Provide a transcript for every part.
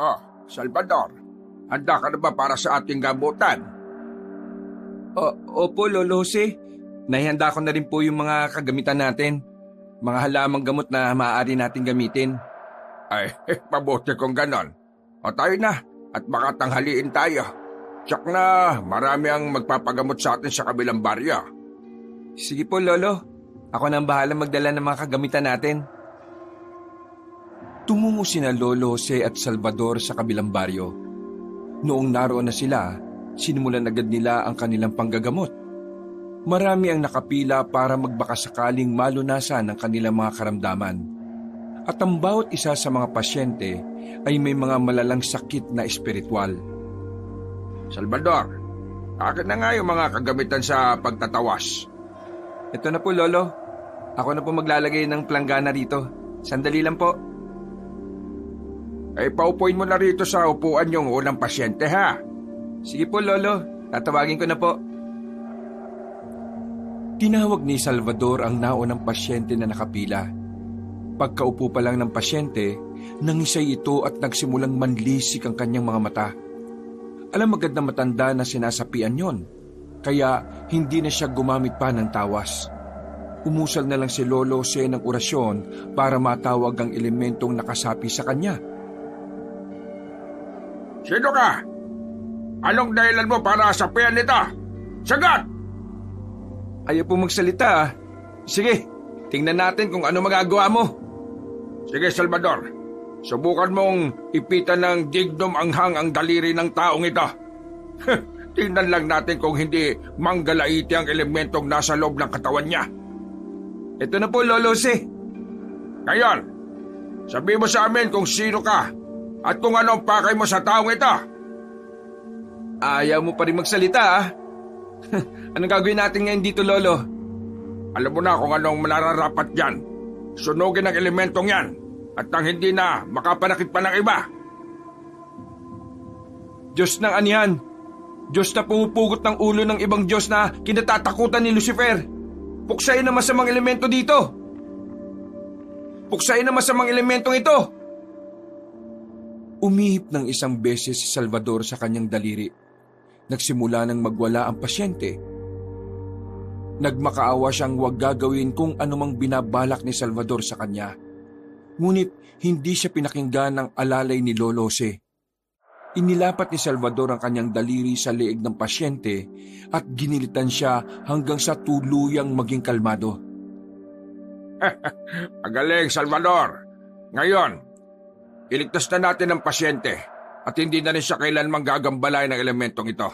Oh, Salvador, handa ka na ba para sa ating gamutan? Opo, Lolo Jose. Naihanda ko na rin po yung mga kagamitan natin. Mga halamang gamot na maaari natin gamitin. Ay, mabuti kung ganon. O tayo na, at baka tanghaliin tayo. Tsak na, marami ang magpapagamot sa atin sa kabilang baryo. Sige po, Lolo. Ako na ang bahala magdala ng mga kagamitan natin. Tumungo sina Lolo Jose at Salvador sa kabilang baryo. Noong naroon na sila, sinimulan agad nila ang kanilang panggagamot. Marami ang nakapila para magbakasakaling malunasan ang kanilang mga karamdaman. At ang bawat isa sa mga pasyente ay may mga malalang sakit na espiritual. Salvador, akin na nga yung mga kagamitan sa pagtatawas. Ito na po, Lolo. Ako na po maglalagay ng planggana rito. Sandali lang po. Ay, paupuin mo na rito sa upuan yung unang pasyente, ha? Sige po, Lolo. Tatawagin ko na po. Tinawag ni Salvador ang naunang pasyente na nakapila. Pagkaupo pa lang ng pasyente, nangisay ito at nagsimulang manlisik ang kanyang mga mata. Alam agad na matanda na sinasapian yon, kaya hindi na siya gumamit pa ng tawas. Umusal na lang si Lolo Jose ng orasyon para matawag ang elementong nakasapi sa kanya. Sino ka? Anong dahilan mo para sapian nito? Sagot! Ayaw po magsalita ah. Sige, tingnan natin kung ano magagawa mo. Sige, Salvador. Subukan mong ipitan ng dignum anghang ang daliri ng taong ito. Tingnan lang natin kung hindi manggalaiti ang elementong nasa loob ng katawan niya. Ito na po, Lolo Jose. Ngayon, sabi mo sa amin kung sino ka at kung anong pakay mo sa taong ito. Ayaw mo pa rin magsalita ah. Anong gagawin natin ngayon dito, Lolo? Alam mo na kung anong manararapat dyan. Sunugin ang elementong yan at nang hindi na makapanakit pa ng iba. Diyos ng anihan. Diyos na pumupugot ng ulo ng ibang Diyos na kinatatakutan ni Lucifer. Puksain ang masamang elemento dito. Puksain ang masamang elementong ito. Umihip ng isang beses si Salvador sa kanyang daliri. Nagsimula nang magwala ang pasyente. Nagmakaawa siyang huwag gagawin kung anumang binabalak ni Salvador sa kanya. Ngunit hindi siya pinakinggan ng alalay ni Lolo Jose. Inilapat ni Salvador ang kanyang daliri sa leeg ng pasyente at ginilitan siya hanggang sa tuluyang maging kalmado. Magaling, Salvador. Ngayon, iligtas na natin ang pasyente at hindi na rin siya kailanman gagambalain ng elementong ito.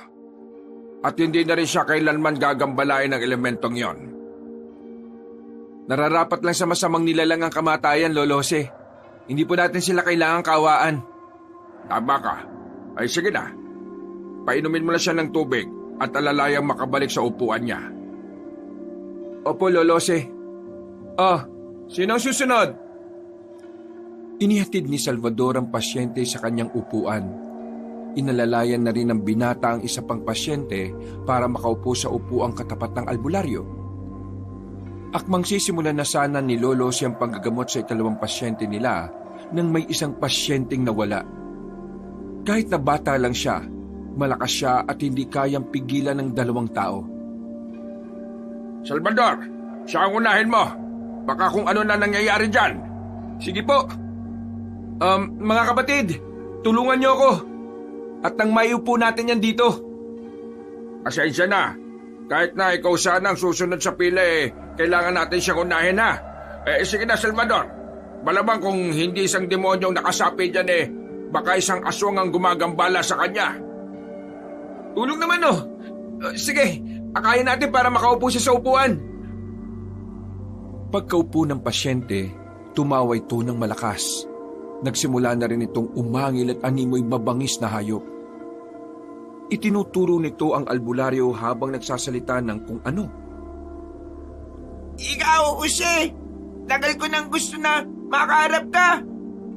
At hindi na rin siya kailanman gagambalain ng elementong yon. Nararapat lang sa masamang nilalang ang kamatayan, Lolo Jose. Hindi po natin sila kailangang kawaan. Tama ka. Ay sige na. Painumin mo na siya ng tubig at alalayang makabalik sa upuan niya. Opo, Lolo Jose. Sino ang susunod? Inihatid ni Salvador ang pasyente sa kanyang upuan. Inalalayan na rin ng binata ang isa pang pasyente para makaupo sa upuang katapat ng albularyo. Akmang sisimulan na sana ni Lolo siyang panggagamot sa ikalawang pasyente nila nang may isang pasyenteng nawala. Kahit na bata lang siya, malakas siya at hindi kayang pigilan ng dalawang tao. Salvador, siya ang unahin mo. Baka kung ano na nangyayari dyan. Sige po. Mga kapatid, tulungan niyo ako. At nang maiupo natin yan dito. Pasensya na. Kahit na ikaw sana ang susunod sa pila kailangan natin siyang unahin ha. Sige na, Salvador. Malamang kung hindi isang demonyong nakasapi dyan baka isang aswang ang gumagambala sa kanya. Tulong naman sige, akayin natin para makaupo siya sa upuan. Pagkaupo ng pasyente, tumawa ito ng malakas. Nagsimula na rin itong umangil at animoy mabangis na hayop. Itinuturo nito ang albularyo habang nagsasalita ng kung ano. Ikaw, Jose! Tagal ko nang gusto na makaharap ka.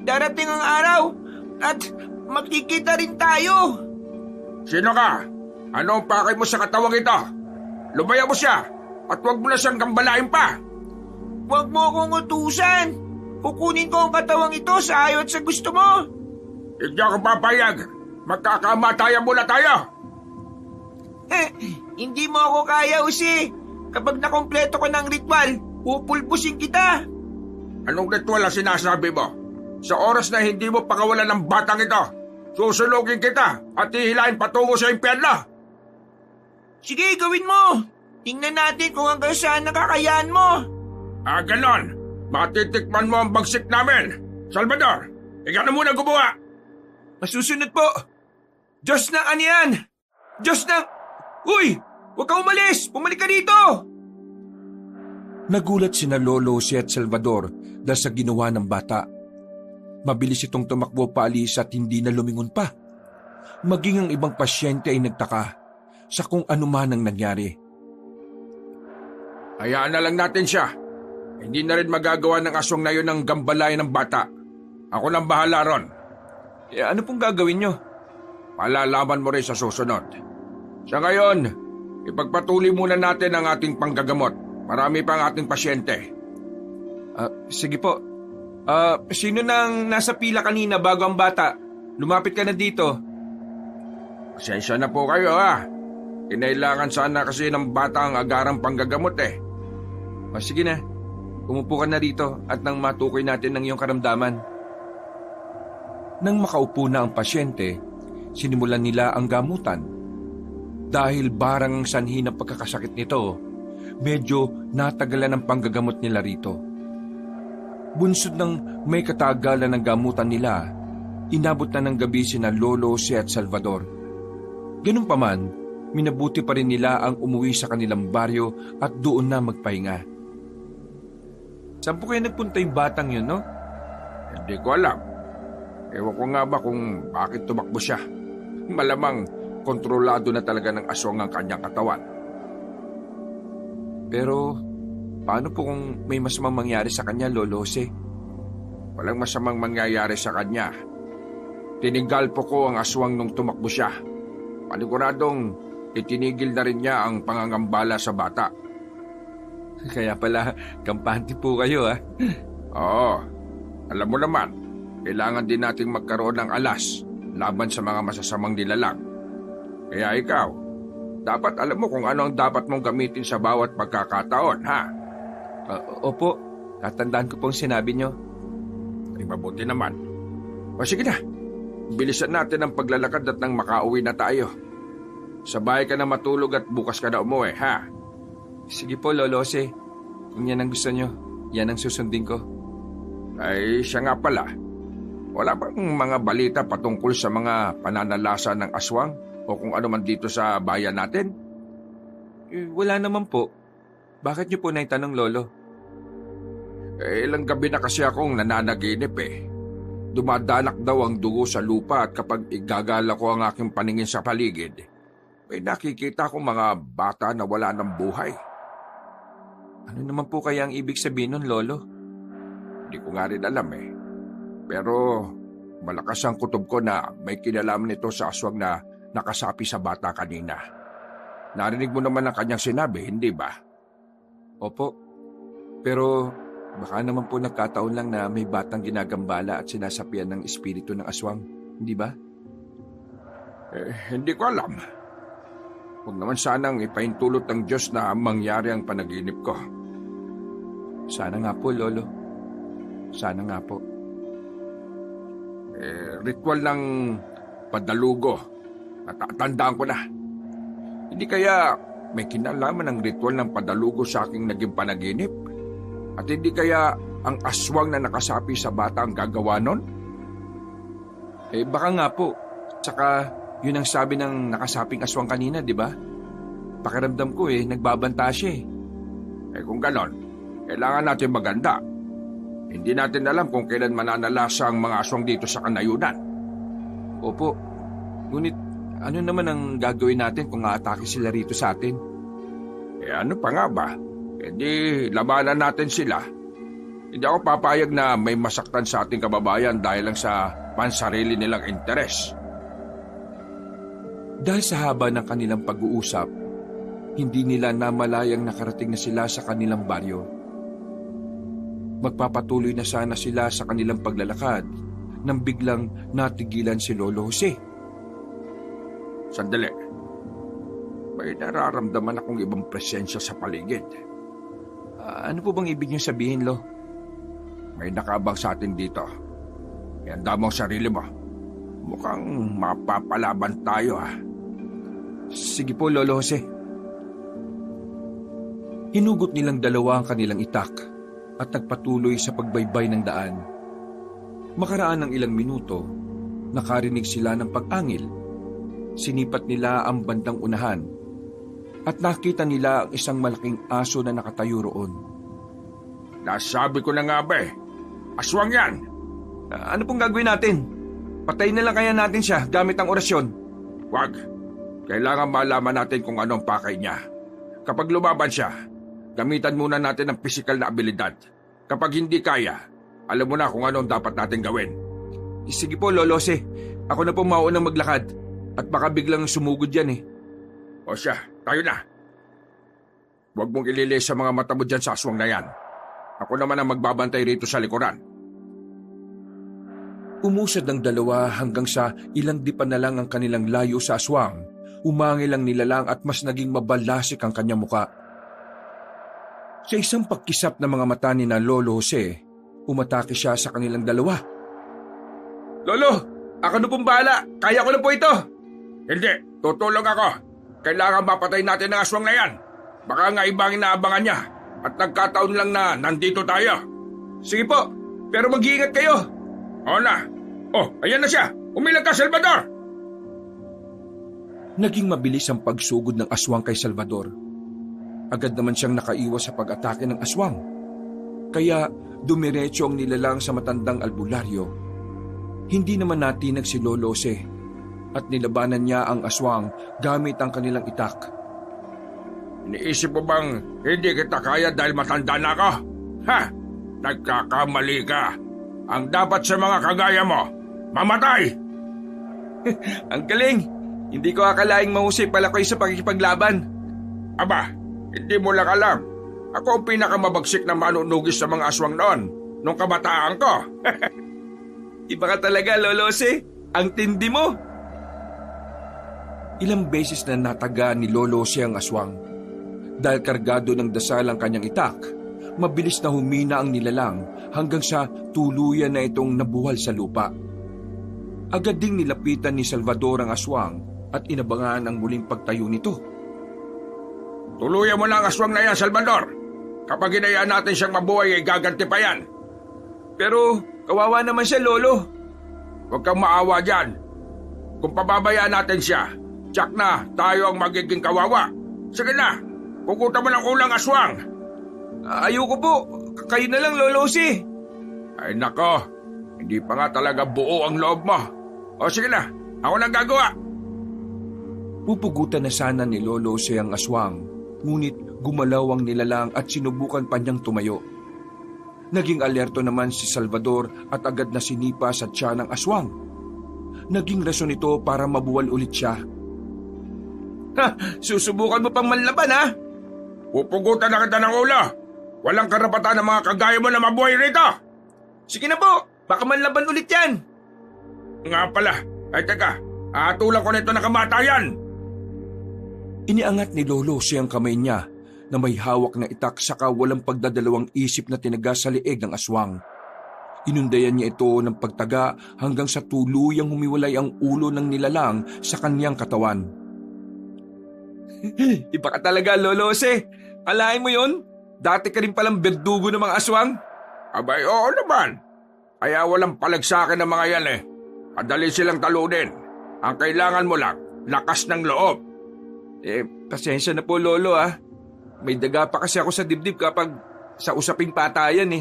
Darating ang araw at magkikita rin tayo. Sino ka? Ano ang pakay mo sa katawang ito? Lumaya mo siya at huwag mo na siyang gambalain pa. Huwag mo akong utusan. Kukunin ko ang katawang ito sa ayaw at sa gusto mo. Hindi ako papayag. Magkakamatayan muna tayo. Hindi mo ako kaya, Jose. Kapag nakompleto ko ng ritual, pupulbusin kita. Anong ritual ang sinasabi mo? Sa oras na hindi mo pakawalan ng batang ito, susulugin kita at hihilain patungo sa impyerno. Sige, gawin mo. Tingnan natin kung hanggang saan nakakayaan mo. Ganon. Matitikman mo ang bagsik namin. Salvador, ikaw na muna gumawa. Masusunod po. Diyos na ano yan? Diyos na... Uy! Huwag ka umalis! Bumalik ka dito! Nagulat sina Lolo si at Salvador dahil sa ginawa ng bata. Mabilis itong tumakbo paalis at hindi na lumingon pa. Maging ang ibang pasyente ay nagtaka sa kung ano man ang nangyari. Hayaan na lang natin siya. Hindi na rin magagawa ng aswang na yun ang gambalayan ng bata. Ako nang bahala ron. Ano pong gagawin nyo? Malalaman mo rin sa susunod. Sa ngayon, ipagpatuloy muna natin ang ating panggagamot. Marami pang ating pasyente. Sige po. Sino nang nasa pila kanina bago ang bata? Lumapit ka na dito. Pasensya na po kayo ha. Kinailangan sana kasi ng bata ang agarang panggagamot eh. Sige na. Umupo ka na rito at nang matukoy natin ang iyong karamdaman. Nang makaupo na ang pasyente, sinimulan nila ang gamutan. Dahil barang ang sanhi ng pagkakasakit nito, medyo natagalan ang panggagamot nila rito. Bunsod ng may katagalan ng gamutan nila, inabot na ng gabi sina Lolo si at Salvador. Ganun pa man, minabuti pa rin nila ang umuwi sa kanilang baryo at doon na magpahinga. Saan po kayo nagpunta yung batang yun, no? Hindi ko alam. Ewan ko nga ba kung bakit tumakbo siya. Malamang kontrolado na talaga ng aswang ang kanyang katawan. Pero paano po kung may masamang mangyari sa kanya, Lolo Jose? Walang masamang mangyayari sa kanya. Tininggal po ko ang aswang nung tumakbo siya. Paniguradong itinigil na rin niya ang pangangambala sa bata. Kaya pala, kampante po kayo, ha? Oo. Alam mo naman, kailangan din nating magkaroon ng alas laban sa mga masasamang nilalang. Kaya ikaw, dapat alam mo kung ano ang dapat mong gamitin sa bawat pagkakataon, ha? Opo, tatandaan ko pong sinabi nyo. Ay mabuti naman. O sige na, bilisan natin ang paglalakad at nang makauwi na tayo. Sa bahay ka na matulog at bukas ka na umuwi, ha? Sige po, Lolo Jose. Kung yan ang gusto nyo, yan ang susundin ko. Ay, siya nga pala. Wala bang mga balita patungkol sa mga pananalasa ng aswang o kung ano man dito sa bayan natin? Wala naman po. Bakit nyo po naitanong, Lolo? Ilang gabi na kasi akong nananaginip eh. Dumadanak daw ang dugo sa lupa at kapag igagala ko ang aking paningin sa paligid, may nakikita akong mga bata na wala ng buhay. Ano naman po kaya ang ibig sabihin nun, Lolo? Hindi ko nga rin alam eh. Pero malakas ang kutob ko na may kinalaman nito sa aswang na nakasapi sa bata kanina. Narinig mo naman ang kanyang sinabi, hindi ba? Opo. Pero baka naman po nagkataon lang na may batang ginagambala at sinasapian ng espiritu ng aswang, hindi ba? Hindi ko alam. Huwag naman sanang ipaintulot ng Diyos na mangyari ang panaginip ko. Sana nga po, Lolo. Sana nga po. Ritual ng padalugo. Natatandaan ko na. Hindi kaya may kinalaman ng ritual ng padalugo sa aking naging panaginip? At hindi kaya ang aswang na nakasapi sa bata ang gagawa nun? Baka nga po. Tsaka yun ang sabi ng nakasaping aswang kanina, di ba? Pakiramdam ko nagbabanta siya eh. Kung ganon, kailangan natin maganda. Hindi natin alam kung kailan mananalasa ang mga aswang dito sa kanayunan. Opo. Ngunit ano naman ang gagawin natin kung aatake sila rito sa atin? Ano pa nga ba? Di labanan natin sila. Hindi ako papayag na may masaktan sa ating kababayan dahil lang sa pansarili nilang interes. Dahil sa haba ng kanilang pag-uusap, hindi nila namalayang nakarating na sila sa kanilang baryo. Magpapatuloy na sana sila sa kanilang paglalakad nang biglang natigilan si Lolo Jose. Sandali. May nararamdaman akong ibang presensya sa paligid. Ano po bang ibig niyo sabihin, Lo? May nakabang sa atin dito. Ihanda mo ang sarili mo. Mukhang mapapalaban tayo Sige po, Lolo Jose. Hinugot nilang dalawa ang kanilang itak at nagpatuloy sa pagbaybay ng daan. Makaraan ng ilang minuto, nakarinig sila ng pag-angil. Sinipat nila ang bandang unahan at nakita nila ang isang malaking aso na nakatayo roon. Nasabi ko na nga ba aswang yan. Ano pong gagawin natin? Patayin na lang kaya natin siya gamit ang orasyon? Wag. Kailangan malaman natin kung anong pakay niya. Kapag lumaban siya, gamitan muna natin ang pisikal na abilidad. Kapag hindi kaya, alam mo na kung anong dapat natin gawin. Sige po, Lolo Jose. Ako na po maunang maglakad. At baka biglang sumugod yan O siya, tayo na. Huwag mong ililis sa mga mata mo dyan sa aswang na yan. Ako naman ang magbabantay rito sa likuran. Umusad ng dalawa hanggang sa ilang dipa na lang ang kanilang layo sa aswang. Umangil ang nilalang at mas naging mabalasik ang kanyang muka. Sa isang pagkisap ng mga mata ni na Lolo Jose, umatake siya sa kanilang dalawa. Lolo, ako na pong bahala. Kaya ko na po ito. Hindi, tutulong ako. Kailangan mapatay natin ang aswang na yan. Baka nga ibang inaabangan niya. At nagkataon lang na nandito tayo. Sige po, pero mag-iingat kayo. Oo na. Ayan na siya. Umilag ka, Salvador. Naging mabilis ang pagsugod ng aswang kay Salvador. Agad naman siyang nakaiwas sa pag-atake ng aswang. Kaya dumiretso ang nilalang sa matandang albularyo. Hindi naman natinag si Lolo Jose at nilabanan niya ang aswang gamit ang kanilang itak. Iniisip mo bang hindi kita kaya dahil matanda na ako? Nagkakamali ka. Ang dapat sa mga kagaya mo, mamatay! Ang galing! Hindi ko akalaing mahusay pala kayo sa pagkikipaglaban. Aba, hindi mo lang alam. Ako ang pinakamabagsik na manunugis sa mga aswang noon, nung kabataan ko. Iba ka talaga, Lolo Jose. Ang tindi mo. Ilang beses na nataga ni Lolo Jose ang aswang. Dahil kargado ng dasal ang kanyang itak, mabilis na humina ang nilalang hanggang sa tuluyan na itong nabuhal sa lupa. Agad ding nilapitan ni Salvador ang aswang at inabangan ang muling pagtayo nito. Tuluyan mo na ang aswang na yan, Salvador. Kapag hinayaan natin siyang mabuhay, ay gaganti pa yan. Pero kawawa naman siya, Lolo. Huwag kang maawa dyan. Kung pababayaan natin siya, tiyak na tayo ang magiging kawawa. Sige na, pukutan mo ng ulang aswang. Ayoko po. Kayo na lang, Lolo Jose. Ay nako, hindi pa nga talaga buo ang loob mo. O sige na, ako nang gagawa. Pupugutan na sana ni Lolo Jose ang aswang, ngunit gumalaw ang nilalang at sinubukan pa niyang tumayo. Naging alerto naman si Salvador at agad na sinipa sa tiyan ng aswang. Naging rason ito para mabuwal ulit siya. Susubukan mo pang manlaban, Pupugutan na kita ng ulo. Walang karapatan ng mga kagaya mo na mabuhay rito. Sige na po, baka manlaban ulit yan. Nga pala, ay teka, atulang ko nito na kamatayan. Iniangat ni Lolo siyang kamay niya na may hawak na itak saka walang pagdadalawang isip na tinaga sa leeg ng aswang. Inundayan niya ito ng pagtaga hanggang sa tuluyang humiwalay ang ulo ng nilalang sa kanyang katawan. Iba ka talaga, Lolo Jose. Alain mo yon? Dati ka rin palang berdugo ng mga aswang. Abay, oo naman. Kaya walang palag sa akin ng mga yan Madali silang talunin. Ang kailangan mo lang, lakas ng loob. Pasensya na po, Lolo May daga pa kasi ako sa dibdib kapag sa usaping patayan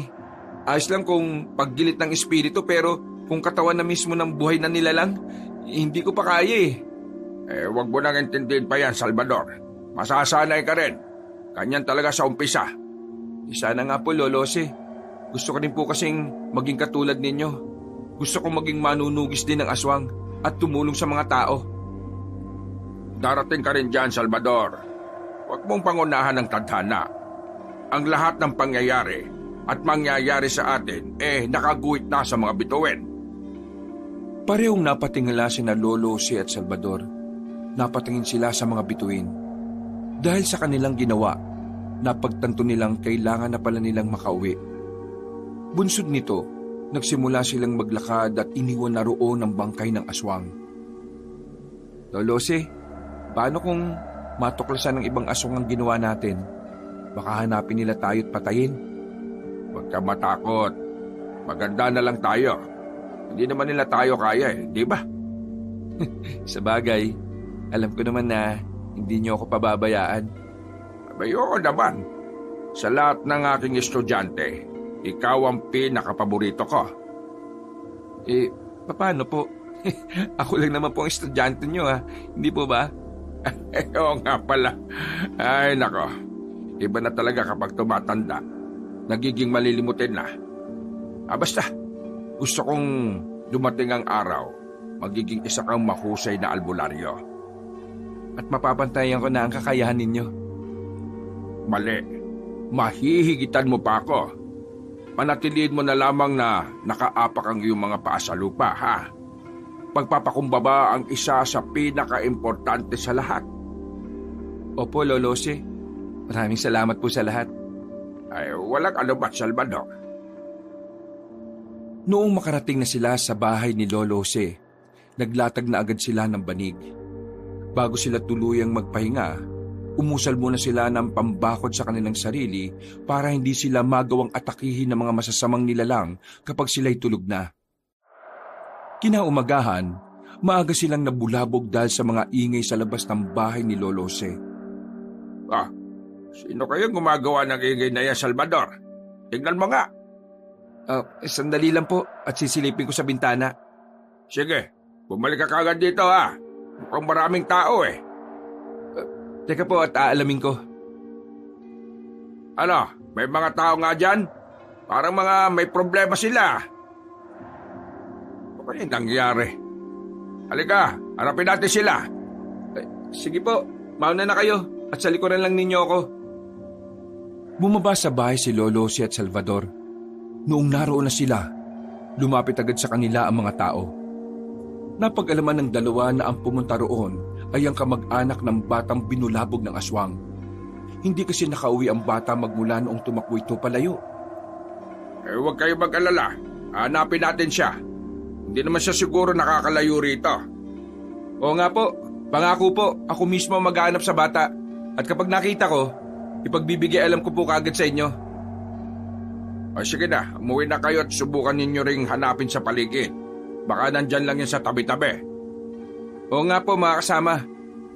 Ayos lang kung paggilit ng espiritu pero kung katawan na mismo ng buhay na nilalang, hindi ko pa kaya Wag mo nang intindihin pa yan, Salvador. Masasanay ka rin. Ganyan talaga sa umpisa. Sana nga po, Lolo Jose. Gusto ko rin po kasing maging katulad ninyo. Gusto kong maging manunugis din ng aswang at tumulong sa mga tao. Darating ka rin dyan, Salvador. Huwag mong pangunahan ng tadhana. Ang lahat ng pangyayari at mangyayari sa atin nakaguhit na sa mga bituin. Parehong napatingala sina Lolo Jose at Salvador. Napatingin sila sa mga bituin. Dahil sa kanilang ginawa, napagtanto nilang kailangan na pala nilang makauwi. Bunsod nito, nagsimula silang maglakad at iniwan na roon ang bangkay ng aswang. Lolo Jose, paano kung matuklasan ng ibang aswang ang ginawa natin? Baka hanapin nila tayo't patayin. Huwag ka matakot. Maganda na lang tayo. Hindi naman nila tayo kaya di ba? Sa bagay, alam ko naman na hindi niyo ako pababayaan. Ayoko naman. Sa lahat ng aking estudyante, ikaw ang pinakapaborito ko. Paano po? Ako lang naman po ang estudyante niyo Hindi po ba? Oo nga pala. Ay nako, iba na talaga kapag tumatanda. Nagiging malilimutin na. Basta, gusto kong dumating ang araw, magiging isa kang mahusay na albularyo. At mapapantayan ko na ang kakayahan ninyo. Mali. Mahihigitan mo pa ako. Panatiliin mo na lamang na nakaapak ang iyong mga paa sa lupa, ha? Pagpapakumbaba ang isa sa pinaka-importante sa lahat. Opo, Lolo Jose. Maraming salamat po sa lahat. Ay, walang anuman, Salvador. Noong makarating na sila sa bahay ni Lolo Jose, naglatag na agad sila ng banig. Bago sila tuluyang magpahinga, umusal muna sila ng pambakod sa kanilang sarili para hindi sila magawang atakihin ng mga masasamang nilalang kapag sila'y tulog na. Kinaumagahan, maaga silang nabulabog dahil sa mga ingay sa labas ng bahay ni Lolo Jose. Sino kayong gumagawa ng ingay na yan, Salvador? Tingnan mo nga. Sandali lang po at sisilipin ko sa bintana. Sige, bumalik ka kagad dito ha. Mukhang maraming tao Teka po at aalamin ko. Ano, may mga tao nga dyan? Parang mga may problema sila. Ano kaya nangyari? Halika, harapin natin sila. Sige po, mauna na kayo at sa likuran lang ninyo ako. Bumaba sa bahay si Lolo Jose at Salvador. Noong naroon na sila, lumapit agad sa kanila ang mga tao. Napag-alaman ng dalawa na ang pumunta roon ay ang kamag-anak ng batang binulabog ng aswang. Hindi kasi nakauwi ang bata magmula noong tumakbo ito palayo. Huwag kayo mag-alala. Hanapin natin siya. Hindi naman siya siguro nakakalayo rito. Oo nga po, pangako po, ako mismo maghahanap sa bata. At kapag nakita ko, ipagbibigay alam ko po kagad sa inyo. Sige na, umuwi na kayo at subukan ninyo ring hanapin sa paligid. Baka nandyan lang yan sa tabi-tabi. Oo nga po mga kasama,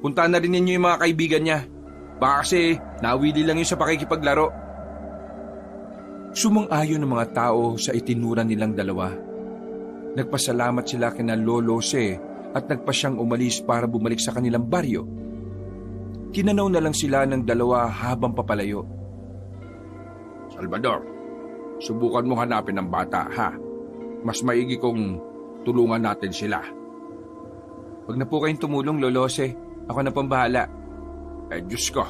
puntahan na rin ninyo yung mga kaibigan niya. Baka kasi nawili lang yun sa pakikipaglaro. Sumang-ayon ng mga tao sa itinuran nilang dalawa. Nagpasalamat sila kina Lolo Jose at nagpasyang umalis para bumalik sa kanilang baryo. Kinanaw na lang sila ng dalawa habang papalayo. Salvador, subukan mo hanapin ang bata, ha? Mas maigi kung tulungan natin sila. Huwag na po kayong tumulong, Lolo Jose. Ako na pong bahala. Diyos ko,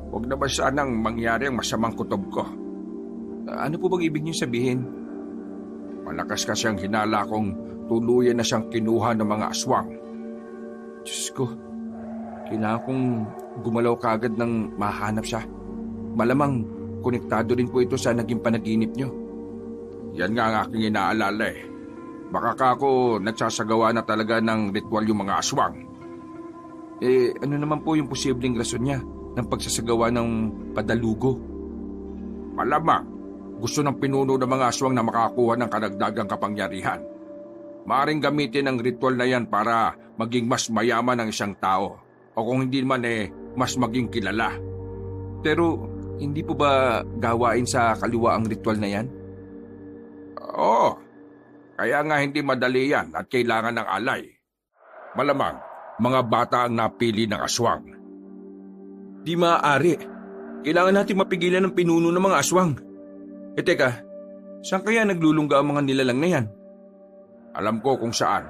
huwag na ba sanang mangyari ang masamang kutob ko? Ano po bang ibig niyong sabihin? Malakas kasi ang hinala kong tuluyan na siyang kinuha ng mga aswang. Diyos ko, kailangan kong gumalaw kagad ng mahanap siya. Malamang konektado rin po ito sa naging panaginip niyo. Yan nga ang aking inaalala Baka ka ako nagsasagawa na talaga ng ritual yung mga aswang. Ano naman po yung posibleng rason niya ng pagsasagawa ng padalugo? Malamang, gusto ng pinuno ng mga aswang na makakuha ng karagdagang kapangyarihan. Maaring gamitin ang ritual na yan para maging mas mayaman ang isang tao. O kung hindi man mas maging kilala. Pero hindi po ba gawain sa kaliwa ang ritual na yan? Oo. Kaya nga hindi madali yan at kailangan ng alay. Malamang, mga bata ang napili ng aswang. Di maaari. Kailangan natin mapigilan ng pinuno ng mga aswang. Teka, saan kaya naglulungga ang mga nilalang na yan? Alam ko kung saan.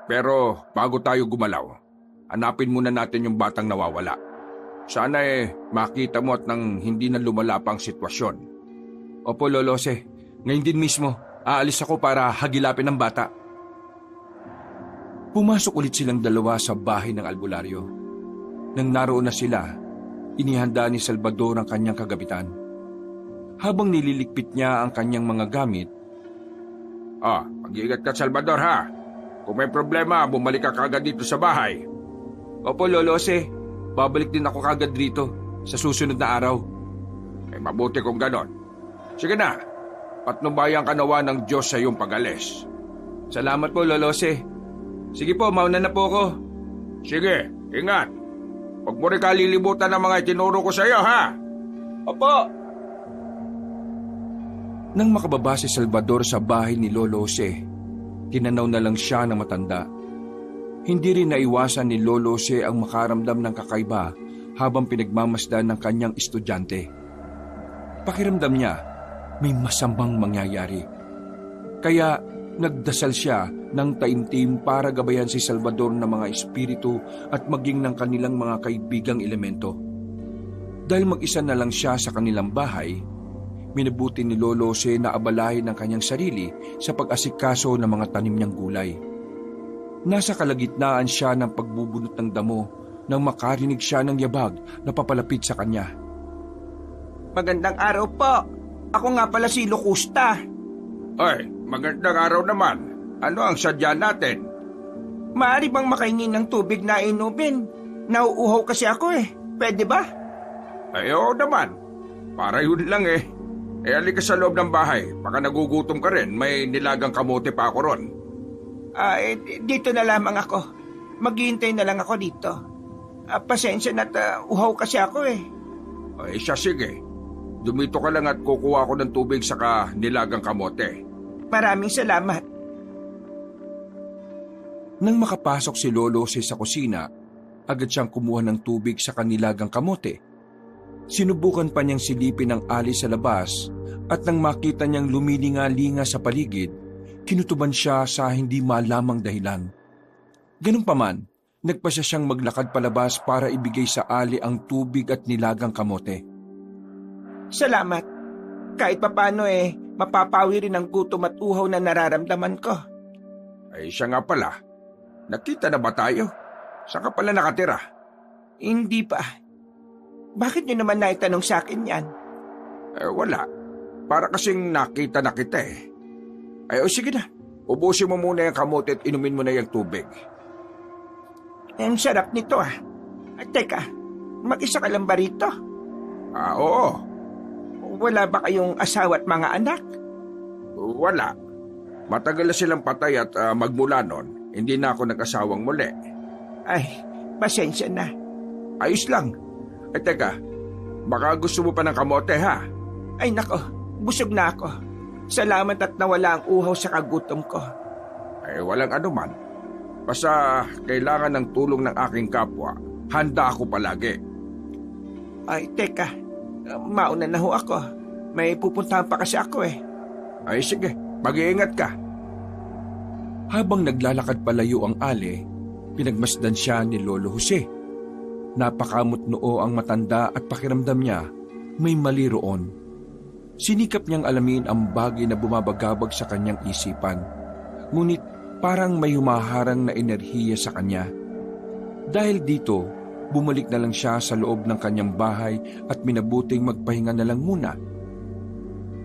Pero bago tayo gumalaw, hanapin muna natin yung batang nawawala. Sana makita mo at nang hindi na lumala pa ang sitwasyon. Opo, Lolo Jose. Ngayon din mismo, aalis ako para hagilapin ang bata. Pumasok ulit silang dalawa sa bahay ng albularyo. Nang naroon na sila, inihanda ni Salvador ang kanyang kagabitan. Habang nililikpit niya ang kanyang mga gamit, Mag-iingat ka, Salvador, ha? Kung may problema, bumalik ka kagad dito sa bahay. "Opo, Lolo Jose, babalik din ako kagad rito sa susunod na araw." Mabuti kung ganon. Sige na, patnubayan ka nawa ng Diyos sa iyong pag-alis. "Salamat po, Lolo Jose. Sige po, mauna na po ako." Sige, ingat. Huwag mo rin kalilimutan ng mga itinuro ko sa iyo, ha? "Opo." Nang makababa si Salvador sa bahay ni Lolo Jose, tinanaw na lang siya ng matanda. Hindi rin naiwasan ni Lolo Jose ang makaramdam ng kakaiba habang pinagmamasdan ng kanyang estudyante. Pakiramdam niya, may masamang mangyayari. Kaya nagdasal siya ng taimtim para gabayan si Salvador ng mga espiritu at maging ng kanilang mga kaibigang elemento. Dahil mag-isa na lang siya sa kanilang bahay, minabuti ni Lolo Jose na abalahin ang kanyang sarili sa pag-asikaso ng mga tanim niyang gulay. Nasa kalagitnaan siya ng pagbubunot ng damo nang makarinig siya ng yabag na papalapit sa kanya. Magandang araw po. Ako nga pala si Locusta. Ay, magandang araw naman. Ano ang sadya natin? Maaari bang makaingin ng tubig na inumin? Nauuhaw kasi ako eh. Pwede ba? Ay, oo naman. Para yun lang eh. Halika sa loob ng bahay. Baka nagugutom ka rin. May nilagang kamote pa ako ron. Dito na lamang ako. Maghihintay na lang ako dito. Pasensya na't uhaw kasi ako eh. Ay, siya sige. Dumito ka lang at kukuha ko ng tubig saka nilagang kamote. Maraming salamat. Nang makapasok si Lolo Jose sa kusina, agad siyang kumuha ng tubig sa kanilagang kamote. Sinubukan pa niyang silipin ang ali sa labas at nang makita niyang lumilinga-linga sa paligid, kinutuban siya sa hindi malamang dahilan. Ganun pa man, nagpasya siyang maglakad palabas para ibigay sa ali ang tubig at nilagang kamote. Salamat. Kahit papano mapapawi rin ang gutom at uhaw na nararamdaman ko. Ay, siya nga pala. Nakita na ba tayo? Saan ka pala nakatira? Hindi pa. Bakit niyo naman naitanong sa akin yan? Wala. Para kasing nakita na kita eh. Ay, sige na. Ubusin mo muna yung kamote at inumin mo na yung tubig. Ang sarap nito ah. Teka, mag-isa ka lang ba rito? Oo. Wala ba kayong asawa at mga anak? Wala. Matagal na silang patay at magmula nun, hindi na ako nag-asawang muli. Ay, pasensya na. Ayos lang. Ay, teka. Baka gusto mo pa ng kamote, ha? Ay nako, busog na ako. Salamat at nawala ang uhaw sa kagutom ko. Ay, walang anuman. Basta kailangan ng tulong ng aking kapwa. Handa ako palagi. Ay, teka. Mauna na ho ako. May pupuntahan pa kasi ako eh. Ay, sige. Mag-iingat ka. Habang naglalakad palayo ang ali, pinagmasdan siya ni Lolo Jose. Napakamot noo ang matanda at pakiramdam niya may mali roon. Sinikap niyang alamin ang bagay na bumabagabag sa kanyang isipan. Ngunit parang may humaharang na enerhiya sa kanya. Dahil dito, bumalik na lang siya sa loob ng kanyang bahay at minabuting magpahinga na lang muna.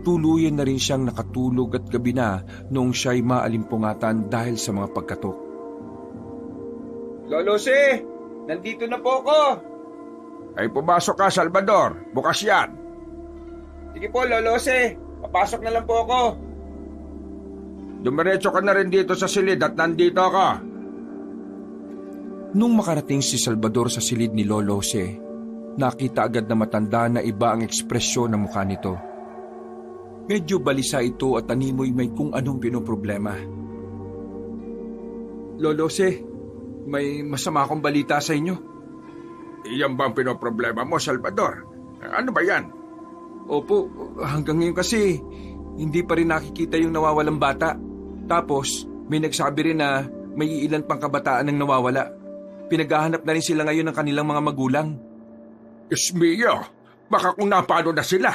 Tuluyan na rin siyang nakatulog at gabi na noong siya'y maalimpungatan dahil sa mga pagkatok. Lolo Jose, nandito na po ako. Ay, pumasok ka, Salvador. Bukas yan. Sige po, Lolo Jose. Papasok na lang po ako. Dumiretso ka na rin dito sa silid at nandito ako. Nung makarating si Salvador sa silid ni Lolo Jose, nakita agad na matanda na iba ang ekspresyon ng mukha nito. Medyo balisa ito at animoy may kung anong pinoproblema. Lolo Jose, may masama akong balita sa inyo. Iyan ba ang pinoproblema mo, Salvador? Ano ba yan? Opo, hanggang ngayon kasi hindi pa rin nakikita yung nawawalang bata. Tapos may nagsabi rin na may ilan pang kabataan ang nawawala. Pinaghahanap na rin sila ngayon ng kanilang mga magulang. Ismiyo, baka kung napano na sila.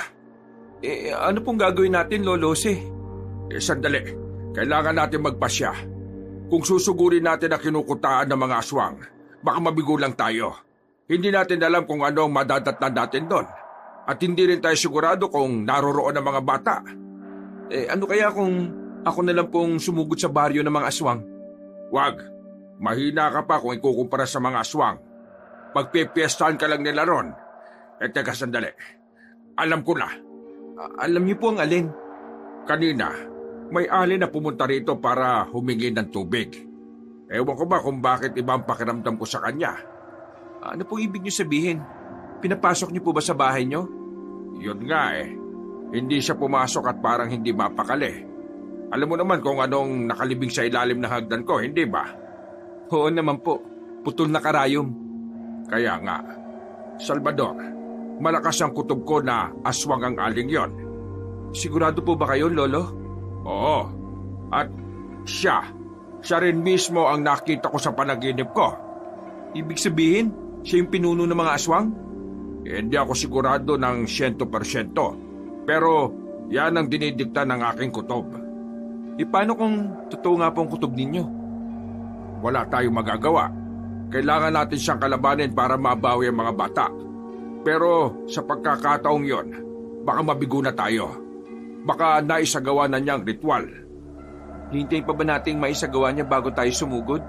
Ano pong gagawin natin, Lolo Jose? Sandali, kailangan natin magpasya. Kung susugurin natin ang kinukutaan ng mga aswang, baka mabigo lang tayo. Hindi natin alam kung ano ang madadatnan natin doon. At hindi rin tayo sigurado kung naroroon ang mga bata. Ano kaya kung ako na lang pong sumugod sa baryo ng mga aswang? Wag. Mahina ka pa kung ikukumpara sa mga aswang. Pagpipiestahan ka lang nila ron. Teka sandali. Alam ko na. Alam niyo po ang alin? Kanina, may alin na pumunta rito para humingi ng tubig. Ewan ko ba kung bakit ibang pakiramdam ko sa kanya. Ano pong ibig niyo sabihin? Pinapasok niyo po ba sa bahay niyo? Yun nga eh. Hindi siya pumasok at parang hindi mapakali. Alam mo naman kung anong nakalibing sa ilalim ng hagdan ko, hindi ba? Oo naman po. Putol na karayom. Kaya nga, Salvador, malakas ang kutob ko na aswang ang aling yon. Sigurado po ba kayo, Lolo? Oo. At siya rin mismo ang nakita ko sa panaginip ko. Ibig sabihin, siya yung pinuno ng mga aswang? Hindi ako sigurado ng 100%. Pero yan ang dinidikta ng aking kutob. Paano kung totoo nga po ang kutob ninyo? Wala tayong magagawa. Kailangan natin siyang kalabanin para mabawi ang mga bata. Pero sa pagkakataong yon, baka mabigo na tayo. Baka naisagawa na niyang ritual. Hintayin pa ba nating maisagawa niya bago tayo sumugod?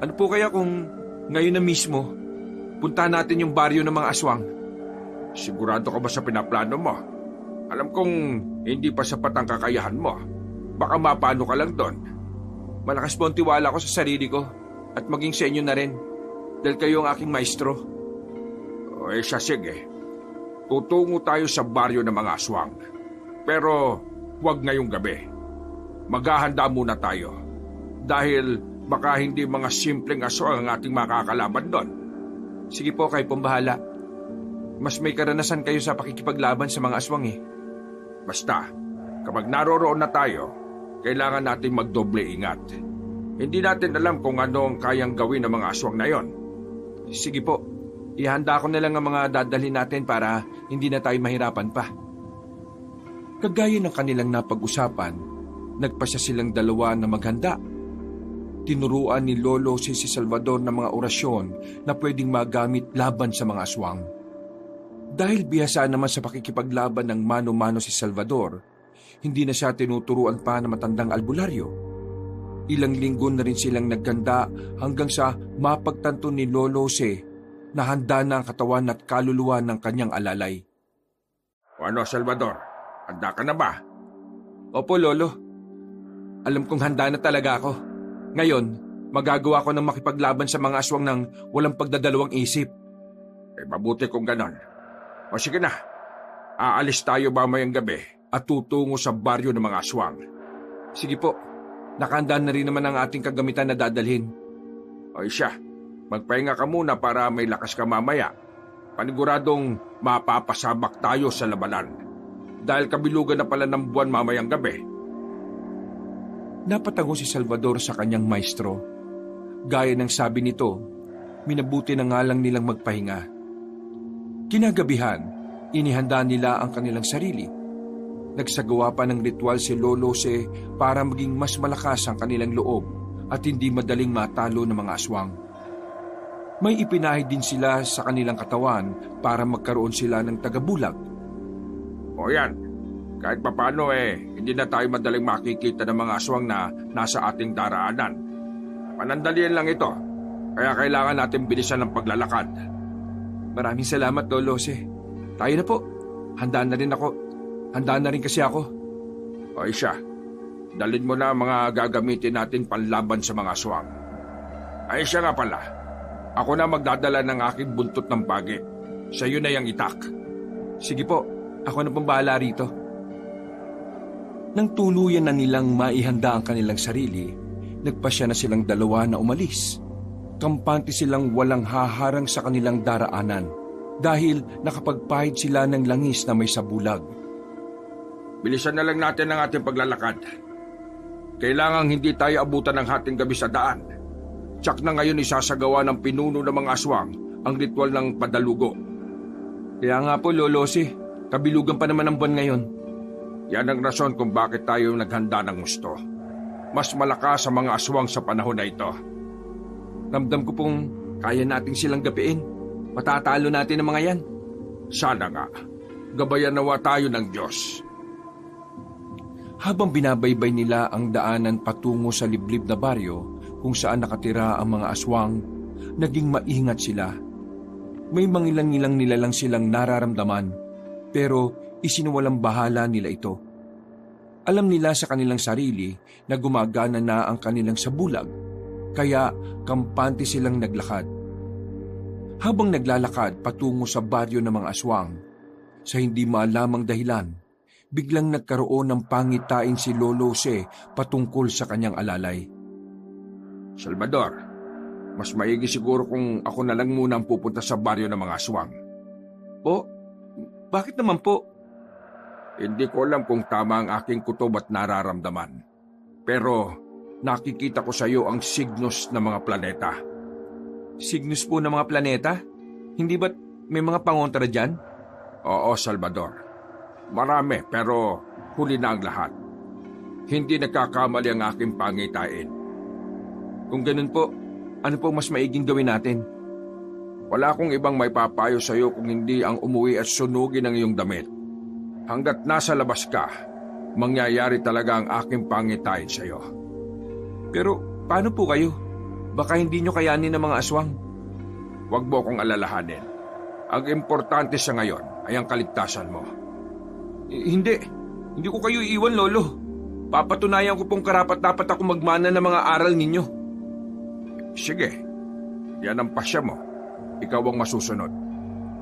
Ano po kaya kung ngayon na mismo, puntahan natin yung baryo ng mga aswang? Sigurado ka ba sa pinaplano mo? Alam kong hindi pa sapat ang kakayahan mo. Baka mapano ka lang doon. Malakas po ang tiwala ko sa sarili ko at maging sa inyo na rin dahil kayo ang aking maestro. Siya sige. Tutungo tayo sa baryo ng mga aswang. Pero huwag ngayong gabi. Maghahanda muna tayo. Dahil baka hindi mga simpleng aswang ang ating makakalaban doon. Sige po, kayo pong bahala. Mas may karanasan kayo sa pakikipaglaban sa mga aswang eh. Basta, kapag naroroon na tayo, kailangan natin magdoble ingat. Hindi natin alam kung ano ang kayang gawin ng mga aswang na yon. Sige po, ihanda ko na lang ang mga dadalhin natin para hindi na tayo mahirapan pa. Kagaya ng kanilang napag-usapan, nagpasya silang dalawa na maghanda. Tinuruan ni Lolo si Salvador ng mga orasyon na pwedeng magamit laban sa mga aswang. Dahil bihasa naman sa pakikipaglaban ng mano-mano si Salvador, hindi na siya tinuturuan pa ng matandang albularyo. Ilang linggo na rin silang nagganda hanggang sa mapagtanto ni Lolo Jose na handa na ang katawan at kaluluwa ng kanyang alalay. Ano, Salvador? Handa ka na ba? Opo, Lolo. Alam kong handa na talaga ako. Ngayon, magagawa ko ng makipaglaban sa mga aswang ng walang pagdadalawang isip. Mabuti kung ganon. O sige na, aalis tayo mamayang gabi at tutungo sa baryo ng mga aswang. Sige po, nakahanda na rin naman ang ating kagamitan na dadalhin. O siya, magpahinga ka muna para may lakas ka mamaya. Paniguradong mapapasabak tayo sa labanan. Dahil kabilugan na pala ng buwan mamayang gabi. Napatango si Salvador sa kanyang maestro. Gaya ng sabi nito, minabuti na nga lang nilang magpahinga. Kinagabihan, inihanda nila ang kanilang sarili. Nagsagawa pa ng ritual si Lolo Jose para maging mas malakas ang kanilang loob at hindi madaling matalo ng mga aswang. May ipinahid din sila sa kanilang katawan para magkaroon sila ng tagabulag. O yan, kahit papano hindi na tayo madaling makikita ng mga aswang na nasa ating daraanan. Panandalian lang ito, kaya kailangan natin bilisan ng paglalakad. Maraming salamat, Lolo Jose. Tayo na po. Handa na rin ako. Handa na rin kasi ako. O siya, dalhin mo na ang mga gagamitin natin panlaban sa mga aswang. Ay siya nga pala, ako na magdadala ng aking buntot ng bagi. Sa iyo na yung itak. Sige po, ako na pong bahala rito. Nang tuluyan na nilang maihanda ang kanilang sarili, nagpasya na silang dalawa na umalis. Kampante silang walang haharang sa kanilang daraanan dahil nakapagpahid sila ng langis na may sabulag. Bilisan na lang natin ang ating paglalakad. Kailangang hindi tayo abutan ng hating gabi sa daan. Tsak na ngayon isasagawa ng pinuno ng mga aswang ang ritual ng padalugo. Kaya nga po, Lolo Jose, kabilugan pa naman ang buwan ngayon. Yan ang rason kung bakit tayo naghanda ng gusto. mas malakas sa mga aswang sa panahon na ito. Ramdam ko pong kaya nating silang gapiin. Matatalo natin ang mga yan. Sana nga, gabayan nawa tayo ng Diyos. Habang binabaybay nila ang daanan patungo sa liblib na baryo kung saan nakatira ang mga aswang, naging maingat sila. May mangilang-ilang nilalang silang nararamdaman, pero isinuwalang bahala nila ito. Alam nila sa kanilang sarili na gumagana na ang kanilang sabulag, kaya kampante silang naglakad. Habang naglalakad patungo sa baryo ng mga aswang, sa hindi maalamang dahilan, biglang nagkaroon ng pangitain si Lolo Jose patungkol sa kanyang alalay. Salvador, mas maigi siguro kung ako na lang muna ang pupunta sa baryo ng mga aswang. Po? Bakit naman po? Hindi ko alam kung tama ang aking kutob at nararamdaman. Pero nakikita ko sa iyo ang signos ng mga planeta. Signos po ng mga planeta? Hindi ba't may mga pangontra dyan? Oo, Salvador. Marami, pero huli na ang lahat. Hindi nagkakamali ang aking pangitain. Kung ganun po, ano po mas maiging gawin natin? Wala akong ibang may papayo sa iyo kung hindi ang umuwi at sunugin ang iyong damit. Hanggat nasa labas ka, mangyayari talaga ang aking pangitain sa iyo. Pero paano po kayo? Baka hindi nyo kayanin ng mga aswang. Huwag mo akong alalahanin. Ang importante sa ngayon ay ang kaligtasan mo. Hindi ko kayo iiwan, Lolo. Papatunayan ko pong karapat-dapat ako magmana ng mga aral ninyo. Sige, yan ang pasya mo. Ikaw ang masusunod.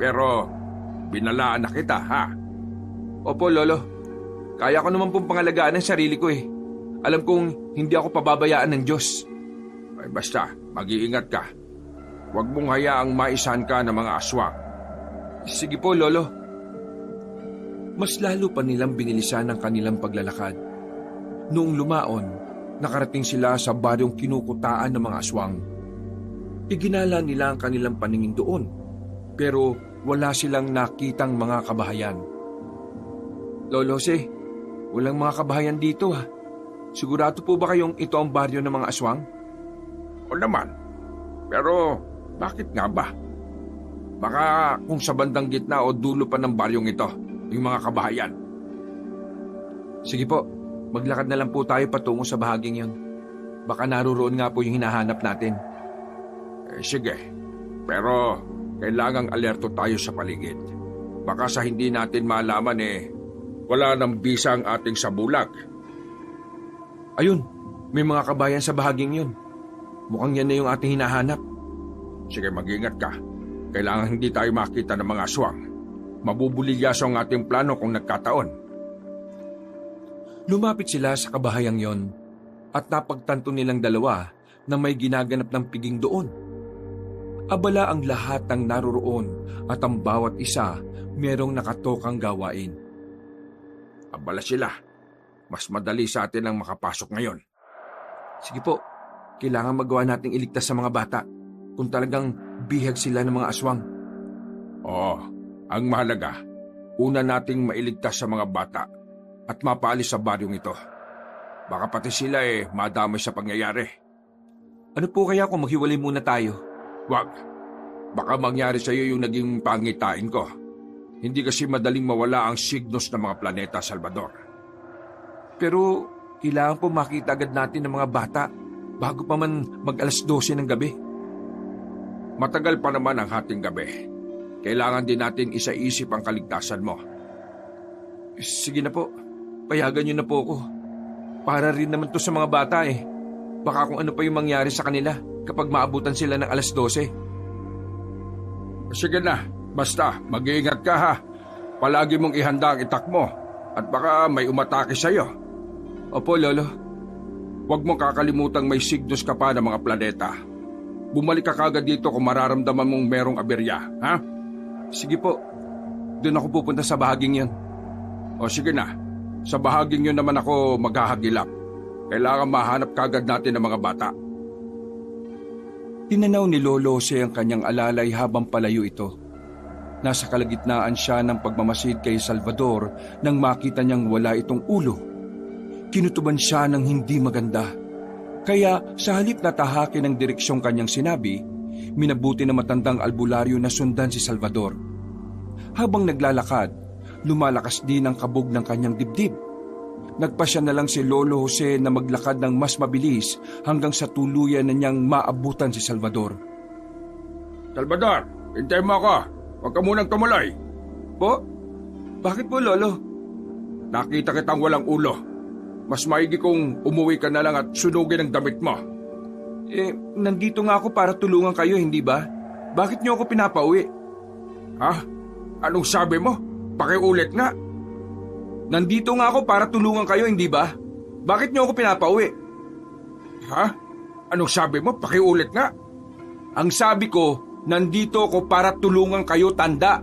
Pero binalaan na kita, ha? Opo, Lolo. Kaya ko naman pong pangalagaan ang sarili ko eh. Alam kong hindi ako pababayaan ng Diyos. Ay basta, mag-iingat ka. Huwag mong hayaang maisahan ka ng mga aswang. Sige po, Lolo. Mas lalo pa nilang binilisan ang kanilang paglalakad. Noong lumaon, nakarating sila sa baryong kinukutaan ng mga aswang. Iginala nila ang kanilang paningin doon, pero wala silang nakitang mga kabahayan. Lolo Jose, walang mga kabahayan dito ha. Sigurado po ba kayong ito ang baryo ng mga aswang? O naman. Pero bakit nga ba? Baka kung sa bandang gitna o dulo pa ng baryong ito, yung mga kabahayan. Sige po, maglakad na lang po tayo patungo sa bahaging yon. Baka naroon nga po yung hinahanap natin. Sige, pero kailangang alerto tayo sa paligid. Baka sa hindi natin malaman wala nang bisa ang ating sabulag. Ayun, may mga kabayan sa bahaging yon. Mukhang yan na yung ating hinahanap. Sige, mag-ingat ka. Kailangan hindi tayo makita ng mga aswang. Mabubuligyaso ang ating plano kung nagkataon. Lumapit sila sa kabahayang yon at napagtanto nilang dalawa na may ginaganap ng piging doon. Abala ang lahat ng naroroon at ang bawat isa merong nakatokang gawain. Abala sila. Mas madali sa atin ang makapasok ngayon. Sige po, kailangan magawa nating iligtas sa mga bata kung talagang bihag sila ng mga aswang. Oo, ang mahalaga, una nating mailigtas sa mga bata at mapaalis sa baryong ito. Baka pati sila madamay sa pangyayari. Ano po kaya kung maghiwalay muna tayo? Wag. Baka mangyari sa iyo yung naging pangitain ko. Hindi kasi madaling mawala ang signos ng mga planeta, Salvador. Pero kailangan po makita agad natin ng mga bata bago pa man mag-alas 12 ng gabi. Matagal pa naman ang hating gabi. Kailangan din natin isaisip ang kaligtasan mo. Sige na po, payagan niyo na po ako. Para rin naman to sa mga bata eh. Baka kung ano pa yung mangyari sa kanila kapag maabutan sila ng alas 12. Sige na, basta mag-iingat ka ha. Palagi mong ihanda ang itak mo at baka may umatake sa iyo. Opo, Lolo. Huwag mo kakalimutang may signos ka pa ng mga planeta. Bumalik ka kagad dito kung mararamdaman mong merong aberya, ha? Sige po, doon ako pupunta sa bahaging yan. O sige na, sa bahaging yun naman ako maghahagilap. Kailangan mahanap kagad natin ang mga bata. Tinanaw ni Lolo Jose ang kanyang alalay habang palayo ito. Nasa kalagitnaan siya ng pagmamasid kay Salvador nang makita niyang wala itong ulo. Kinutuban siya ng hindi maganda. Kaya sa halip na tahakin ang direksyong kanyang sinabi, minabuti na matandang albularyo na sundan si Salvador. Habang naglalakad, lumalakas din ang kabog ng kanyang dibdib. Nagpasya na lang si Lolo Jose na maglakad ng mas mabilis hanggang sa tuluyan na niyang maabutan si Salvador. Salvador, hintayin mo ako. Huwag ka munang tumuloy. Po? Bakit po, Lolo? Nakita kitang walang ulo. Mas maigi kung umuwi ka na lang at sunugin ang damit mo. Nandito nga ako para tulungan kayo, hindi ba? Bakit niyo ako pinapauwi? Ha? Anong sabi mo? Pakiulit nga. Nandito nga ako para tulungan kayo, hindi ba? Bakit niyo ako pinapauwi? Ha? Anong sabi mo? Pakiulit nga. Ang sabi ko, nandito ako para tulungan kayo, tanda.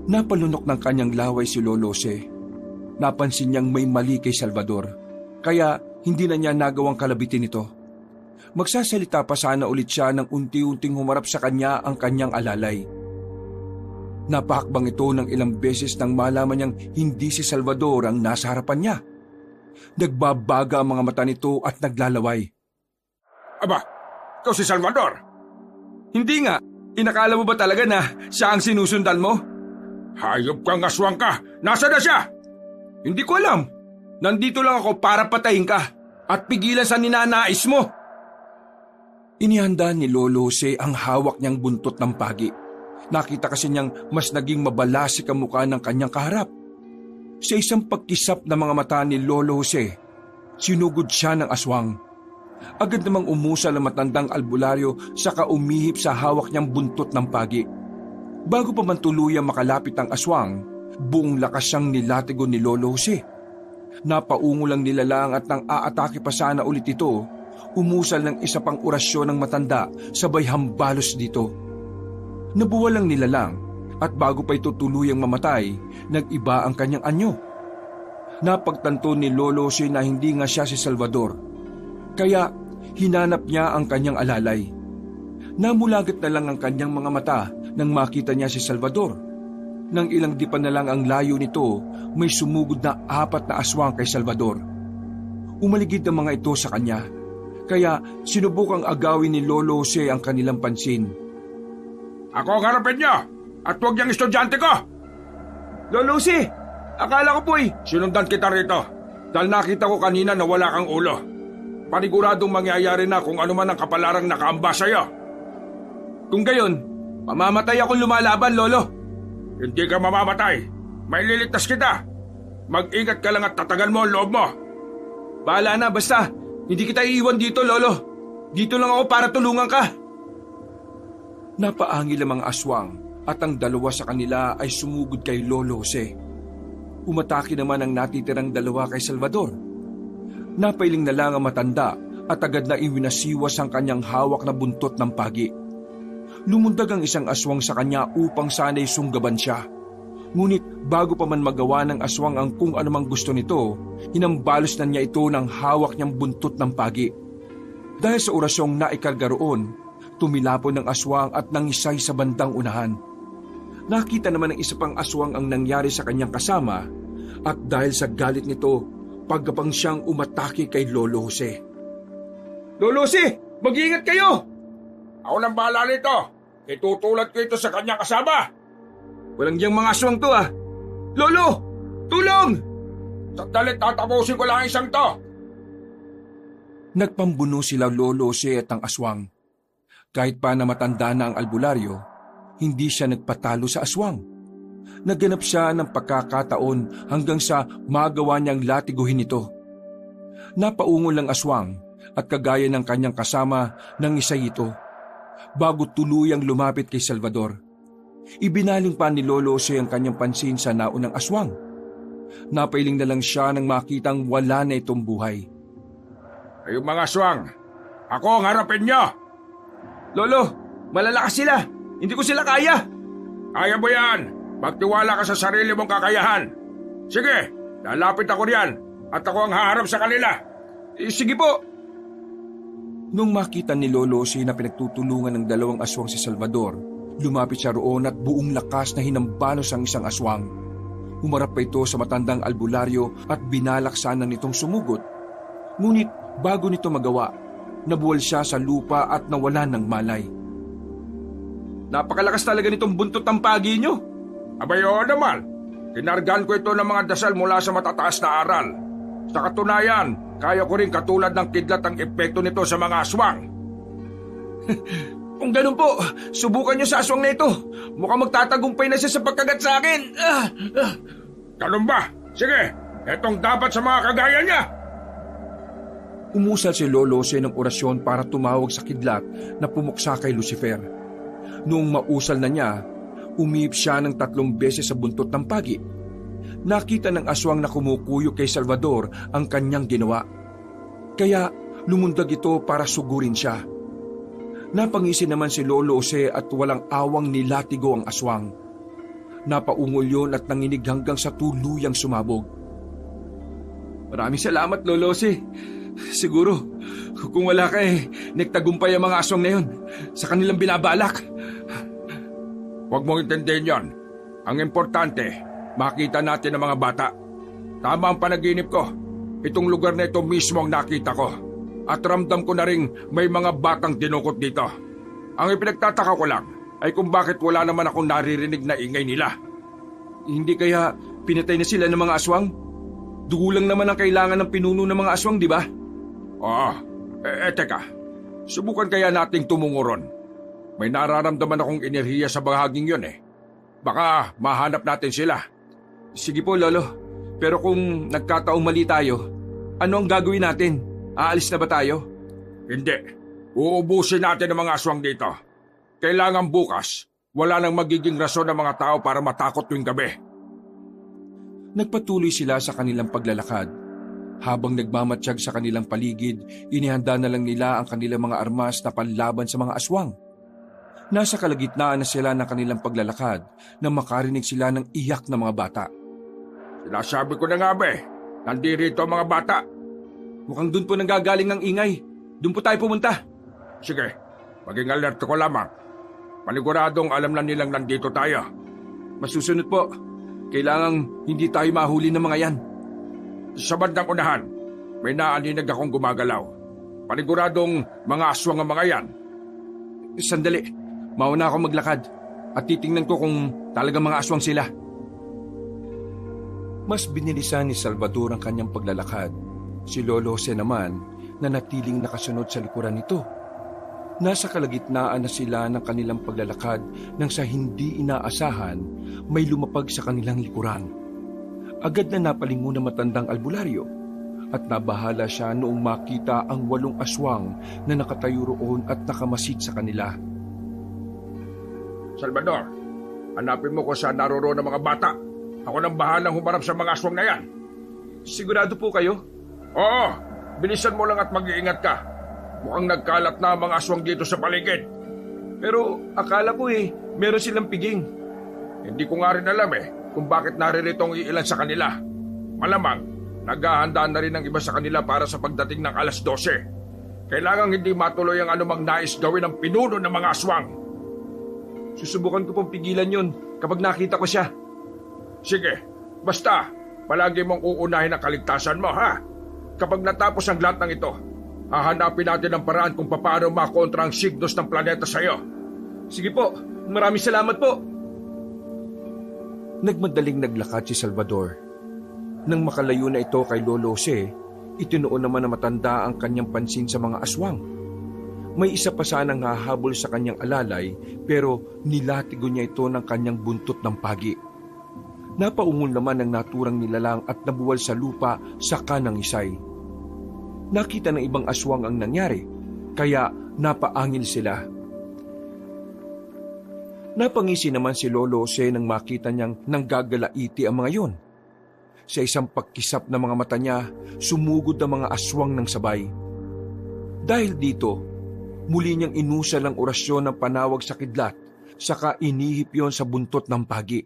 Napalunok ng kanyang laway si Lolo Jose. Napansin niyang may mali kay Salvador, kaya hindi na niya nagawang kalabitin ito. Magsasalita pa sana ulit siya nang unti-unting humarap sa kanya ang kanyang alalay. Napahakbang ito ng ilang beses nang malaman niyang hindi si Salvador ang nasa harapan niya. Nagbabaga ang mga mata nito at naglalaway. Aba, ikaw si Salvador? Hindi nga, inakala mo ba talaga na siya ang sinusundan mo? Hayop kang aswang ka! Nasaan na siya? Hindi ko alam. Nandito lang ako para patayin ka at pigilan sa ninanais mo. Inihanda ni Lolo Jose ang hawak niyang buntot ng pagi. Nakita kasi niyang mas naging mabalasik ang mukha ng kanyang kaharap. Sa isang pagkisap ng mga mata ni Lolo Jose, sinugod siya ng aswang. Agad namang umusal ang matandang albularyo saka umihip sa hawak niyang buntot ng pagi. Bago pa man tuluyang makalapit ang aswang, buong lakas siyang nilatigo ni Lolo Jose. Napaungo lang nilalang at nang aatake pa sana ulit ito, umusal ng isa pang orasyon ng matanda sabay hambalos dito. Nabuwal ang nilalang at bago pa ito tuluyang mamatay, nag-iba ang kanyang anyo. Napagtanto ni Lolo Jose na hindi nga siya si Salvador, kaya hinanap niya ang kanyang alalay. Namulagat na lang ang kanyang mga mata nang makita niya si Salvador. Nang ilang dipan na lang ang layo nito, may sumugod na 4 na aswang kay Salvador. Umaligid ang mga ito sa kanya, kaya sinubukang agawin ni Lolo Jose ang kanilang pansin. Ako ang harapin niyo at huwag niyang estudyante ko! Lolo Jose, akala ko po'y... Sinundan kita rito dahil nakita ko kanina na wala kang ulo. Paniguradong mangyayari na kung ano man ang kapalarang nakaamba sa'yo. Kung gayon, mamamatay akong lumalaban, Lolo. Hindi ka mamamatay. May liligtas kita. Mag-ingat ka lang at tatagan mo ang loob mo. Bahala na, basta hindi kita iiwan dito, Lolo. Dito lang ako para tulungan ka. Napaangil ang mga aswang at ang dalawa sa kanila ay sumugod kay Lolo Jose. Umatake naman ang natitirang dalawa kay Salvador. Napailing na lang ang matanda at agad na iwinasiwas ang kanyang hawak na buntot ng pagi. Lumundag ang isang aswang sa kanya upang sana'y sunggaban siya. Ngunit bago pa man magawa ng aswang ang kung anumang gusto nito, hinambalos na niya ito ng hawak niyang buntot ng pagi. Dahil sa orasyong naikarga roon, tumilapon ng aswang at nangisay sa bandang unahan. Nakita naman ng isa pang aswang ang nangyari sa kanyang kasama at dahil sa galit nito, pagkapang siyang umatake kay Lolo Jose. Lolo Jose, mag-iingat kayo! Ako nang bahala nito. Itutulad ko ito sa kanyang kasama. Walang diyang mga aswang to ah. Lolo! Tulong! Sandalit tatapusin ko lang isang to. Nagpambuno sila Lolo Jose at ang aswang. Kahit pa na matanda na ang albularyo, hindi siya nagpatalo sa aswang. Nagganap siya ng pagkakataon hanggang sa magawa niyang latiguhin ito. Napaungol ang aswang at kagaya ng kanyang kasama ng isa ito. Bago tuluyang lumapit kay Salvador, ibinaling pa ni Lolo Jose ang kanyang pansin sa naunang aswang. Napailing na lang siya nang makitang wala na itong buhay. Ayong mga aswang, ako ang harapin niyo. Lolo, malalakas sila. Hindi ko sila kaya. Kaya mo yan. Magtiwala ka sa sarili mong kakayahan. Sige, lalapit ako riyan at ako ang haharap sa kanila. Sige po. Nung makita ni Lolo Jose na pinagtutulungan ng dalawang aswang si Salvador, lumapit siya roon at buong lakas na hinambalos ang isang aswang. Humarap pa ito sa matandang albularyo at binalak sana nitong sumugot. Ngunit Bago nito magawa, nabuwal siya sa lupa at nawalan ng malay. Napakalakas talaga nitong buntot ng pagi nyo. Abay, oo naman. Kinargan ko ito ng mga dasal mula sa matataas na aral. Sa katunayan, kaya ko rin katulad ng kidlat ang epekto nito sa mga aswang. Kung ganun po, subukan nyo sa aswang na ito. Mukhang magtatagumpay na siya sa pagkagat sa akin. Ganun ba? Sige, etong dapat sa mga kagaya niya. Umusal si Lolo Jose ng orasyon para tumawag sa kidlat na pumuksa kay Lucifer. Noong mausal na niya, umiip siya ng 3 beses sa buntot ng pagi. Nakita ng aswang na kumukuyo kay Salvador ang kanyang ginawa. Kaya lumundag ito para sugurin siya. Napangisi naman si Lolo Jose at walang awang nilatigo ang aswang. Napaungol yun at nanginig hanggang sa tuluyang sumabog. Maraming salamat, Lolo Jose. Siguro, kung wala ka nagtagumpay ang mga aswang na yun sa kanilang binabalak. Huwag mong intindihin yon. Ang importante, makita natin ang mga bata. Tama ang panaginip ko. Itong lugar na ito mismo ang nakita ko. At ramdam ko na rin may mga batang dinukot dito. Ang ipinagtataka ko lang ay kung bakit wala naman akong naririnig na ingay nila. Hindi kaya pinatay na sila ng mga aswang? Dugo lang naman ang kailangan ng pinuno ng mga aswang, di ba? Oo. Teka. Subukan kaya nating tumungo ron. May nararamdaman akong enerhiya sa bahaging yon Baka mahanap natin sila. Sige po, Lolo. Pero kung nagkataong mali tayo, ano ang gagawin natin? Aalis na ba tayo? Hindi. Uubusin natin ang mga aswang dito. Kailangan bukas, wala nang magiging rason ng mga tao para matakot tuwing gabi. Nagpatuloy sila sa kanilang paglalakad. Habang nagmamatsyag sa kanilang paligid, inihanda na lang nila ang kanilang mga armas na panlaban sa mga aswang. Nasa kalagitnaan na sila ng kanilang paglalakad nang makarinig sila ng iyak ng mga bata. Sinasabi ko na nga ba nandirito ang mga bata. Mukhang doon po nanggagaling ang ingay. Doon po tayo pumunta. Sige, maging alert ko lamang. Paniguradong alam na nilang nandito tayo. Masusunod po. Kailangang hindi tayo mahuli ng mga yan. Sa bandang unahan, may naaninag akong gumagalaw. Paniguradong mga aswang ang mga yan. Sandali, mauna akong maglakad at titingnan ko kung talagang mga aswang sila. Mas binilisan ni Salvador ang kanyang paglalakad. Si Lolo Jose naman na natiling nakasunod sa likuran nito. Nasa kalagitnaan na sila ng kanilang paglalakad nang sa hindi inaasahan may lumapag sa kanilang likuran. Agad na napalingon ng matandang albularyo at nabahala siya noong makita ang 8 aswang na nakatayo roon at nakamasid sa kanila. Salvador, hanapin mo kung saan naroon ang mga bata. Ako nang bahalang humarap sa mga aswang na yan. Sigurado po kayo? Oo, bilisan mo lang at mag-iingat ka. Mukhang nagkalat na ang mga aswang dito sa paligid. Pero akala ko meron silang piging. Hindi ko nga rin alam kung bakit naririto ang iilan sa kanila. Malamang, naghahanda na rin ang iba sa kanila para sa pagdating ng 12:00. Kailangang hindi matuloy ang anumang nais gawin ng pinuno ng mga aswang. Susubukan ko pong pigilan yun kapag nakita ko siya. Sige, basta palagi mong uunahin ang kaligtasan mo, ha? Kapag natapos ang lahat ng ito, hahanapin natin ang paraan kung paano makontra ang signos ng planeta sa iyo. Sige po, maraming salamat po. Nagmadaling naglakad si Salvador. Nang makalayo na ito kay Lolo Jose, itinuon naman na matanda ang kanyang pansin sa mga aswang. May isa pa sanang hahabol sa kanyang alalay pero nilatigo niya ito ng kanyang buntot ng pagi. Napaungol naman ng naturang nilalang at nabuwal sa lupa sa kanang isay. Nakita ng ibang aswang ang nangyari, kaya napaangil sila. Napangisi naman si Lolo Jose nang makita niyang nanggagalaiti ang mga yon. Sa isang pagkisap ng mga mata niya, sumugod ang mga aswang ng sabay. Dahil dito, muli niyang inusal ang orasyon ng panawag sa kidlat, saka inihip yon sa buntot ng pagi.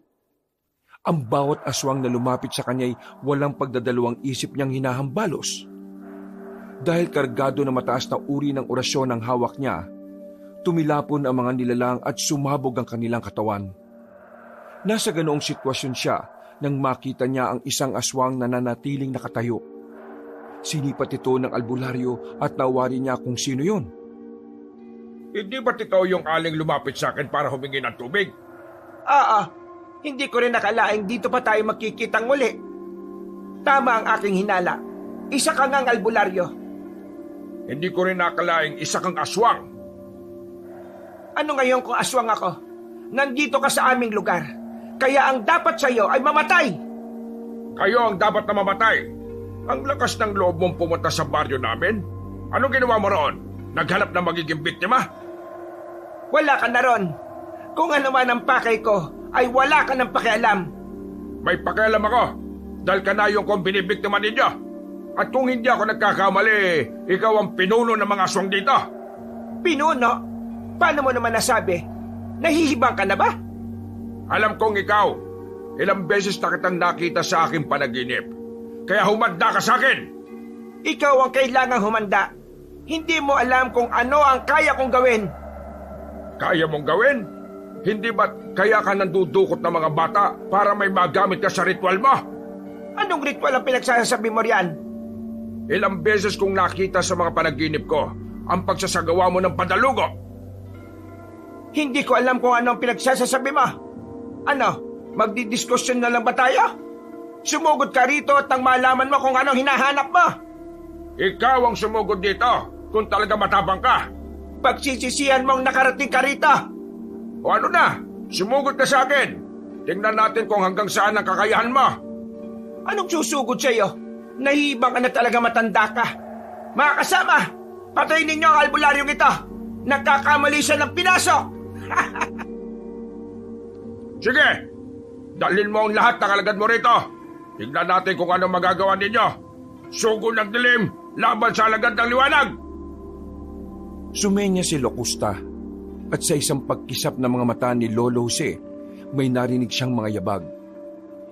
Ang bawat aswang na lumapit sa kanya'y walang pagdadalawang isip niyang hinahambalos. Dahil kargado na mataas na uri ng orasyon ang hawak niya, tumilapon ang mga nilalang at sumabog ang kanilang katawan. Nasa ganoong sitwasyon siya nang makita niya ang isang aswang na nanatiling nakatayo. Sinipat ito ng albularyo at nawari niya kung sino yun. Hindi ba't ikaw yung aling lumapit sa akin para humingi ng tubig? Oo, hindi ko rin nakalaing dito pa tayo magkikitang muli. Tama ang aking hinala. Isa ka ngang albularyo. Hindi ko rin nakalaing isa kang aswang. Ano ngayon kung aswang ako? Nandito ka sa aming lugar. Kaya ang dapat sa'yo ay mamatay. Kayo ang dapat na mamatay. Ang lakas ng loob mong pumunta sa baryo namin. Anong ginawa mo roon? Naghanap ng magiging biktima? Wala ka na ron. Kung ano man ang pakay ko, ay wala ka ng pakialam. May pakialam ako dahil kanayon kong binibiktima ninyo. At kung hindi ako nagkakamali, ikaw ang pinuno ng mga aswang dito. Pinuno? Paano mo naman nasabi? Nahihibang ka na ba? Alam kong ikaw, ilang beses na kitang nakita sa aking panaginip. Kaya humanda ka sa akin. Ikaw ang kailangang humanda. Hindi mo alam kung ano ang kaya kong gawin. Kaya mong gawin? Hindi ba't kaya ka nandudukot ng mga bata para may magamit ka sa ritual mo? Anong ritual ang pinagsasabi mo riyan? Ilang beses kong nakita sa mga panaginip ko ang pagsasagawa mo ng padalugo. Hindi ko alam kung ano ang pinagsasabi mo. Ano, magdidiskusyon na lang ba tayo? Sumugod ka rito at nang malaman mo kung anong hinahanap mo. Ikaw ang sumugod dito kung talaga matapang ka. Pagsisisihan mong nakarating ka rito. O ano na, sumugod ka sa akin. Tingnan natin kung hanggang saan ang kakayahan mo. Anong susugod sa'yo? Nahihibang ka na talaga, matanda ka. Mga kasama, patayin ninyo ang albularyong ito. Nagkakamali siya ng pinasok. Sige, dalhin mo ang lahat ng alagad mo rito. Tingnan natin kung anong magagawa ninyo. Sugo ng dilim, laban sa alagad ng liwanag. Sumenya si Locusta at sa isang pagkisap ng mga mata ni Lolo Jose, may narinig siyang mga yabag.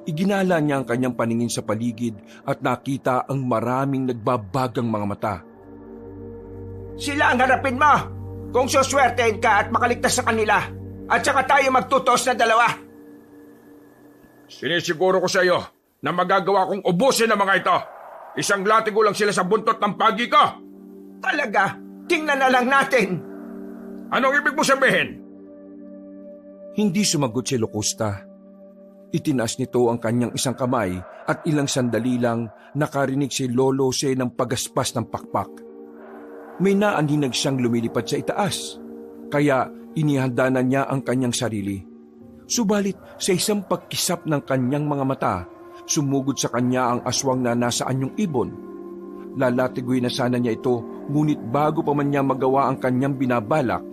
Iginala niya ang kanyang paningin sa paligid at nakita ang maraming nagbabagang mga mata. Sila ang harapin mo kung suswertein ka at makaligtas sa kanila. At saka tayo magtutos na dalawa. Sinisiguro ko sa iyo na magagawa kong ubusin ang mga ito. Isang latigo lang sila sa buntot ng pagi ko. Talaga, tingnan na lang natin. Anong ibig mo sabihin? Hindi sumagot si Locusta. Itinaas nito ang kanyang isang kamay at ilang sandali lang nakarinig si Lolo Jose ng pagaspas ng pakpak. May naaninag siyang lumilipad sa itaas, kaya inihanda na niya ang kanyang sarili. Subalit sa isang pagkisap ng kanyang mga mata, sumugod sa kanya ang aswang na nasa anyong ibon. Lalatigoy na sana niya ito, ngunit bago pa man niya magawa ang kanyang binabalak,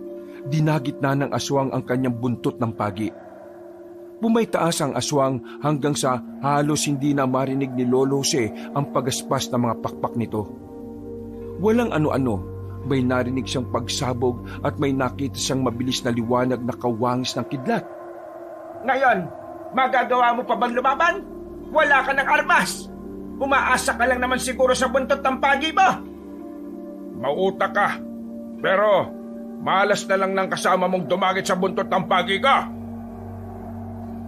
dinagit na ng aswang ang kanyang buntot ng pagi. Bumaytaas ang aswang hanggang sa halos hindi na marinig ni Lolo Jose ang pagaspas ng mga pakpak nito. Walang ano-ano, may narinig siyang pagsabog at may nakita siyang mabilis na liwanag na kawangis ng kidlat. Ngayon, magagawa mo pa bang lumaban? Wala ka ng armas. Umaasa ka lang naman siguro sa buntot ng pagi mo. Mautak ka, pero malas na lang ng kasama mong dumagit sa buntot ng pagi ko.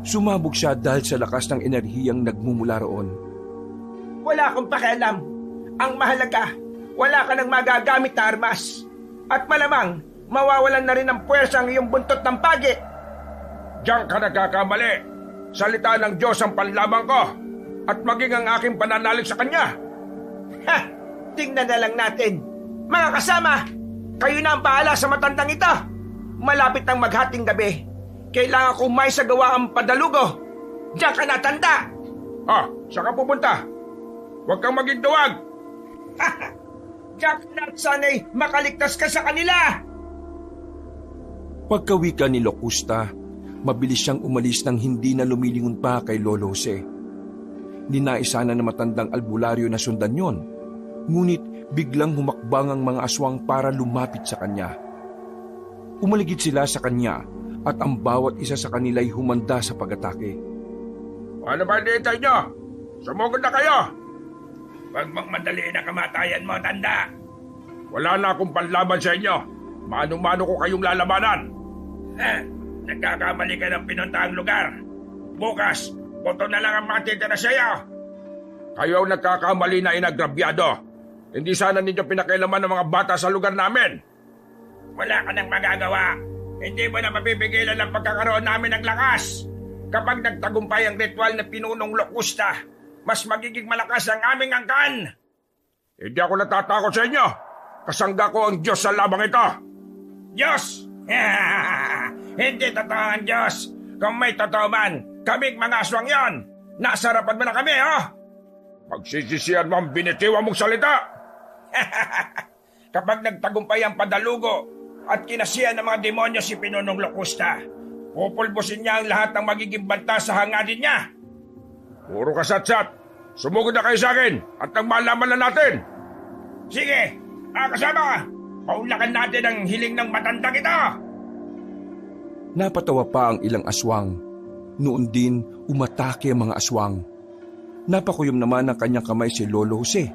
Sumabog siya dahil sa lakas ng enerhiyang nagmumula roon. Wala akong pakialam. Ang mahalaga, wala ka nang magagamit na armas. At malamang, mawawalan na rin ng puwersa ang iyong buntot ng pagi. Diyan ka nagkakamali. Salita ng Diyos ang panlamang ko at maging ang aking pananalig sa Kanya. Ha! Tingnan na lang natin. Mga kasama, kayo na ang bahala sa matandang ito. Malapit ang maghating gabi. Kailangan kong may sagawa ang padalugo. Diyan ka na, tanda! Saan ka pupunta? Huwag kang maging duwag! Diyan ka na at sana'y makaligtas ka sa kanila! Pagkawika ni Locusta, mabilis siyang umalis nang hindi na lumilingon pa kay Lolo Jose. Ninaisa na matandang albularyo na sundan yon, ngunit biglang humakbang ang mga aswang para lumapit sa kanya. Umaligid sila sa kanya at ang bawat isa sa kanila'y humanda sa pag-atake. Ano ba hinihintay nyo? Sumugod na kayo! Huwag mong madali na kamatayan mo, tanda! Wala na akong panlaban sa inyo. Mano-mano ko kayong lalabanan. Nagkakamali ka ng pinuntahang lugar. Bukas, boto na lang ang matitira sa iyo. Kayo ang nagkakamali na inagrabyado. hindi sana ninyo pinakailaman ng mga bata sa lugar namin. Wala ka nang magagawa. Hindi mo na mapipigilan ang pagkakaroon namin ng lakas. Kapag nagtagumpay ang ritual na pinunong Locusta, mas magiging malakas ang aming angkan. Hindi ako natatakot sa inyo. Kasangga ko ang Diyos sa labang ito. Diyos! Hindi totoo ang Diyos. Kung may totoo man, kaming mga aswang yon. Nasarapan mo na kami, ha? Pagsisisihan mo ang binitiwa mong salita. Kapag nagtagumpay ang padalugo at kinasiyan ng mga demonyo si Pinunong Locusta, pupulbusin niya ang lahat ng magiging banta sa hangadin niya. Puro kasatsat. Sumugod na kayo sa akin at nang malaman na natin. Sige, kasama ka. Paulakan natin ang hiling ng matandang ito. Napatawa pa ang ilang aswang. Noon din umatake ang mga aswang. Napakuyom naman ng kanyang kamay si Lolo Jose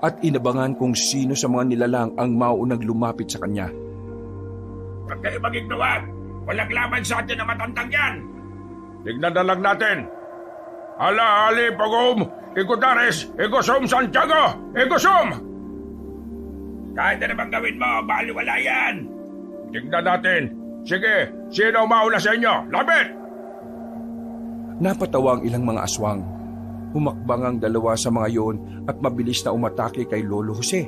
at inabangan kung sino sa mga nilalang ang mauunang lumapit sa kanya. Huwag kayo magignuwag. Walang laban sa atin na matandang yan. Tignan na lang natin. Ala, ali, pagom, ikudares, igosum, Santiago, igosum! Kahit na naman gawin mo, baliwala yan. Tignan natin. Sige, sino mauna sa inyo? Lapit! Napatawa ang ilang mga aswang. Humakbang ang dalawa sa mga yon at mabilis na umatake kay Lolo Jose.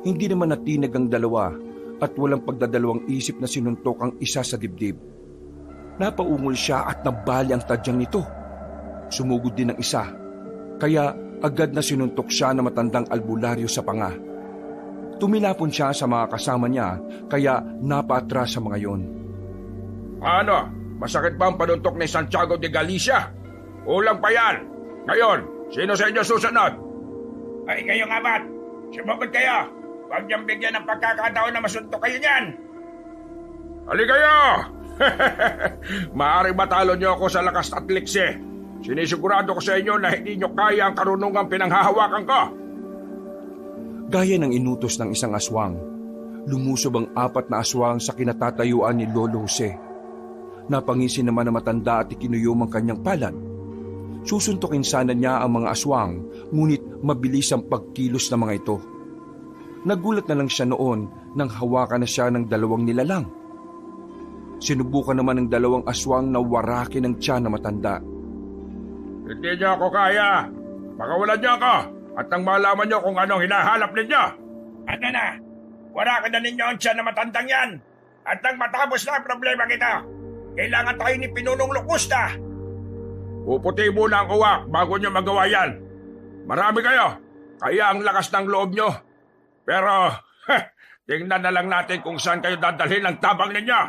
Hindi naman natinag ang dalawa at walang pagdadalawang isip na sinuntok ang isa sa dibdib. Napaungol siya at nabali ang tadyang nito. Sumugod din ang isa, kaya agad na sinuntok siya ng matandang albularyo sa panga. Tumilapon siya sa mga kasama niya, kaya napaatras sa mga yon. Ano? Masakit ba ang panuntok ni Santiago de Galicia? Ulang pa yan. Ngayon, sino sa inyo susunod? Ay, kayo nga ba't? Sumugod kayo. Huwag niyang bigyan ng pagkakataon na masuntok kayo niyan. Hali kayo! Maaaring matalo niyo ako sa lakas at liksi. Sinisigurado ko sa inyo na hindi niyo kaya ang karunungang pinanghahawakan ko. Gaya ng inutos ng isang aswang, lumusob ang 4 na aswang sa kinatatayuan ni Lolo Jose. Napangisin naman na matanda at ikinuyom ang kanyang palad. Susuntukin sana niya ang mga aswang, ngunit mabilis ang pagkilos ng mga ito. Nagulat na lang siya noon nang hawakan na siya ng 2 nilalang. Sinubukan naman ng 2 aswang na warakin ang tiyan na matanda. Hindi niyo ako kaya. Pakawalan niyo ako at nang malaman niyo kung anong hinahanap ninyo. Ano na? Warakin na ninyo ang tiyan na matandang yan. At nang matapos na ang problema ito, kailangan tayo ni Pinunong Locusta. Puputi muna ang uwak bago niyo magawa yan. Marami kayo, kaya ang lakas ng loob niyo. Pero, tingnan na lang natin kung saan kayo dadalhin ang tabang ninyo.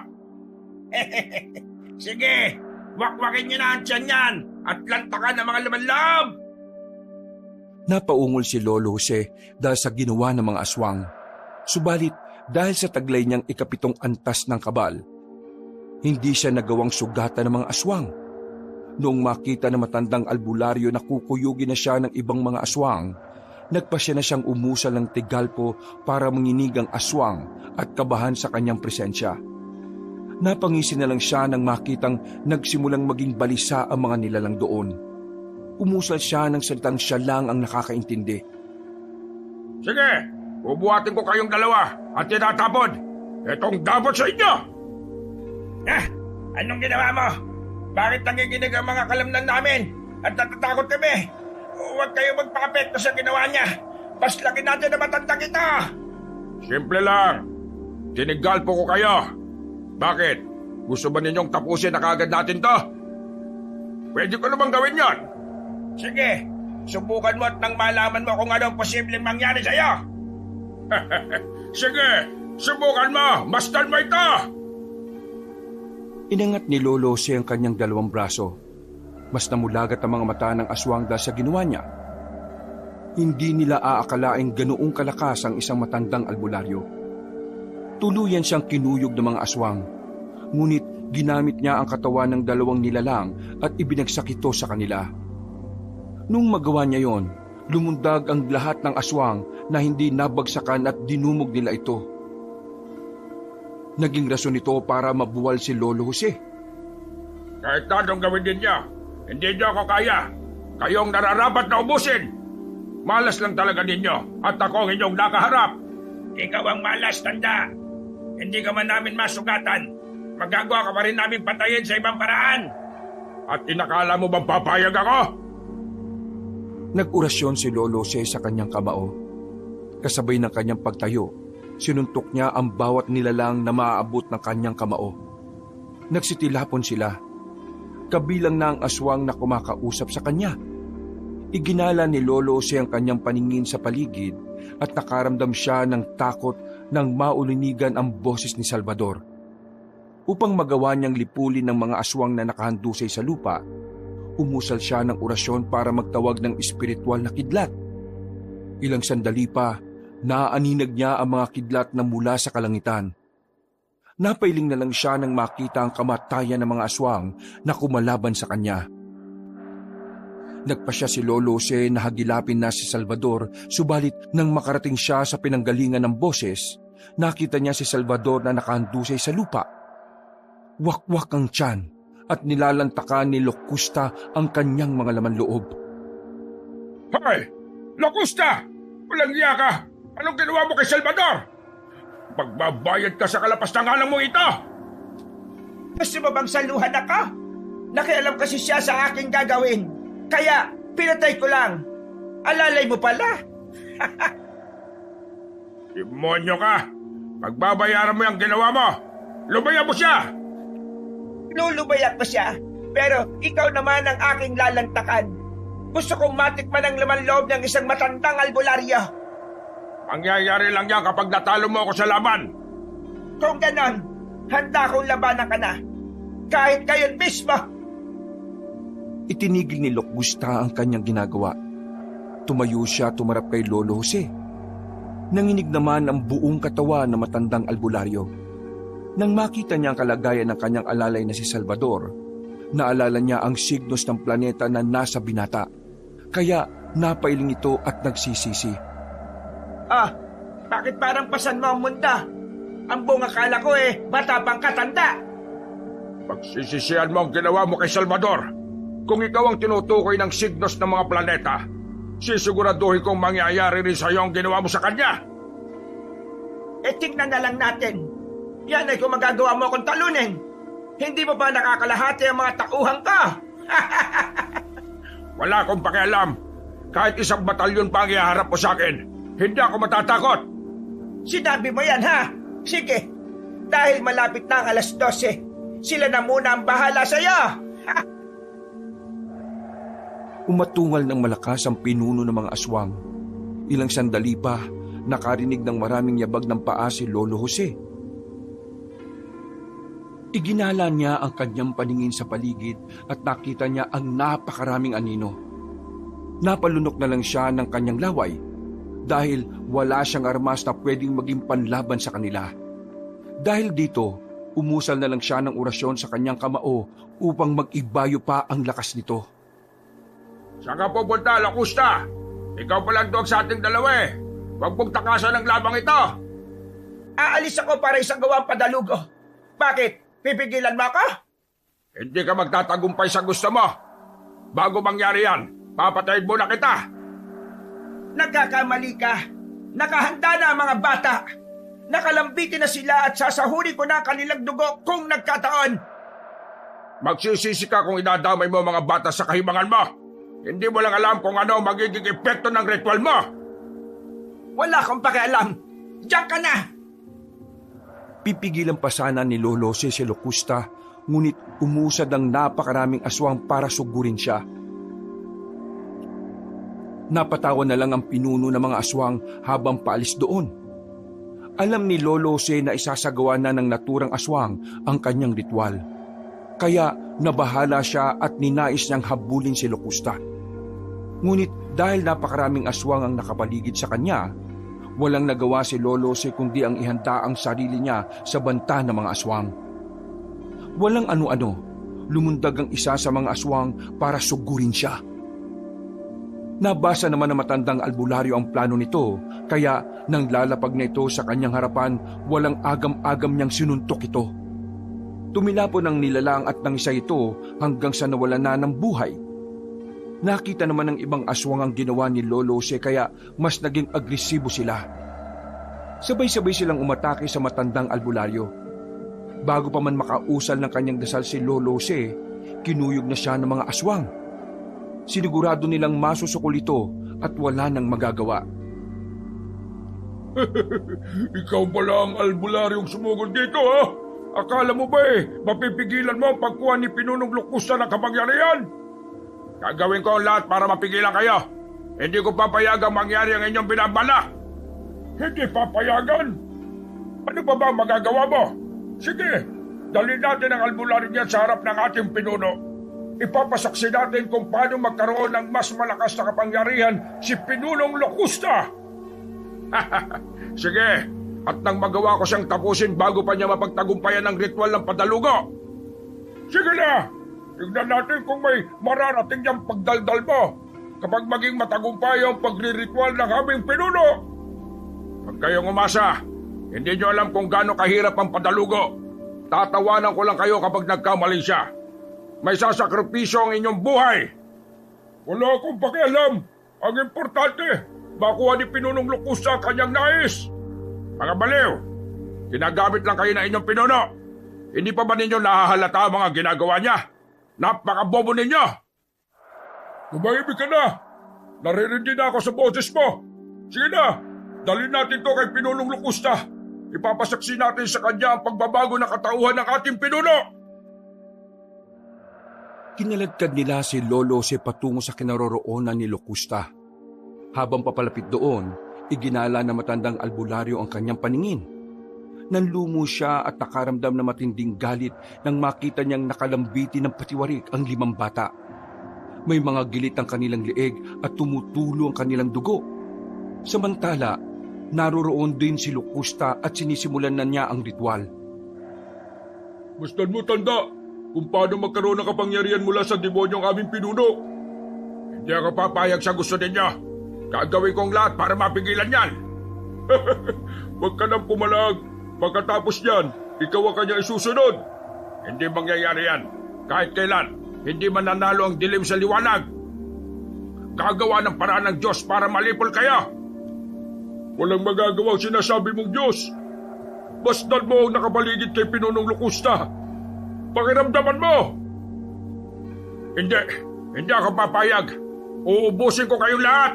Sige, wakwakin niyo na ang tiyan yan at lantakan ng mga laman loob. Napaungol si Lolo Jose dahil sa ginawa ng mga aswang. Subalit, dahil sa taglay niyang 7 antas ng kabal, hindi siya nagawang sugatan ng mga aswang. Noong makita ng matandang albularyo na kukuyugin na siya ng ibang mga aswang, nagpasya na siyang umusal ng tigalpo para manginig ang aswang at kabahan sa kanyang presensya. Napangisi na lang siya nang makitang nagsimulang maging balisa ang mga nilalang doon. Umusal siya ng salitang siya lang ang nakakaintindi. Sige, bubuhatin ko kayong 2 at tinatapod. Itong dabot sa inyo! Anong ginawa mo? Bakit nanginginig ang mga kalamnan namin? At natatakot kami? Huwag kayo magpakapekto sa ginawa niya. Paslagin natin na matandang ito. Simple lang. Tinigalpo ko kayo. Bakit? Gusto ba ninyong tapusin na kagad natin to? Pwede ko namang gawin yon. Sige, subukan mo at nang malaman mo kung ano ang posibleng mangyari sa'yo. Sige, subukan mo. Mastan mo ito. Inangat ni Lolo Jose ang kanyang 2 braso. Mas namulagat ang mga mata ng aswang dahil sa ginawa niya. Hindi nila aakalaing ganoong kalakas ang isang matandang albularyo. Tuluyan siyang kinuyog ng mga aswang. Ngunit ginamit niya ang katawan ng 2 nilalang at ibinagsak ito sa kanila. Nung magawa niya yon, lumundag ang lahat ng aswang na hindi nabagsakan at dinumog nila ito. Naging rason ito para mabuwal si Lolo Jose. Kahit anong gawin ninyo, hindi niyo ako kaya. Kayong nararapat na ubusin. Malas lang talaga ninyo at ako ang inyong nakaharap. Ikaw ang malas, tanda. Hindi ka man namin masugatan. Magagawa ka pa rin namin patayin sa ibang paraan. At inakala mo bang papayag ako? Nag-orasyon si Lolo Jose sa kanyang kamao. Kasabay ng kanyang pagtayo, sinuntok niya ang bawat nilalang na maaabot ng kanyang kamao. Nagsitilapon sila. Kabilang na ang aswang na kumakausap sa kanya. Iginala ni Lolo Jose ang kanyang paningin sa paligid at nakaramdam siya ng takot nang maulinigan ang boses ni Salvador. Upang magawa niyang lipulin ng mga aswang na nakahandusay sa lupa, umusal siya ng orasyon para magtawag ng espiritual na kidlat. Ilang sandali pa, naaaninag niya ang mga kidlat na mula sa kalangitan. Napailing na lang siya nang makita ang kamatayan ng mga aswang na kumalaban sa kanya. Nagpasya si Lolo Jose na hagilapin na si Salvador, subalit nang makarating siya sa pinanggalingan ng boses, nakita niya si Salvador na nakahandusay sa lupa. Wakwak ang tiyan at nilalantakan ni Locusta ang kanyang mga laman loob. Hoy! Locusta! Walang iya ka! Anong ginawa mo kay Salvador? Magbabayad ka sa kalapastanganan mo ito! Gusto mo bang saluhan ako? Nakialam kasi siya sa aking gagawin. Kaya, pinatay ko lang. Alalay mo pala. Demonyo ka! Pagbabayaran mo yung ginawa mo! Lubayan mo siya! Lulubayak ko siya. Pero ikaw naman ang aking lalantakan. Gusto kong matikman ang laman loob ng isang matandang albularyo. Mangyayari lang yan kapag natalo mo ako sa laban. Kung ganon, handa akong labanan ka na. Kahit ngayon mismo. Itinigil ni Locusta ang kanyang ginagawa. Tumayo siya tumarap kay Lolo Jose. Nanginig naman ang buong katawan ng matandang albularyo. Nang makita niya ang kalagayan ng kanyang alalay na si Salvador, naalala niya ang signos ng planeta na nasa binata. Kaya napailing ito at nagsisisi. Bakit parang pasan mo ang mundo? Ang buong akala ko bata pang katanda. Pagsisisihan mo ang ginawa mo kay Salvador. Kung ikaw ang tinutukoy ng signos ng mga planeta, sisiguraduhin kong mangyayari rin sa iyo ang ginawa mo sa kanya. Tingnan na lang natin. Yan ay kung magagawa mo akong talunin. Hindi mo ba nakakalahati ang mga tauhan ka? Wala akong pakialam. Kahit isang batalyon pa ang iharap mo sa akin, hindi ako matatakot. Sinabi mo yan, ha? Sige. Dahil malapit na ang 12:00, sila na muna ang bahala sa iyo. Umatungal ng malakas ang pinuno ng mga aswang. Ilang sandali pa, nakarinig ng maraming yabag ng paa si Lolo Jose. Iginala niya ang kanyang paningin sa paligid at nakita niya ang napakaraming anino. Napalunok na lang siya ng kanyang laway dahil wala siyang armas na pwedeng maging panlaban sa kanila. Dahil dito, umusal na lang siya ng orasyon sa kanyang kamao upang mag-ibayo pa ang lakas nito. Saan ka pupunta, Locusta? Ikaw palang duwag sa ating dalawa. Huwag mong takasan ang labang ito. Aalis ako para isagawa ang padalugo. Bakit? Pipigilan mo ako? Hindi ka magtatagumpay sa gusto mo. Bago mangyari yan, papatayin muna kita. Nagkakamali ka. Nakahanda na ang mga bata. Nakalambitin na sila at sasahuri ko na ang kanilang dugo kung nagkataon. Magsisisi ka kung idadamay mo mga bata sa kahimangan mo. Hindi mo lang alam kung ano magiging epekto ng ritual mo. Wala akong pakialam. Diyan ka na! Pipigilan pa sana ni Lolo Jose si Locusta, ngunit umusad ang napakaraming aswang para sugurin siya. Napatawan na lang ang pinuno ng mga aswang habang paalis doon. Alam ni Lolo Jose na isasagawa na ng naturang aswang ang kanyang ritual. Kaya nabahala siya at ninais niyang habulin si Locusta. Ngunit dahil napakaraming aswang ang nakapaligid sa kanya, walang nagawa si Lolo Jose kundi ang ihanda ang sarili niya sa banta ng mga aswang. Walang ano-ano, lumundag ang isa sa mga aswang para sugurin siya. Nabasa naman ng matandang albularyo ang plano nito, kaya nang lalapag na ito sa kanyang harapan, walang agam-agam niyang sinuntok ito. Tumilapon ang nilalang at nang isa ito hanggang sa nawalan na ng buhay. Nakita naman ng ibang aswang ang ginawa ni Lolo Jose kaya mas naging agresibo sila. Sabay-sabay silang umatake sa matandang albularyo. Bago pa man makausal ng kanyang dasal si Lolo Jose, kinuyog na siya ng mga aswang. Sinigurado nilang masusukol ito at wala nang magagawa. Ikaw pala ang albularyong sumugod dito, ha? Akala mo ba mapipigilan mo ang pagkuha ni Pinunong Locusta ng kapangyarihan? Gagawin ko ang lahat para mapigilan kayo. Hindi ko papayagang mangyari ang inyong binabalak. Hindi papayagan? Ano pa ba ang magagawa mo? Sige, dalhin natin ang albularyo niyan sa harap ng ating pinuno. Ipapasaksi natin kung paano magkaroon ng mas malakas na kapangyarihan si Pinunong Locusta. Sige, at nang magawa ko siyang tapusin bago pa niya mapagtagumpayan ng ritual ng padalugo. Sige na, tignan natin kung may mararating niyang pagdaldal mo kapag maging matagumpay ang pagriritual ng aming pinuno. Pag kayong umasa, hindi niyo alam kung gaano kahirap ang padalugo. Tatawanan ko lang kayo kapag nagkamali siya. May sasakripisyo ang inyong buhay. Wala akong pakialam. Ang importante, makuha ni Pinunong Locusta ang kanyang nais. Mga baliw, ginagamit lang kayo na inyong pinuno. Hindi pa ba ninyo nahahalata ang mga ginagawa niya? Napakabobo ninyo! Tumahimik ka na! Naririndi na ako sa boses mo. Sige na, dalhin natin to kay Pinunong Locusta. Ipapasaksi natin sa kanya ang pagbabago ng katauhan ng ating pinuno. Kinaladkad nila si Lolo Jose patungo sa kinaroroonan ni Locusta. Habang papalapit doon, iginala na matandang albularyo ang kanyang paningin. Nanlumo siya at nakaramdam na matinding galit nang makita niyang nakalambiti ng patiwarik ang 5 bata. May mga gilit ang kanilang leeg at tumutulo ang kanilang dugo. Samantala, naroroon din si Locusta at sinisimulan na niya ang ritual. Bastan mo tanda kung paano magkaroon ng kapangyarihan mula sa demonyong aming pinuno. Hindi ako papayag sa gusto ninyo. Gagawin kong lahat para mapigilan yan. Huwag ka nang pumalag. Pagkatapos yan, ikaw ang kanya isusunod. Hindi mangyayari yan. Kahit kailan, hindi mananalo ang dilim sa liwanag. Gagawa ng paraan ng Diyos para malipol kayo. Walang magagawa ang sinasabi mong Diyos. Bastan mo ang nakapaligid kay Pinunong Locusta. Pakiramdaman mo. Hindi ako papayag. Uubusin ko kayong lahat.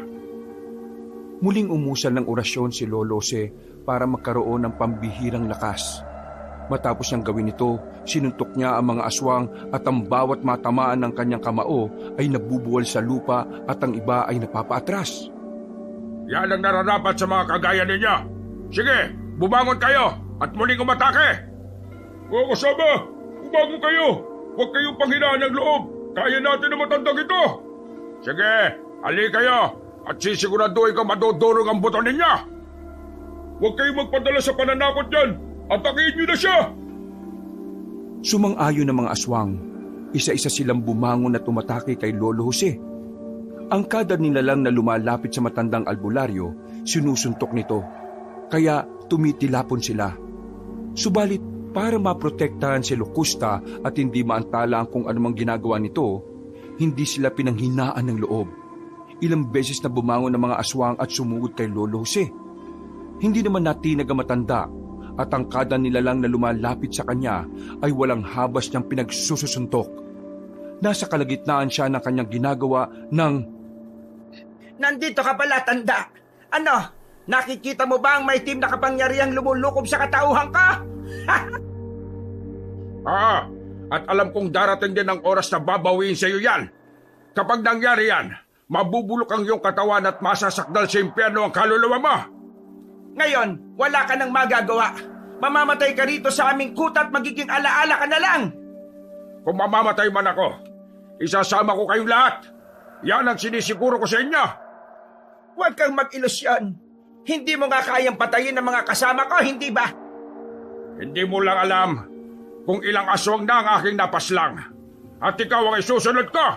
Muling umusal ng orasyon si Lolo Jose para magkaroon ng pambihirang lakas. Matapos niyang gawin ito, sinuntok niya ang mga aswang at ang bawat matamaan ng kanyang kamao ay nabubuwal sa lupa at ang iba ay napapaatras. Yan ang nararapat sa mga kagaya ninyo. Sige, bumangon kayo at muling umatake. Mga kasama, bumangon kayo. Huwag kayong panghinaan ng loob. Kaya natin na matandang ito. Sige, hali kayo. At sisiguraduhin ko madudurog ang buto ninyo. Huwag kayong magpadala sa pananakot yan. Atakihin niyo na siya. Sumang-ayon ng mga aswang. Isa-isa silang bumangon at tumatake kay Lolo Jose. Ang kada nila lang na lumalapit sa matandang albularyo, sinusuntok nito. Kaya tumitilapon sila. Subalit para maprotektahan si Locusta at hindi maantala kung anumang ginagawa nito, hindi sila pinanghinaan ng loob. Ilang beses na bumangon ng mga aswang at sumugod kay Lolo Jose. Hindi naman natinag ang matanda at ang kada nila lang na lumalapit sa kanya ay walang habas niyang pinagsususuntok. Nasa kalagitnaan siya ng kanyang ginagawa ng... Nandito ka pala, tanda. Ano, nakikita mo ba ang may team na kapangyarihang lumulukob sa katauhan ka? At alam kong darating din ang oras na babawiin sa iyo yan. Kapag nangyari yan, mabubulok ang iyong katawan at masasakdal sa impyerno ang kaluluwa mo. Ngayon, wala ka nang magagawa. Mamamatay ka rito sa aming kuta at magiging alaala ka na lang. Kung mamamatay man ako, isasama ko kayong lahat. Yan ang sinisiguro ko sa inyo. Huwag kang mag-ilusyon. Hindi mo nga kayang patayin ang mga kasama ko, hindi ba? Hindi mo lang alam kung ilang aswang na ang aking napaslang. At ikaw ang isusunod ko.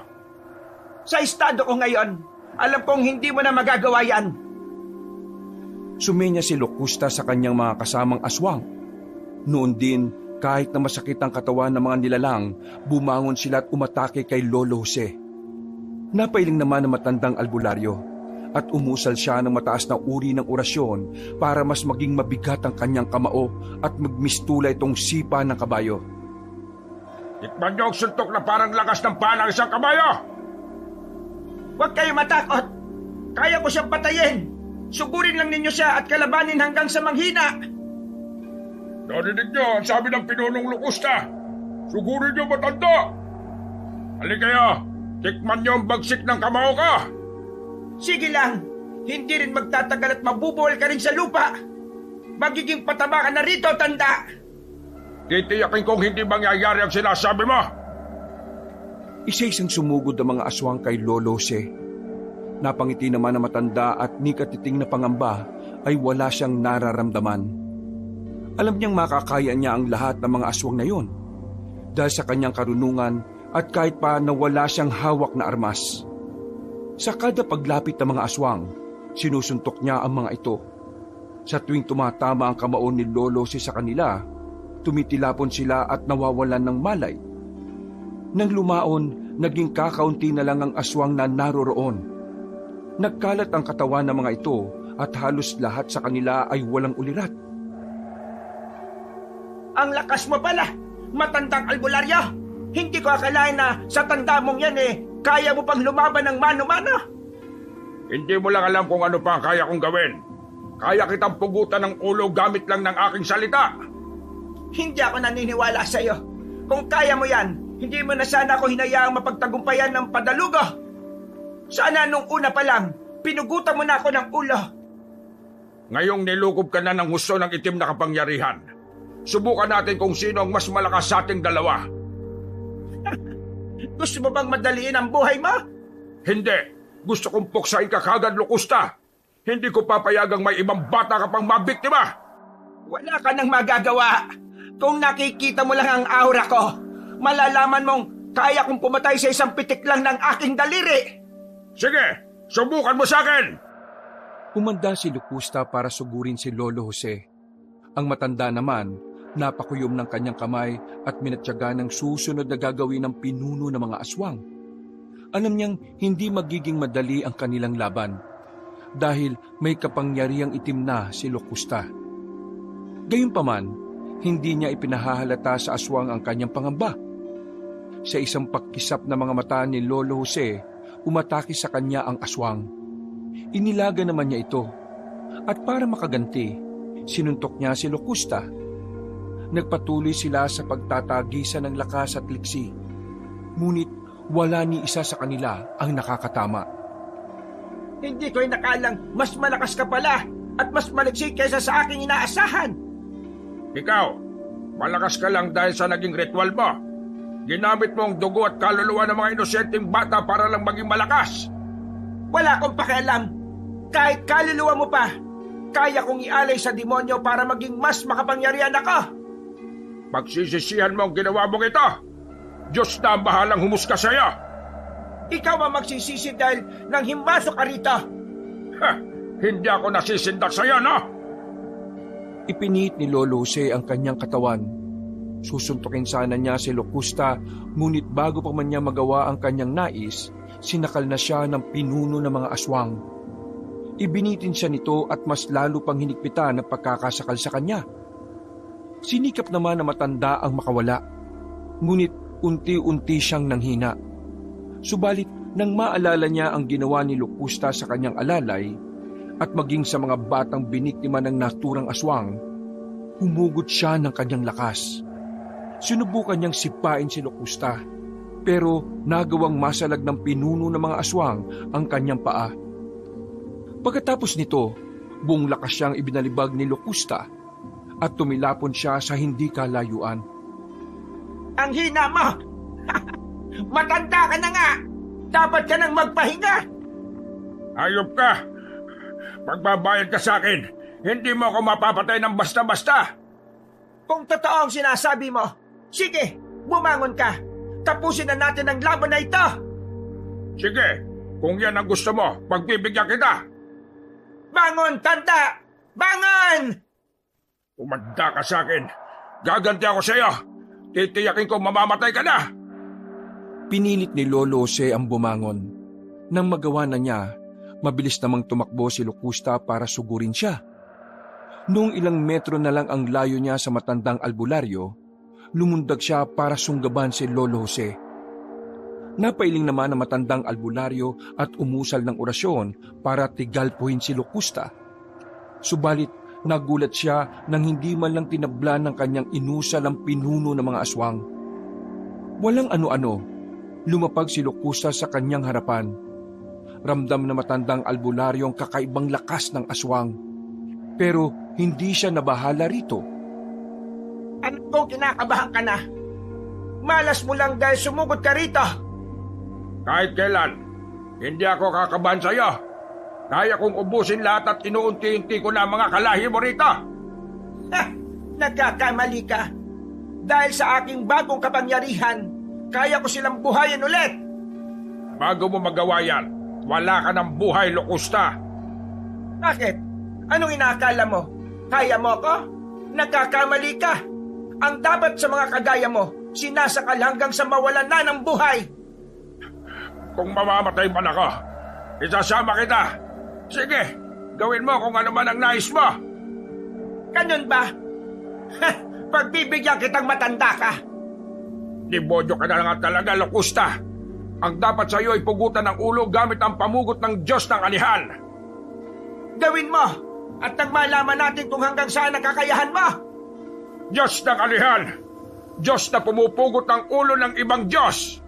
Sa estado ko ngayon, alam kong hindi mo na magagawa yan. Sumenya si Locusta sa kanyang mga kasamang aswang. Noon din, kahit na masakit ang katawan ng mga nilalang, bumangon sila at umatake kay Lolo Jose. Napailing naman ang matandang albularyo at umusal siya ng mataas na uri ng orasyon para mas maging mabigat ang kanyang kamao at magmistula itong sipa ng kabayo. Tikman niyo ang suntok na parang lakas ng paa ng isang kabayo! Huwag kayo matakot. Kaya ko siyang patayin. Sugurin lang ninyo siya at kalabanin hanggang sa manghina. Narinig niyo ang sabi ng pinunong Locusta. Sugurin niyo, matanda! Halika kayo, tikman niyo ang bagsik ng kamao ka! Sige lang. Hindi rin magtatagal at mabubuwal ka rin sa lupa. Magiging pataba ka na rito, tanda. Titiyakin kong hindi mangyayari ang sinasabi mo! Isa-isang sumugod ang mga aswang kay Lolo Jose. Napangiti naman ang matanda at ni katiting na pangamba ay wala siyang nararamdaman. Alam niyang makakaya niya ang lahat ng mga aswang na yun dahil sa kanyang karunungan at kahit pa na wala siyang hawak na armas. Sa kada paglapit ng mga aswang, sinusuntok niya ang mga ito. Sa tuwing tumatama ang kamao ni Lolo Jose sa kanila, tumitilapon sila at nawawalan ng malay. Nang lumaon, naging kakaunti na lang ang aswang na naroroon. Nagkalat ang katawan ng mga ito at halos lahat sa kanila ay walang ulirat. Ang lakas mo pala, matandang albularyo. Hindi ko akalain na sa tanda mong yan kaya mo pang lumaban ng mano-mano. Hindi mo lang alam kung ano pa ang kaya kong gawin. Kaya kitang pugutan ng ulo gamit lang ng aking salita. Hindi ako naniniwala sa iyo. Kung kaya mo yan, hindi mo na sana ako hinayaang mapagtagumpayan ng padalugo. Sana nung una pa lang, pinugutan mo na ako ng ulo. Ngayong nilukob ka na ng husto ng itim na kapangyarihan. Subukan natin kung sino ang mas malakas sa ating dalawa. Gusto mo bang madaliin ang buhay mo? Hindi. Gusto kong puksain ka kagad, Locusta. Hindi ko papayagang may ibang bata ka pang mabiktima. Wala ka nang magagawa. Kung nakikita mo lang ang aura ko, malalaman mong kaya kong pumatay sa isang pitik lang ng aking daliri. Sige, subukan mo sa akin! Humanda si Locusta para sugurin si Lolo Jose. Ang matanda naman, napakuyom ng kanyang kamay at minatyaga ng susunod na gagawin ng pinuno ng mga aswang. Alam niyang hindi magiging madali ang kanilang laban dahil may kapangyarihang itim na si Locusta. Gayunpaman, hindi niya ipinahahalata sa aswang ang kanyang pangamba. Sa isang pagkisap na mga mata ni Lolo Jose, umatake sa kanya ang aswang. Inilaga naman niya ito at para makaganti, sinuntok niya si Locusta. Nagpatuloy sila sa pagtatagisan ng lakas at liksi. Ngunit wala ni isa sa kanila ang nakakatama. Hindi ko inakalang mas malakas ka pala at mas maliksi kaysa sa aking inaasahan. Ikaw, malakas ka lang dahil sa naging ritual mo. Ginamit mo ang dugo at kaluluwa ng mga inosenteng bata para lang maging malakas. Wala akong pakialam. Kahit kaluluwa mo pa, kaya kong ialay sa demonyo para maging mas makapangyarihan ako. Pagsisisihan mo ang ginawa mong ito. Diyos na ang bahalang humusga sa iyo. Ikaw ang magsisisi dahil nang himasok ka rito. Ha! Hindi ako nasisindak sa iyo, no? Ipinihit ni Lolo Jose ang kanyang katawan. Susuntukin sana niya si Locusta, ngunit bago pa man niya magawa ang kanyang nais, sinakal na siya ng pinuno ng mga aswang. Ibinitin siya nito at mas lalo pang hinikpitan ang pagkakasakal sa kanya. Sinikap naman na matanda ang makawala, ngunit unti-unti siyang nanghina. Subalit nang maalala niya ang ginawa ni Locusta sa kanyang alalay at maging sa mga batang biniktima ng naturang aswang, humugot siya ng kanyang lakas. Sinubukan niyang sipain si Locusta, pero nagawang masalag ng pinuno ng mga aswang ang kanyang paa. Pagkatapos nito, buong lakas siyang ibinalibag ni Locusta at tumilapon siya sa hindi kalayuan. Ang hina mo! Matanda ka na nga! Dapat ka nang magpahinga! Ayop ka! Magbabayad ka sa akin! Hindi mo ako mapapatay ng basta-basta! Kung totoo ang sinasabi mo, sige, bumangon ka! Tapusin na natin ang laban na ito! Sige, kung yan ang gusto mo, pagbibigyan kita! Bangon, tanda! Bangon! Umanda ka sa akin! Gaganti ako sa iyo! Titiyakin ko mamamatay ka na! Pinilit ni Lolo Jose ang bumangon. Nang magawa na niya, mabilis namang tumakbo si Locusta para sugurin siya. Noong ilang metro na lang ang layo niya sa matandang albularyo, lumundag siya para sunggaban si Lolo Jose. Napailing naman ang matandang albularyo at umusal ng orasyon para tigalpuhin si Locusta. Subalit nagulat siya nang hindi man lang tinablan ng kanyang inusal ang pinuno ng mga aswang. Walang ano-ano, lumapag si Locusta sa kanyang harapan. Ramdam na matandang albularyo ang kakaibang lakas ng aswang. Pero hindi siya nabahala rito. Ano kung kinakabahan ka na? Malas mo lang dahil sumugod ka rito. Kahit kailan, hindi ako kakabahan sa'yo. Kaya kong ubusin lahat at inuunti-unti ko na ang mga kalahi mo rito. Ha! Nagkakamali ka. Dahil sa aking bagong kapangyarihan, kaya ko silang buhayin ulit. Bago mo magawa yan, wala ka ng buhay, Locusta. Bakit? Anong inaakala mo? Kaya mo ko? Nagkakamali ka. Ang dapat sa mga kagaya mo, sinasakal hanggang sa mawalan na ng buhay. Kung mamamatay man ako, isasama kita. Sige, gawin mo kung ano man ang nais mo. Ganun ba? Pagbibigyan kitang matanda ka. Demonyo ka na nga talaga, Locusta. Ang dapat sa iyo ay pugutan ng ulo gamit ang pamugot ng Diyos ng Anihan. Gawin mo at nang malaman natin kung hanggang saan ang kakayahan mo. Diyos ng Anihan! Diyos na pumupugot ng ulo ng ibang Diyos!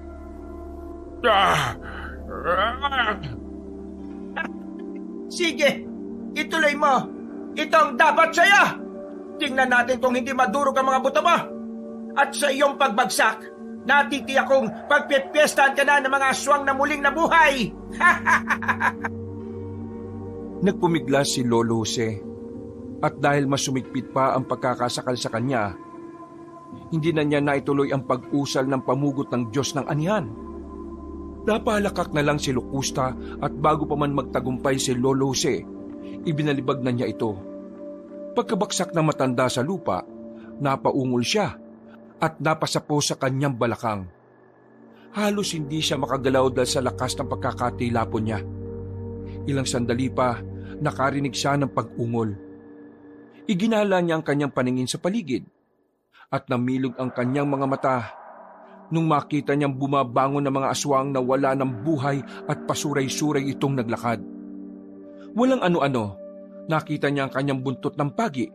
Sige, ituloy mo. Ito ang dapat sa'yo. Tingnan natin kung hindi madurog ang mga buto mo. At sa iyong pagbagsak, natitiyak kong pagpipiestahan ka na ng mga aswang na muling nabuhay. Nagpumiglas si Lolo Jose. At dahil mas sumigpit pa ang pagkakasakal sa kanya, hindi na niya naituloy ang pag-usal ng pamugot ng Diyos ng Anihan. Napalakak na lang si Locusta at bago pa man magtagumpay si Lolo Jose, ibinalibag na niya ito. Pagkabaksak ng matanda sa lupa, napaungol siya at napasapo sa kanyang balakang. Halos hindi siya makagalaw dahil sa lakas ng pagkakatilapon niya. Ilang sandali pa, nakarinig siya ng pag-ungol. Iginala niya ang kanyang paningin sa paligid at namilog ang kanyang mga mata nung makita niyang bumabangon ng mga aswang na wala ng buhay at pasuray-suray itong naglakad. Walang ano-ano, nakita niya ang kanyang buntot ng pagi,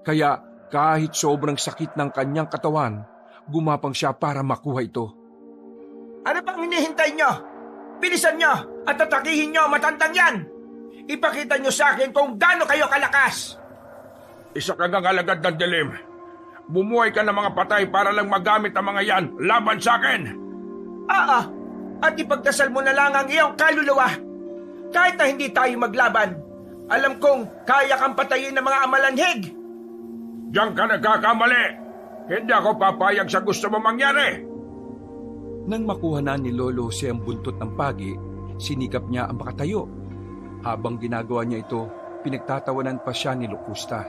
kaya kahit sobrang sakit ng kanyang katawan, gumapang siya para makuha ito. Ano pang hinihintay nyo? Bilisan nyo at atakihin nyo matandang yan. Ipakita nyo sa akin kung gaano kayo kalakas. Isa kang alagad ng dilim. Bumuhay ka ng mga patay para lang magamit ang mga yan laban sa akin. Oo, at ipagdasal mo na lang ang iyong kaluluwa. Kahit na hindi tayo maglaban, alam kong kaya kang patayin ng mga amalanhig. Diyan ka nagkakamali. Hindi ako papayag sa gusto mo mangyari. Nang makuha na ni Lolo Jose ang buntot ng pagi, sinikap niya ang makatayo. Habang ginagawa niya ito, pinagtatawanan pa siya ni Locusta.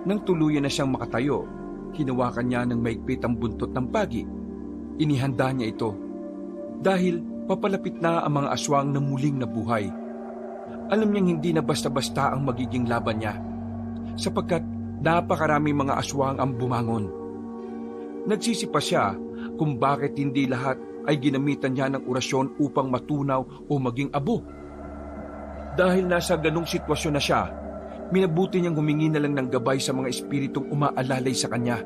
Nang tuluyan na siyang makatayo, hinawakan niya ng maigpit ang buntot ng pagi. Inihanda niya ito. Dahil papalapit na ang mga aswang na muling nabuhay. Alam niyang hindi na basta-basta ang magiging laban niya, sapagkat napakaraming mga aswang ang bumangon. Nagsisipa siya kung bakit hindi lahat ay ginamitan niya ng orasyon upang matunaw o maging abo. Dahil nasa ganong sitwasyon na siya, minabuti niyang humingi na lang ng gabay sa mga espiritong umaalalay sa kanya.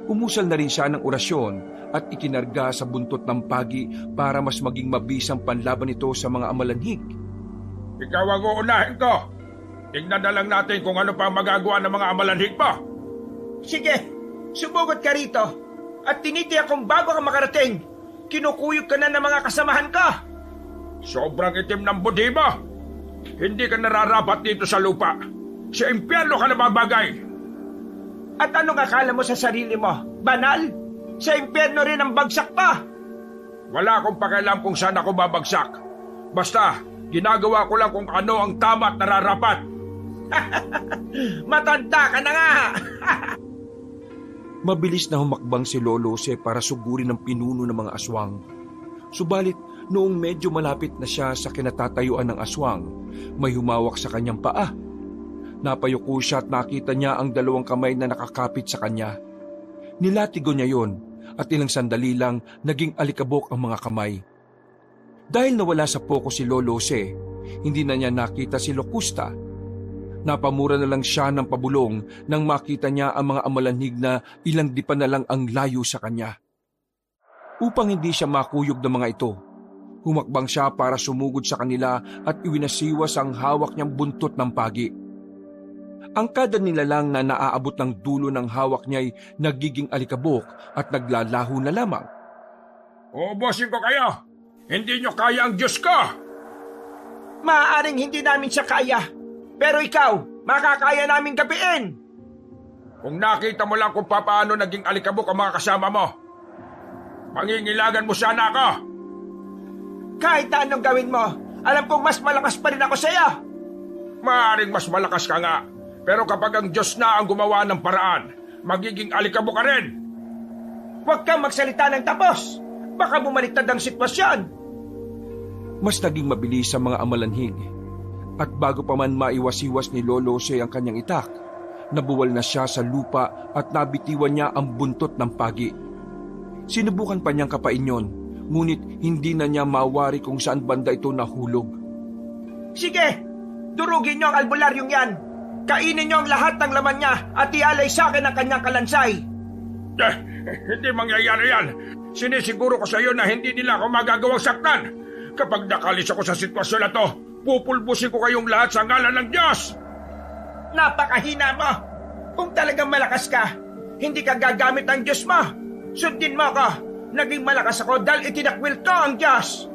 Umusal na rin siya ng orasyon at ikinarga sa buntot ng pagi para mas maging mabisang panlaban ito sa mga amalanhig. Ikaw ang uunahin ko. Tignan na lang natin kung ano pa ang magagawa ng mga amalanhig mo. Sige, sumugod ka rito. At tinitiyak kung bago ka makarating, kinukuyog ka na ng mga kasamahan ka. Sobrang itim ng budi mo. Hindi ka nararapat dito sa lupa. Sa impyerno ka nababagay. At anong akala mo sa sarili mo? Banal? Sa impyerno rin ang bagsak pa. Wala akong pakialam kung saan ako babagsak. Basta, ginagawa ko lang kung ano ang tama at nararapat. Matanda ka na nga. Mabilis na humakbang si Lolo Jose para sugurin ang pinuno ng mga aswang. Subalit noong medyo malapit na siya sa kinatatayuan ng aswang, may humawak sa kanyang paa. Napayuko siya at nakita niya ang dalawang kamay na nakakapit sa kanya. Nilatigo niya yon at ilang sandali lang naging alikabok ang mga kamay. Dahil nawala sa poko si Lolo Jose, hindi na niya nakita si Locusta. Napamura na lang siya ng pabulong nang makita niya ang mga amalanhig na ilang dipa na lang ang layo sa kanya. Upang hindi siya makuyog ng mga ito, humakbang siya para sumugod sa kanila at iwinasiwas ang hawak niyang buntot ng pagi. Ang kada nilalang na naaabot ng dulo ng hawak niya'y nagiging alikabok at naglalaho na lamang. Ubusin ko kayo! Hindi niyo kaya ang Diyos ko! Maaaring hindi namin siya kaya, pero ikaw, makakaya namin gabiin! Kung nakita mo lang kung paano naging alikabok ang mga kasama mo, mangingilagan mo sana ako! Kahit na anong gawin mo, alam kong mas malakas pa rin ako sa'yo! Maaaring mas malakas ka nga, pero kapag ang Diyos na ang gumawa ng paraan, magiging alikabok ka rin! Huwag kang magsalita ng tapos! Baka bumaliktad ang sitwasyon! Mas naging mabilis sa mga amalanhig. At bago pa man maiwasiwas ni Lolo Jose ang kanyang itak, nabuwal na siya sa lupa at nabitiwan niya ang buntot ng pagi. Sinubukan pa niyang kapain yon, ngunit hindi na niya mawari kung saan banda ito nahulog. Sige! Durugin niyo ang albularyong yan! Kainin niyo ang lahat ng laman niya at ialay sa akin ang kanyang kalansay! Hindi mangyayari yan! Sinisiguro ko sa iyo na hindi nila ako magagawang saktan! Kapag nakalis ako sa sitwasyon na to, pupulbusin ko kayong lahat sa ngalan ng Diyos! Napakahina mo! Kung talagang malakas ka, hindi ka gagamit ng Diyos mo! Sundin mo ako! Naging malakas ako dahil itinakwil ko ang Diyos!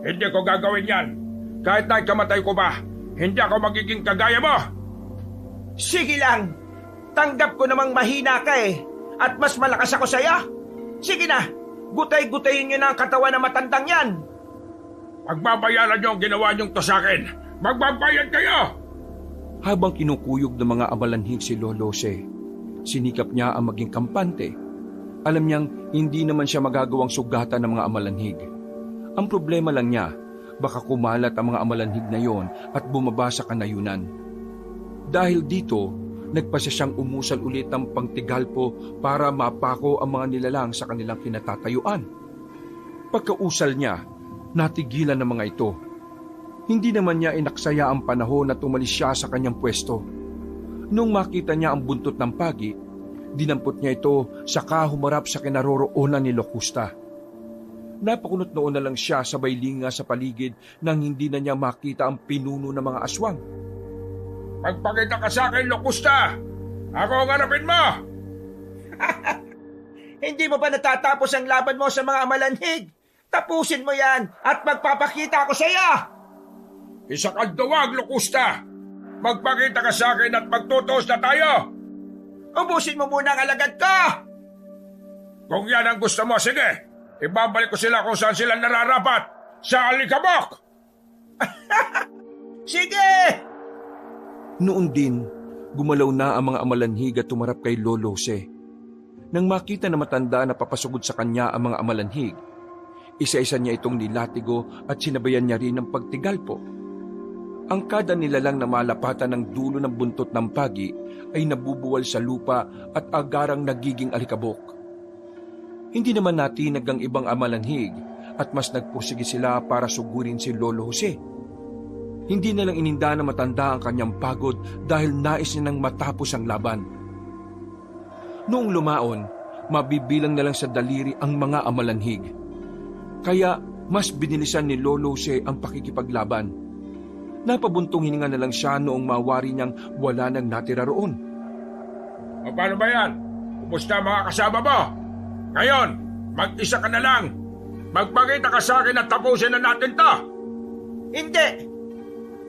Hindi ko gagawin yan! Kahit na ikamatay ko ba, hindi ako magiging kagaya mo! Sige lang! Tanggap ko namang mahina ka eh! At mas malakas ako sa'yo! Sige na! Gutay-gutayin niyo na ang katawan ng matandang yan! Pagbabayaran niyo ang ginawa niyong to sa akin! Magbabayad kayo! Habang kinukuyog ng mga amalanhig si Lolo Jose, sinikap niya ang maging kampante. Alam niyang hindi naman siya magagawang sugatan ng mga amalanhig. Ang problema lang niya, baka kumalat ang mga amalanhig na yon at bumaba sa kanayunan. Dahil dito, nagpasya siyang umusal ulit ng pangtigalpo para mapako ang mga nilalang sa kanilang kinatatayuan. Pagkausal niya, natigilan ng mga ito. Hindi naman niya inaksaya ang panahon na tumalis siya sa kanyang pwesto. Nung makita niya ang buntot ng pagi, dinampot niya ito saka humarap sa kinaroroonan ni Locusta. Napakunot noon na lang siya sabay linga sa paligid nang hindi na niya makita ang pinuno ng mga aswang. Magpakita ka sa akin, Locusta! Ako ang harapin mo! Hindi mo ba natatapos ang laban mo sa mga amalanhig? Tapusin mo yan at magpapakita ako sa iyo! Isa kang duwag, Locusta! Magpakita ka sa akin at magtutuos na tayo! Ubusin mo muna ang alagad ko! Kung yan ang gusto mo, sige! Ibabalik ko sila kung saan sila nararapat! Sa alikabok! Sige! Noon din, gumalaw na ang mga amalanhig at tumarap kay Lolo Jose. Nang makita na matanda na papasugod sa kanya ang mga amalanhig, isa-isa niya itong nilatigo at sinabayan niya rin ng pagtigalpo. Ang kada nilalang na malapatan ng dulo ng buntot ng pagi ay nabubuwal sa lupa at agarang nagiging alikabok. Hindi naman natinag ang ibang amalanhig at mas nagpursige sila para sugurin si Lolo Jose. Hindi na lang ininda na matanda ang kanyang pagod dahil nais niya nang matapos ang laban. Noong lumaon, mabibilang na lang sa daliri ang mga amalanhig. Kaya mas binilisan ni Lolo Jose ang pakikipaglaban. Napabuntong hininga na lang siya noong mawari niyang wala nang natira roon. O paano ba yan? Kumusta mga kasama mo? Ngayon, mag-isa ka na lang. Magpakita ka sa akin at tapusin na natin to. Hindi!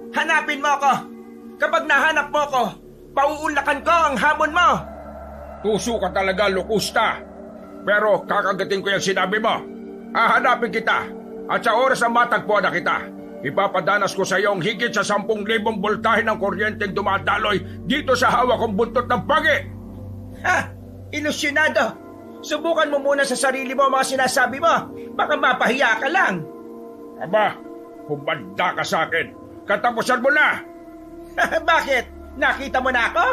Hanapin mo ako! Kapag nahanap mo ako, pauulakan ko ang hamon mo! Tuso ka talaga, Locusta. Pero kakagating ko yung sinabi mo. Hahanapin kita at sa oras na matagpuan na kita, ipapadanas ko sa iyo ang higit sa 10,000 voltahe ng kuryenteng dumadaloy dito sa hawak kong buntot ng pagi. Ha! Ilusyonado! Subukan mo muna sa sarili mo ang mga sinasabi mo. Baka mapahiya ka lang. Aba, humanda ka sa akin. Katapusan mo na! Bakit? Nakita mo na ako?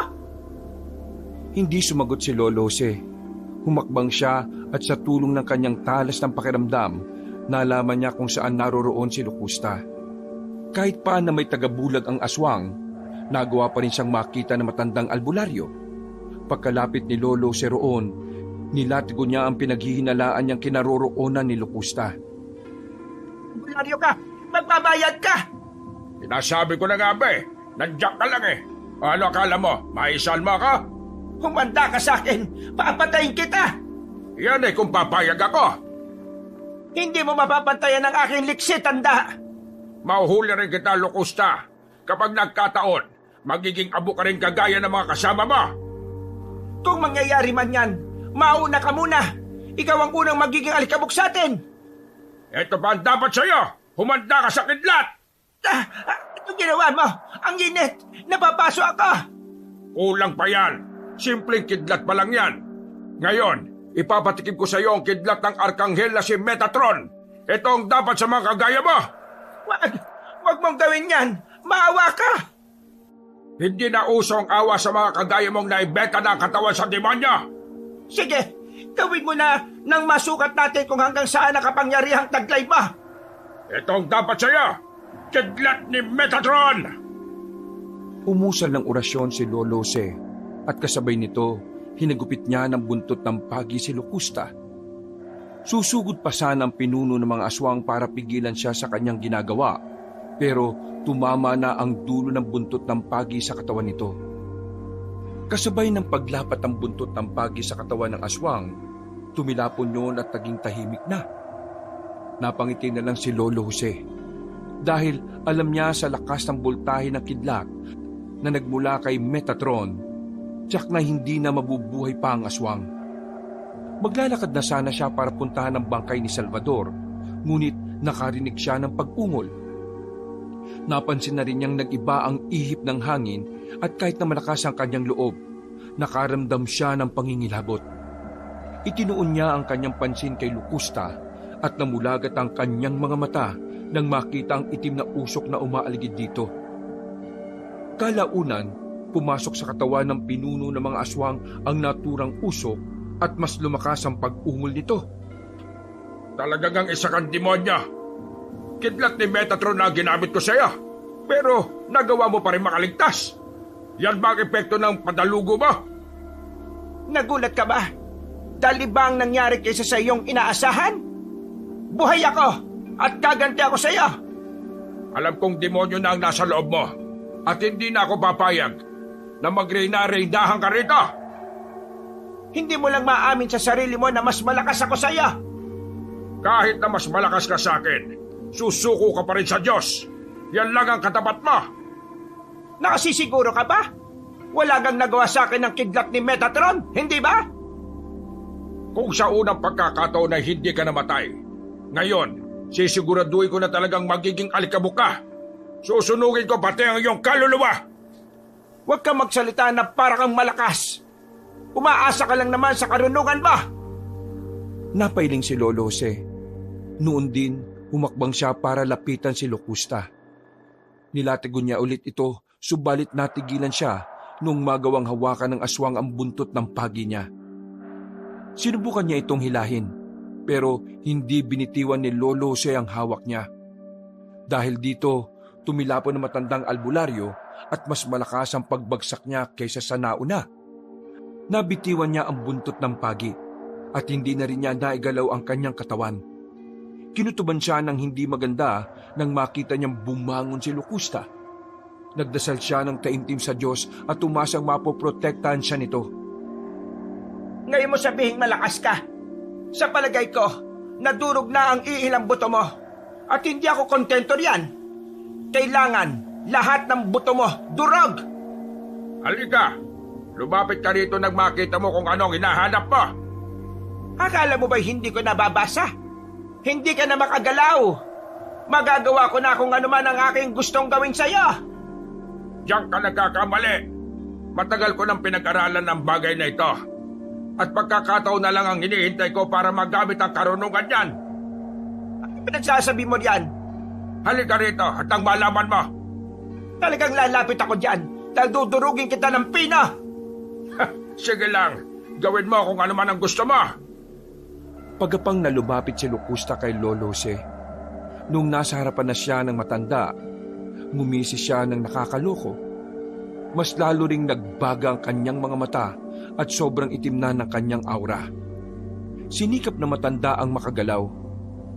Hindi sumagot si Lolo Jose. Humakbang siya at sa tulong ng kanyang talas ng pakiramdam, nalaman niya kung saan naroroon si Locusta. Kahit pa na may tagabulag ang aswang, nagawa pa rin siyang makita ng matandang albularyo. Pagkalapit ni Lolo Jose roon, nilatigo niya ang pinaghihinalaan niyang kinaroroonan ni Locusta. Albularyo ka! Magbabayad ka! Sinasabi ko na nga ba nandiyak ka lang Ano akala mo? Maisalma ka? Humanda ka sa akin! Papatayin kita! Yan kung papayag ako. Hindi mo mapapantayan ang aking liksi, tanda! Mahuhuli rin kita, Locusta. Kapag nagkataon, magiging abo ka rin kagaya ng mga kasama mo. Kung mangyayari man yan, mauna ka muna! Ikaw ang unang magiging alikabok sa atin! Ito pa ang dapat sa'yo. Humanda ka sa kidlat. Anong ginawa mo? Ang init! Napapaso ako! Kulang pa yan. Simpleng kidlat pa lang yan. Ngayon, ipapatikim ko sa iyo ang kidlat ng Arkanghel na si Metatron. Ito ang dapat sa mga kagaya mo. Wag mong gawin yan! Maawa ka! Hindi na uso ang awa sa mga kagaya mong naibeta na ang katawan sa demonyo. Sige, gawin mo na nang masukat natin kung hanggang saan nakapangyarihang taglay mo. Ito ang dapat sa iyo. Kidlat ni Metatron! Umusal ng orasyon si Lolo Jose at kasabay nito, hinagupit niya ng buntot ng pagi si Locusta. Susugod pa sana ang pinuno ng mga aswang para pigilan siya sa kanyang ginagawa, pero tumama na ang dulo ng buntot ng pagi sa katawan nito. Kasabay ng paglapat ng buntot ng pagi sa katawan ng aswang, tumilapon yun at naging tahimik na. Napangiti na lang si Lolo Jose dahil alam niya sa lakas ng boltahe ng kidlat na nagmula kay Metatron, tiyak na hindi na mabubuhay pa ang aswang. Maglalakad na sana siya para puntahan ang bangkay ni Salvador, ngunit nakarinig siya ng pag-ungol. Napansin na rin niyang nag-iba ang ihip ng hangin at kahit na malakas ang kanyang loob, nakaramdam siya ng pangingilabot. Itinuon niya ang kanyang pansin kay Locusta at namulagat ang kanyang mga mata nang makita ang itim na usok na umaaligid dito. Kalaunan, pumasok sa katawan ng pinuno ng mga aswang ang naturang usok at mas lumakas ang pag-ungol nito. Talagang isa kang demonyo. Kidlat ni Metatron na ginamit ko sa iyo. Pero nagawa mo pa rin makaligtas. Yan ba ang epekto ng padalugo mo? Nagulat ka ba? Dahil ba ang nangyari kaysa sa iyong inaasahan? Buhay ako at gaganti ako sa iyo. Alam kong demonyo na ang nasa loob mo at hindi na ako papayag na magreyna-reynahan ka rito. Hindi mo lang maamin sa sarili mo na mas malakas ako sa iyo. Kahit na mas malakas ka sa akin, susuko ka pa rin sa Diyos. Yan lang ang katapat mo. Nakasisiguro ka ba? Wala kang nagawa sa akin ng kidlat ni Metatron, hindi ba? Kung sa unang pagkakataon ay hindi ka namatay, ngayon, sisiguraduhin ko na talagang magiging alikabok ka. Susunugin ko pati ang iyong kaluluwa. Huwag kang magsalita na para kang malakas. Umaasa ka lang naman sa karunungan mo. Napailing si Lolo Jose. Noon din, humakbang siya para lapitan si Locusta. Nilatigon niya ulit ito, subalit natigilan siya nung magawang hawakan ng aswang ang buntot ng pagi niya. Sinubukan niya itong hilahin, pero hindi binitiwan ni Lolo Jose ang hawak niya. Dahil dito, tumilapon ng matandang albularyo at mas malakas ang pagbagsak niya kaysa sa nauna. Nabitiwan niya ang buntot ng pagi at hindi na rin niya naigalaw ang kanyang katawan. Kinutuban siya ng hindi maganda nang makita niyang bumangon si Locusta. Nagdasal siya ng taimtim sa Diyos at umasang mapoprotektahan siya nito. Ngayon mo sabihing malakas ka. Sa palagay ko, nadurog na ang iilang buto mo. At hindi ako kontento riyan. Kailangan lahat ng buto mo durog. Halika, lumapit ka rito nang makita mo kung anong hinahanap mo. Akala mo ba hindi ko nababasa? Hindi ka na makagalaw. Magagawa ko na kung ano man ang aking gustong gawin sa'yo. Diyan ka nagkakamali. Matagal ko nang pinag-aralan ng bagay na ito. At pagkakataon na lang ang hinihintay ko para magamit ang karunungan niyan. pinagsasabi mo diyan? Halika rito at ang malaman mo. Talagang lalapit ako diyan dahil dudurugin kita ng pina. Sige lang, gawin mo kung ano man ang gusto mo. Pagapang na lumapit si Locusta kay Lolo Jose. Nung nasa harapan na siya ng matanda, ngumisi siya ng nakakaloko. Mas lalo ring nagbaga ang kanyang mga mata at sobrang itim na ng kanyang aura. Sinikap na matanda ang makagalaw,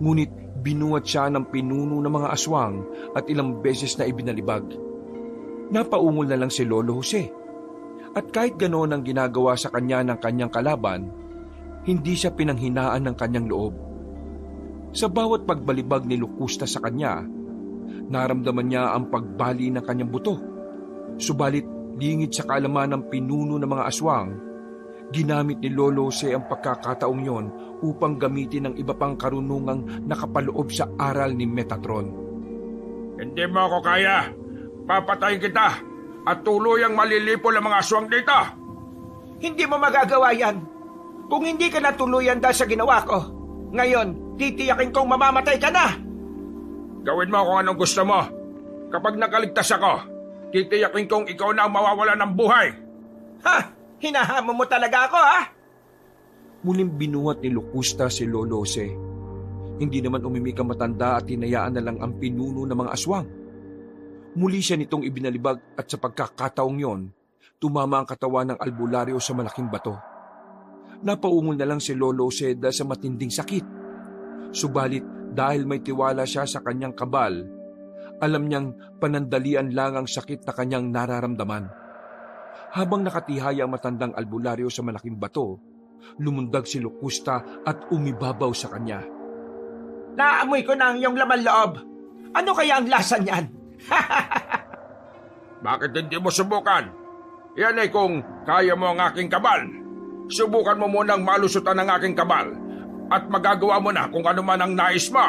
ngunit binuhat siya ng pinuno ng mga aswang at ilang beses na ibinalibag. Napaungol na lang si Lolo Jose. At kahit ganoon ang ginagawa sa kanya ng kanyang kalaban, hindi siya pinanghinaan ng kanyang loob. Sa bawat pagbalibag ni Locusta sa kanya, naramdaman niya ang pagbali ng kanyang buto. Subalit lingid sa kaalaman ng pinuno ng mga aswang, ginamit ni Lolo Jose ang pagkakataong yon upang gamitin ang iba pang karunungang nakapaloob sa aral ni Metatron. Hindi mo ako kaya. Papatayin kita at tuluyang malilipol ang mga aswang dito. Hindi mo magagawa yan. Kung hindi ka natuluyan dahil sa ginawa ko, ngayon, titiyakin kong mamamatay ka na. Gawin mo kung anong gusto mo. Kapag nakaligtas ako, titiyakin kong ikaw na ang mawawala ng buhay. Ha? Hinahamon mo talaga ako, ha? Muling binuhat ni Locusta si Lolo Jose. Hindi naman umimik ang matanda at hinayaan na lang ang pinuno ng mga aswang. Muli siya nitong ibinalibag at sa pagkakataong yon, tumama ang katawan ng albularyo sa malaking bato. Napaungol na lang si Lolo Jose dahil sa matinding sakit. Subalit dahil may tiwala siya sa kanyang kabal, alam niyang panandalian lang ang sakit na kanyang nararamdaman. Habang nakatihaya ang matandang albularyo sa malaking bato, lumundag si Locusta at umibabaw sa kanya. Naamoy ko na ang iyong laman loob. Ano kaya ang lasa niyan? Bakit hindi mo subukan? Yan ay kung kaya mo ang aking kabal. Subukan mo munang malusutan ang aking kabal at magagawa mo na kung ano man ang nais mo.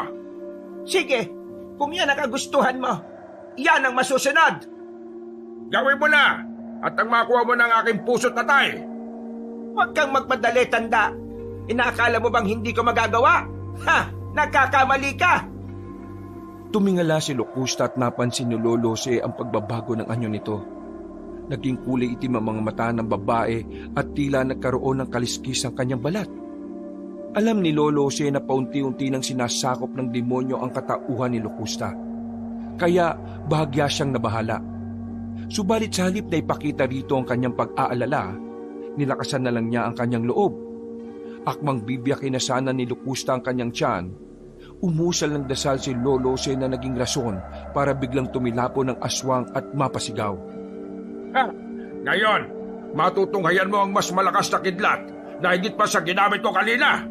Sige, kung yan ang kagustuhan mo, yan ang masusunod. Gawin mo na at ang makuha mo ng aking puso't atay. Huwag kang magmadali, tanda. Inaakala mo bang hindi ko magagawa? Ha! Nagkakamali ka! Tumingala si Locusta at napansin ni Lolo Jose ang pagbabago ng anyo nito. Naging kulay itim ang mga mata ng babae at tila nagkaroon ng kaliskis ang kanyang balat. Alam ni Lolo Jose na paunti-unti nang sinasakop ng demonyo ang katauhan ni Locusta. Kaya bahagya siyang nabahala. Subalit sa halip na ipakita rito ang kanyang pag-aalala, nilakasan na lang niya ang kanyang loob. Akmang bibiyakin na sana ni Locusta ang kanyang tiyan, umusal ng dasal si Lolo Jose na naging rason para biglang tumilapo ng aswang at mapasigaw. Ha! Ngayon, matutunghayan mo ang mas malakas na kidlat na higit pa sa ginamit ko kanina.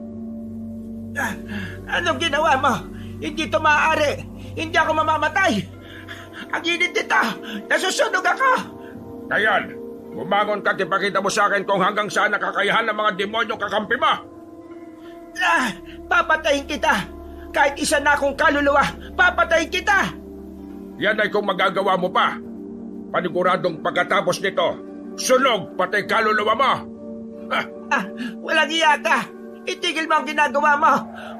Anong ginawa mo? Hindi ito maaari. Hindi ako mamamatay. Ang init nito. Nasusunog ako. Ngayon, bumangon ka at ipakita mo sa akin kung hanggang saan nakakayahan ng mga demonyong kakampi mo. Papatayin kita. Kahit isa na akong kaluluwa, papatayin kita. Yan ay kung magagawa mo pa. Paniguradong pagkatapos nito, sunog pati kaluluwa mo. Walang iya ka. Itigil mo ang ginagawa mo.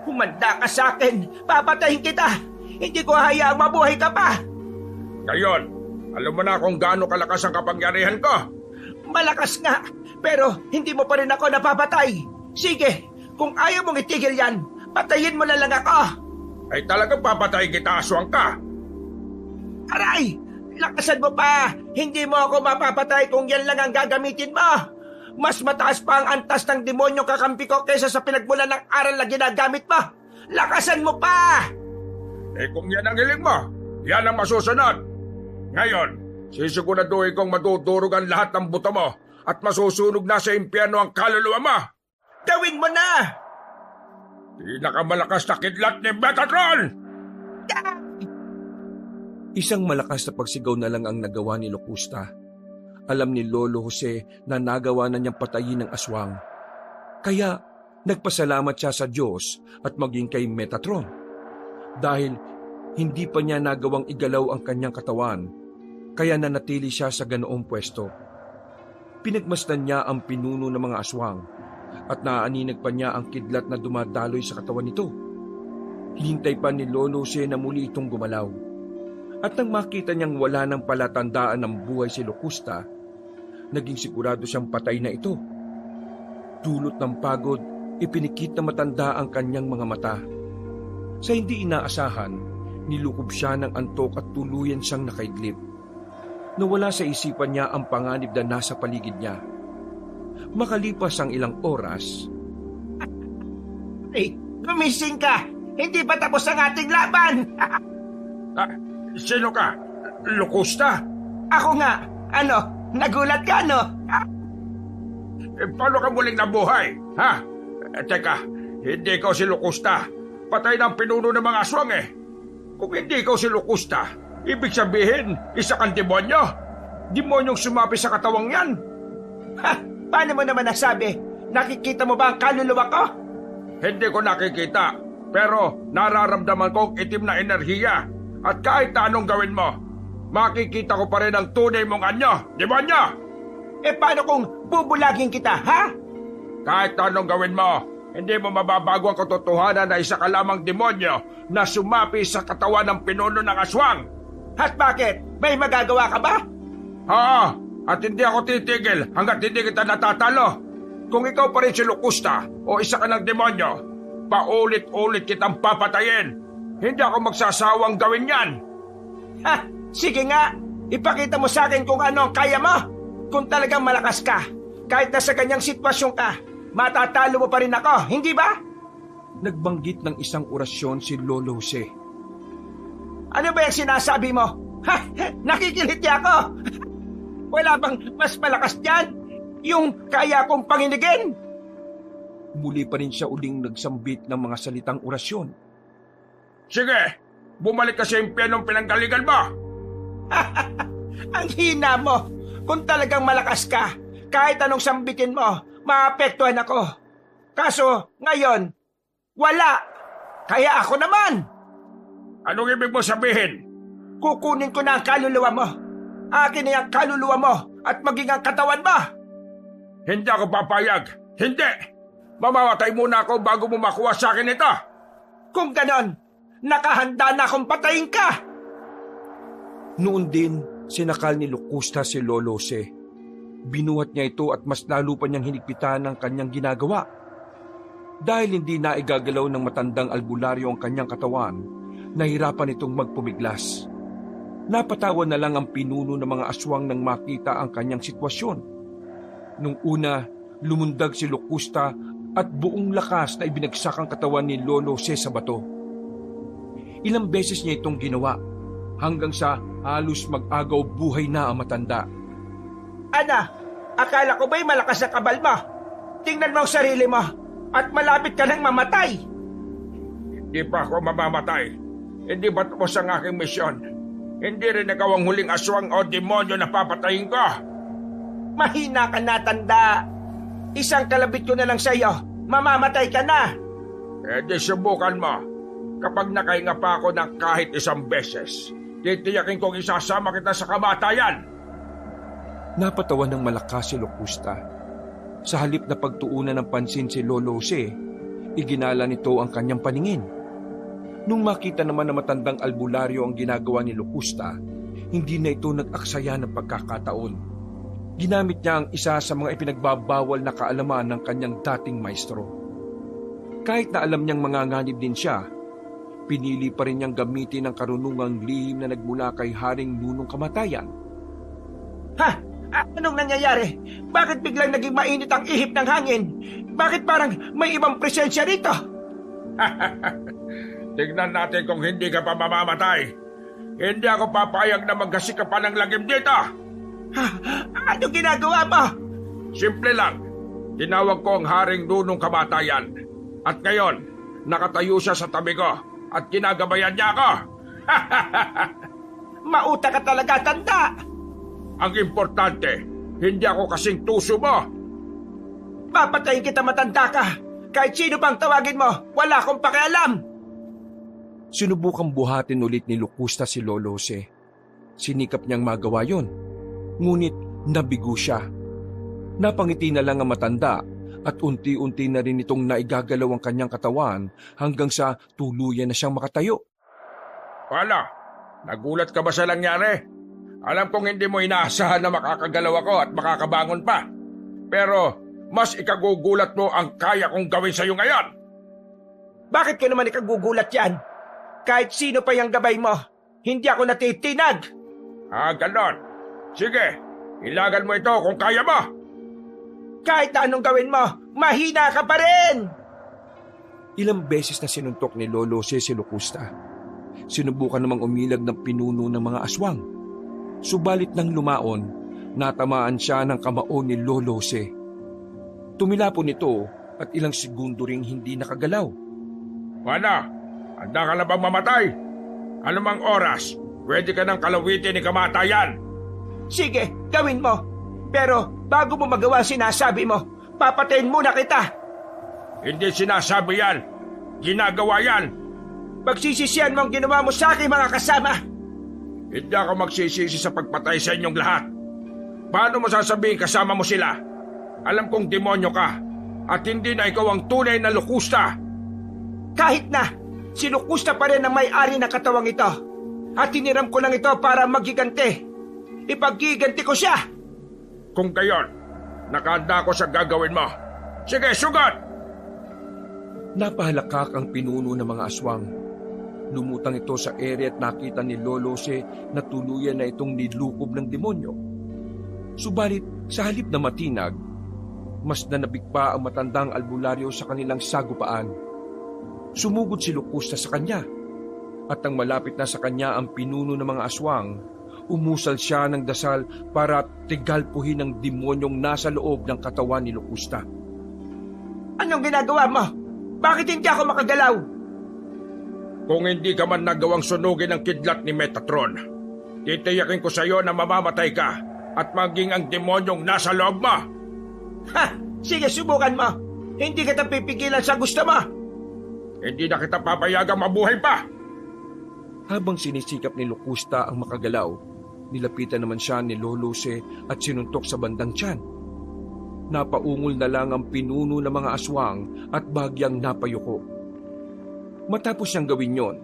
Humanda ka sa akin. Papatayin kita. Hindi ko hayaang mabuhay ka pa. Ngayon, alam mo na kung gaano kalakas ang kapangyarihan ko. Malakas nga, pero hindi mo pa rin ako napapatay. Sige, kung ayaw mong itigil yan, patayin mo na lang ako. Ay talagang papatayin kita, aswang ka. Aray! Lakasan mo pa! Hindi mo ako mapapatay kung yan lang ang gagamitin mo! Mas mataas pa ang antas ng demonyong kakampi ko kaysa sa pinagmula ng aral na ginagamit mo! Lakasan mo pa! Eh kung yan ang hiling mo, yan ang masusunod. Ngayon, sisiguraduhin kong madudurog ang lahat ng buto mo at masusunog na sa impyerno ang kaluluwa mo. Gawin mo na! Pinakamalakas na kidlat ni Metatron! Isang malakas na pagsigaw na lang ang nagawa ni Locusta. Alam ni Lolo Jose na nagawa na niyang patayin ng aswang. Kaya nagpasalamat siya sa Diyos at maging kay Metatron. Dahil hindi pa niya nagawang igalaw ang kanyang katawan, kaya nanatili siya sa ganoong pwesto. Pinagmasdan niya ang pinuno ng mga aswang at naaaninag pa niya ang kidlat na dumadaloy sa katawan nito. Hintay pa ni Lolo Jose na muli itong gumalaw. At nang makita niyang wala ng palatandaan ng buhay si Locusta, naging sigurado siyang patay na ito. Dulot ng pagod, ipinikit na matanda ang kanyang mga mata. Sa hindi inaasahan, nilukob siya ng antok at tuluyan siyang nakaidlip. Nawala sa isipan niya ang panganib na nasa paligid niya. Makalipas ang ilang oras, Ay, gumising ka! Hindi pa tapos ang ating laban! Sino ka? Locusta? Ako nga! Ano? Nagulat ka, no? Paano ka muling nabuhay? Ha? Teka, hindi ikaw si Locusta. Patay ng pinuno ng mga aswang eh. Kung hindi ikaw si Locusta, ibig sabihin, isa kang demonyo. Demonyong sumapi sa katawang yan. Ha? Paano mo naman nasabi? Nakikita mo ba ang kaluluwa ko? Hindi ko nakikita, pero nararamdaman kong itim na enerhiya. At kahit na anong gawin mo, makikita ko pa rin ang tunay mong anyo, demonyo! Paano kung bubulagin kita, ha? Kahit na anong gawin mo, hindi mo mababago ang katotohanan na isa ka lamang demonyo na sumapi sa katawan ng pinuno ng aswang. At bakit? May magagawa ka ba? Oo, at hindi ako titigil hanggat hindi kita natatalo. Kung ikaw pa rin si Locusta o isa ka ng demonyo, paulit-ulit kitang papatayin. Hindi ako magsasawang gawin yan. Ha? Sige nga, ipakita mo sa akin kung ano ang kaya mo. Kung talagang malakas ka, kahit nasa ganyang sitwasyon ka, matatalo mo pa rin ako, hindi ba? nagbanggit ng isang orasyon si Lolo Jose. Ano ba yung sinasabi mo? Ha? Nakikiliti ako! Wala bang mas malakas dyan? Yung kaya kong panginigin? Muli pa rin siya uling nagsambit ng mga salitang orasyon. Sige, bumalik ka sa impyernong pinanggalingan mo! Ang hina mo! Kung talagang malakas ka, kahit anong sambitin mo, maapektuhan ako. Kaso, ngayon, wala. Kaya ako naman. Anong ibig mo sabihin? Kukunin ko na ang kaluluwa mo. Akin na yung kaluluwa mo at maging ang katawan mo. Hindi ako papayag. Hindi! Mamamatay muna ako bago mo makuha sa akin ito. Kung ganon, nakahanda na akong patayin ka. Noon din, sinakal ni Locusta si Lolo Jose. Binuhat niya ito at mas lalo pa niyang hinigpitan ang kanyang ginagawa. Dahil hindi na igagalaw ng matandang albularyo ang kanyang katawan, nahirapan itong magpumiglas. Napatawa na lang ang pinuno ng mga aswang nang makita ang kanyang sitwasyon. Nung una, lumundag si Locusta at buong lakas na ibinagsak ang katawan ni Lolo Jose sa bato. Ilang beses niya itong ginawa hanggang sa halos mag-agaw buhay na ang matanda. Ana, akala ko ba'y malakas ang kabal mo? Tingnan mo ang sarili mo at malapit ka nang mamatay. Hindi pa ako mamamatay. Hindi ba tapos ang aking misyon? Hindi rin ikaw ang huling aswang o demonyo na papatayin ko. Mahina ka na, tanda. Isang kalabit ko na lang sa'yo. Mamamatay ka na. Di subukan mo. Kapag nakahinga pa ako ng kahit isang beses, titiyakin kong isasama kita sa kamatayan. Napatawa ng malakas si Locusta. Sa halip na pagtuunan ng pansin si Lolo Jose, iginala nito ang kanyang paningin. Nung makita naman na matandang albularyo ang ginagawa ni Locusta, hindi na ito nag-aksaya ng pagkakataon. Ginamit niya ang isa sa mga ipinagbabawal na kaalaman ng kanyang dating maestro. Kahit na alam niyang manganganib din siya, pinili pa rin niyang gamitin ang karunungang lihim na nagmula kay Haring Nunong Kamatayan. Ha? Anong nangyayari? Bakit biglang naging mainit ang ihip ng hangin? Bakit parang may ibang presensya rito? Tignan natin kung hindi ka pa mamamatay. Hindi ako papayag na magkasik ka pa ng lagim dito. Ha? Anong ginagawa mo? Simple lang. Tinawag ko ang Haring Nunong Kamatayan. At ngayon, nakatayo siya sa tabi ko at kinagabayan niya ako. Mauta ka talaga, tanda. Ang importante, hindi ako kasing tuso mo. Papatayin kita, matanda ka. Kahit sino pang tawagin mo, wala akong pakialam. Sinubukang buhatin ulit ni Locusta si Lolo Jose. Sinikap niyang magawa yon, ngunit nabigo siya. Napangiti na lang ang matanda at unti-unti na rin itong naigagalaw ang kanyang katawan hanggang sa tuluyan na siyang makatayo. Paano? Nagulat ka ba sa nangyari? Alam kong hindi mo inaasahan na makakagalaw ako at makakabangon pa. Pero mas ikagugulat mo ang kaya kong gawin sa iyo ngayon. Bakit ka naman ikagugulat yan? Kahit sino pa yung gabay mo, hindi ako natitinag. Ganon. Sige, ilagan mo ito kung kaya mo. Kahit na anong gawin mo, mahina ka pa rin! Ilang beses na sinuntok ni Lolo si Locusta. Sinubukan namang umilag ng pinuno ng mga aswang. Subalit nang lumaon, natamaan siya ng kamao ni Lolo Si. Tumilapon ito at ilang segundo ring hindi nakagalaw. Paano? Handa ka na bang mamatay? Anumang oras, pwede ka nang kalawitin ni kamatayan. Sige, gawin mo. Pero bago mo magawa sinasabi mo, papatayin muna kita. Hindi sinasabi yan. Ginagawa yan. Pagsisisihan mo ang ginawa mo sa akin, mga kasama. Hindi ako magsisisi sa pagpatay sa inyong lahat. Paano mo sasabihin kasama mo sila? Alam kong demonyo ka at hindi na ikaw ang tunay na Locusta. Kahit na, si Locusta pa rin ang may-ari ng katawang ito. At tiniram ko lang ito para magiganti. Ipaggiganti ko siya. Kung gayon, nakahanda ako sa gagawin mo. Sige, sugat! Napahalakak ang pinuno ng mga aswang. Lumutang ito sa ere at nakita ni Lolo Si na tuluyan na itong nilukob ng demonyo. Subalit sa halip na matinag, mas nanabik pa ang matandang albularyo sa kanilang sagupaan. Sumugod si Locusta sa kanya at ang malapit na sa kanya ang pinuno ng mga aswang, umusal siya ng dasal para tigalpuhin ang demonyong nasa loob ng katawan ni Locusta. Anong ginagawa mo? Bakit hindi ako makagalaw? Kung hindi ka man nagawang sunugin ang kidlat ni Metatron, titiyakin ko sa iyo na mamamatay ka at maging ang demonyong nasa loob mo. Ha! Sige, subukan mo. Hindi kita pipigilan sa gusto mo. Hindi na kita papayagang mabuhay pa. Habang sinisikap ni Locusta ang makagalaw, nilapitan naman siya ni Lolo Si at sinuntok sa bandang tiyan. Napaungol na lang ang pinuno ng mga aswang at bagyang napayuko. Matapos niyang gawin yon,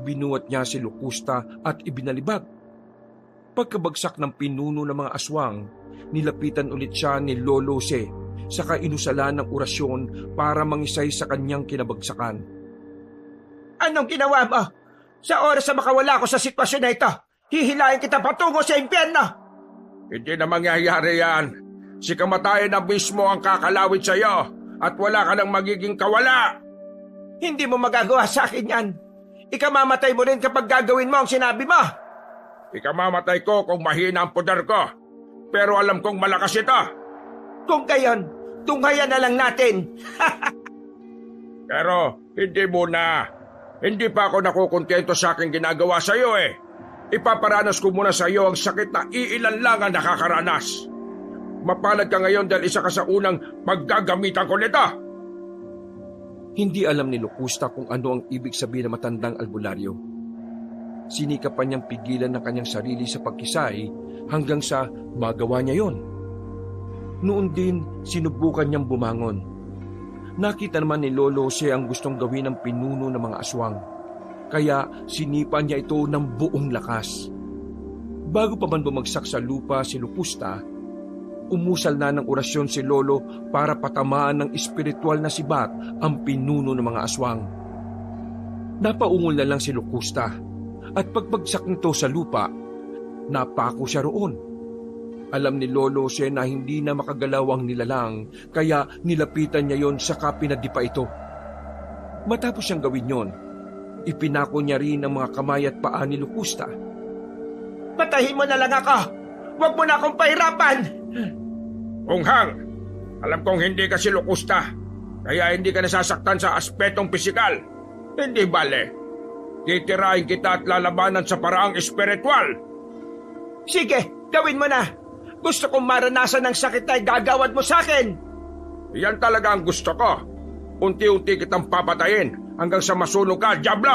binuhat niya si Locusta at ibinalibag. Pagkabagsak ng pinuno ng mga aswang, nilapitan ulit siya ni Lolo Si, saka inusalan ng orasyon para mangisay sa kanyang kinabagsakan. Anong ginawa mo? Sa oras na makawala ko sa sitwasyon na ito, hihilahin kita patungo sa impyerno! Hindi na mangyayari yan. Si kamatayan na mismo ang kakalawit sa iyo at wala ka nang magiging kawala. Hindi mo magagawa sa akin yan. Ikamamatay mo rin kapag gagawin mo ang sinabi mo. Ikamamatay ko kung mahina ang poder ko. Pero alam kong malakas ito. Kung gayon, tunghayan na lang natin. Pero hindi muna. Hindi pa ako nakukontento sa aking ginagawa sa iyo eh. Ipaparanas ko muna sa iyo ang sakit na iilan lang ang nakakaranas. Mapalad ka ngayon dahil isa ka sa unang paggagamitan ko nito. Hindi alam ni Locusta kung ano ang ibig sabihin ng matandang albularyo. Sinikap pa niyang pigilan ng kanyang sarili sa pagkisay hanggang sa magawa niya yon. Noon din, sinubukan niyang bumangon. Nakita naman ni Lolo Si ang gustong gawin ng pinuno ng mga aswang. Kaya sinipa niya ito ng buong lakas. Bago pa man bumagsak sa lupa si Locusta, umusal na ng orasyon si Lolo para patamaan ng espiritual na sibat ang pinuno ng mga aswang. Napaungol na lang si Locusta at pagbagsak nito sa lupa, napako siya roon. Alam ni Lolo Si na hindi na makagalaw ang nilalang kaya nilapitan niya yon saka pinadipa ito. Matapos siyang gawin yon, ipinako niya rin ang mga kamay at paa ni Locusta. Patayin mo na lang ako! Huwag mo na akong pahirapan! Unghang, alam kong hindi ka si Locusta, kaya hindi ka nasasaktan sa aspetong pisikal. Hindi bale. Titirahin kita at lalabanan sa paraang espiritual. Sige, gawin mo na! Gusto kong maranasan ng sakit na gagawad mo sa akin! Yan talaga ang gusto ko. Unti-unti kitang papatayin hanggang sa masunog ka, Diablo!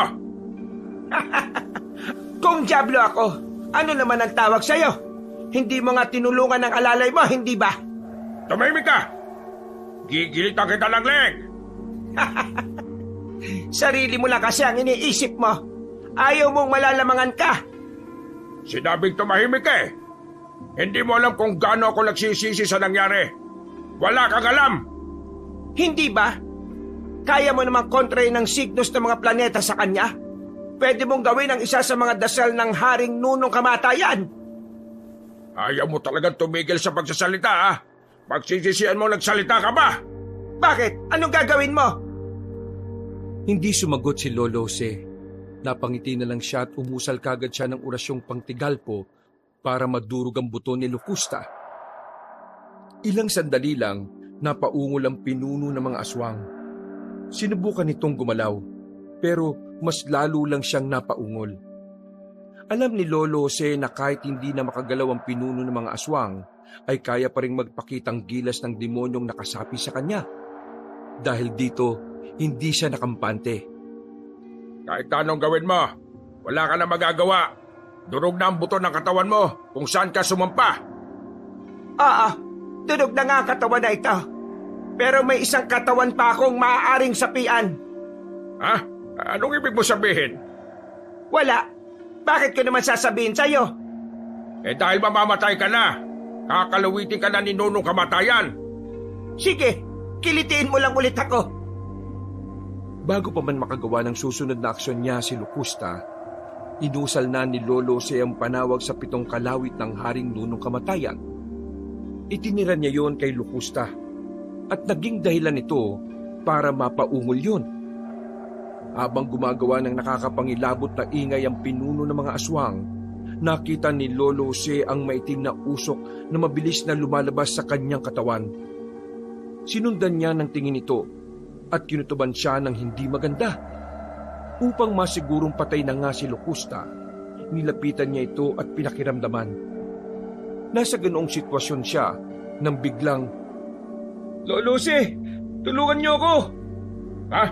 Kung Diablo ako, ano naman ang tawag sa'yo? Hindi mo nga tinulungan ng alalay mo, hindi ba? Tumahimik ka! Gigilitan kita ng leg! Sarili mo lang kasi ang iniisip mo. Ayaw mong malalamangan ka. Sinabing tumahimik eh. Hindi mo alam kung gaano ako nagsisisi sa nangyari. Wala kang alam! Hindi ba? Kaya mo namang kontrahin ng signos ng mga planeta sa kanya? Pwede mong gawin ang isa sa mga dasal ng Haring Nunong Kamatayan. Ayaw mo talagang tumigil sa pagsasalita, ha? Pagsisisihan mo nagsalita ka ba? Bakit? Anong gagawin mo? Hindi sumagot si Lolo Jose. Napangiti na lang siya at umusal kagad siya ng orasyong pangtigalpo para madurog ang buto ni Locusta. Ilang sandali lang, napaungol ang pinuno ng mga aswang. Sinubukan nitong gumalaw, pero mas lalo lang siyang napaungol. Alam ni Lolo Jose na kahit hindi na makagalaw ang pinuno ng mga aswang, ay kaya pa rin magpakitang gilas ng demonyong nakasapi sa kanya. Dahil dito, hindi siya nakampante. Kahit anong gawin mo, wala ka na magagawa. Durog na ang buto ng katawan mo kung saan ka sumampa. Durog na nga ang katawan na ito. Pero may isang katawan pa akong maaaring sapian. Ha? Anong ibig mo sabihin? Wala. Bakit ko naman sasabihin sa'yo? Dahil mamamatay ka na. Kakaluwitin ka na ni Nunong Kamatayan. Sige, kilitiin mo lang ulit ako. Bago pa man makagawa ng susunod na aksyon niya si Locusta, inusal na ni Lolo Jose ang panawag sa 7 kalawit ng Haring Nunong Kamatayan. Itinira niya yon kay Locusta at naging dahilan ito para mapaungol yun. Habang gumagawa ng nakakapangilabot na ingay ang pinuno ng mga aswang, nakita ni Lolo Jose ang maitim na usok na mabilis na lumalabas sa kanyang katawan. Sinundan niya ng tingin ito at kinutuban siya ng hindi maganda. Upang masigurong patay na nga si Locusta, nilapitan niya ito at pinakiramdaman. Nasa ganoong sitwasyon siya nang biglang, Lolo Jose, tulungan niyo ako! Ha?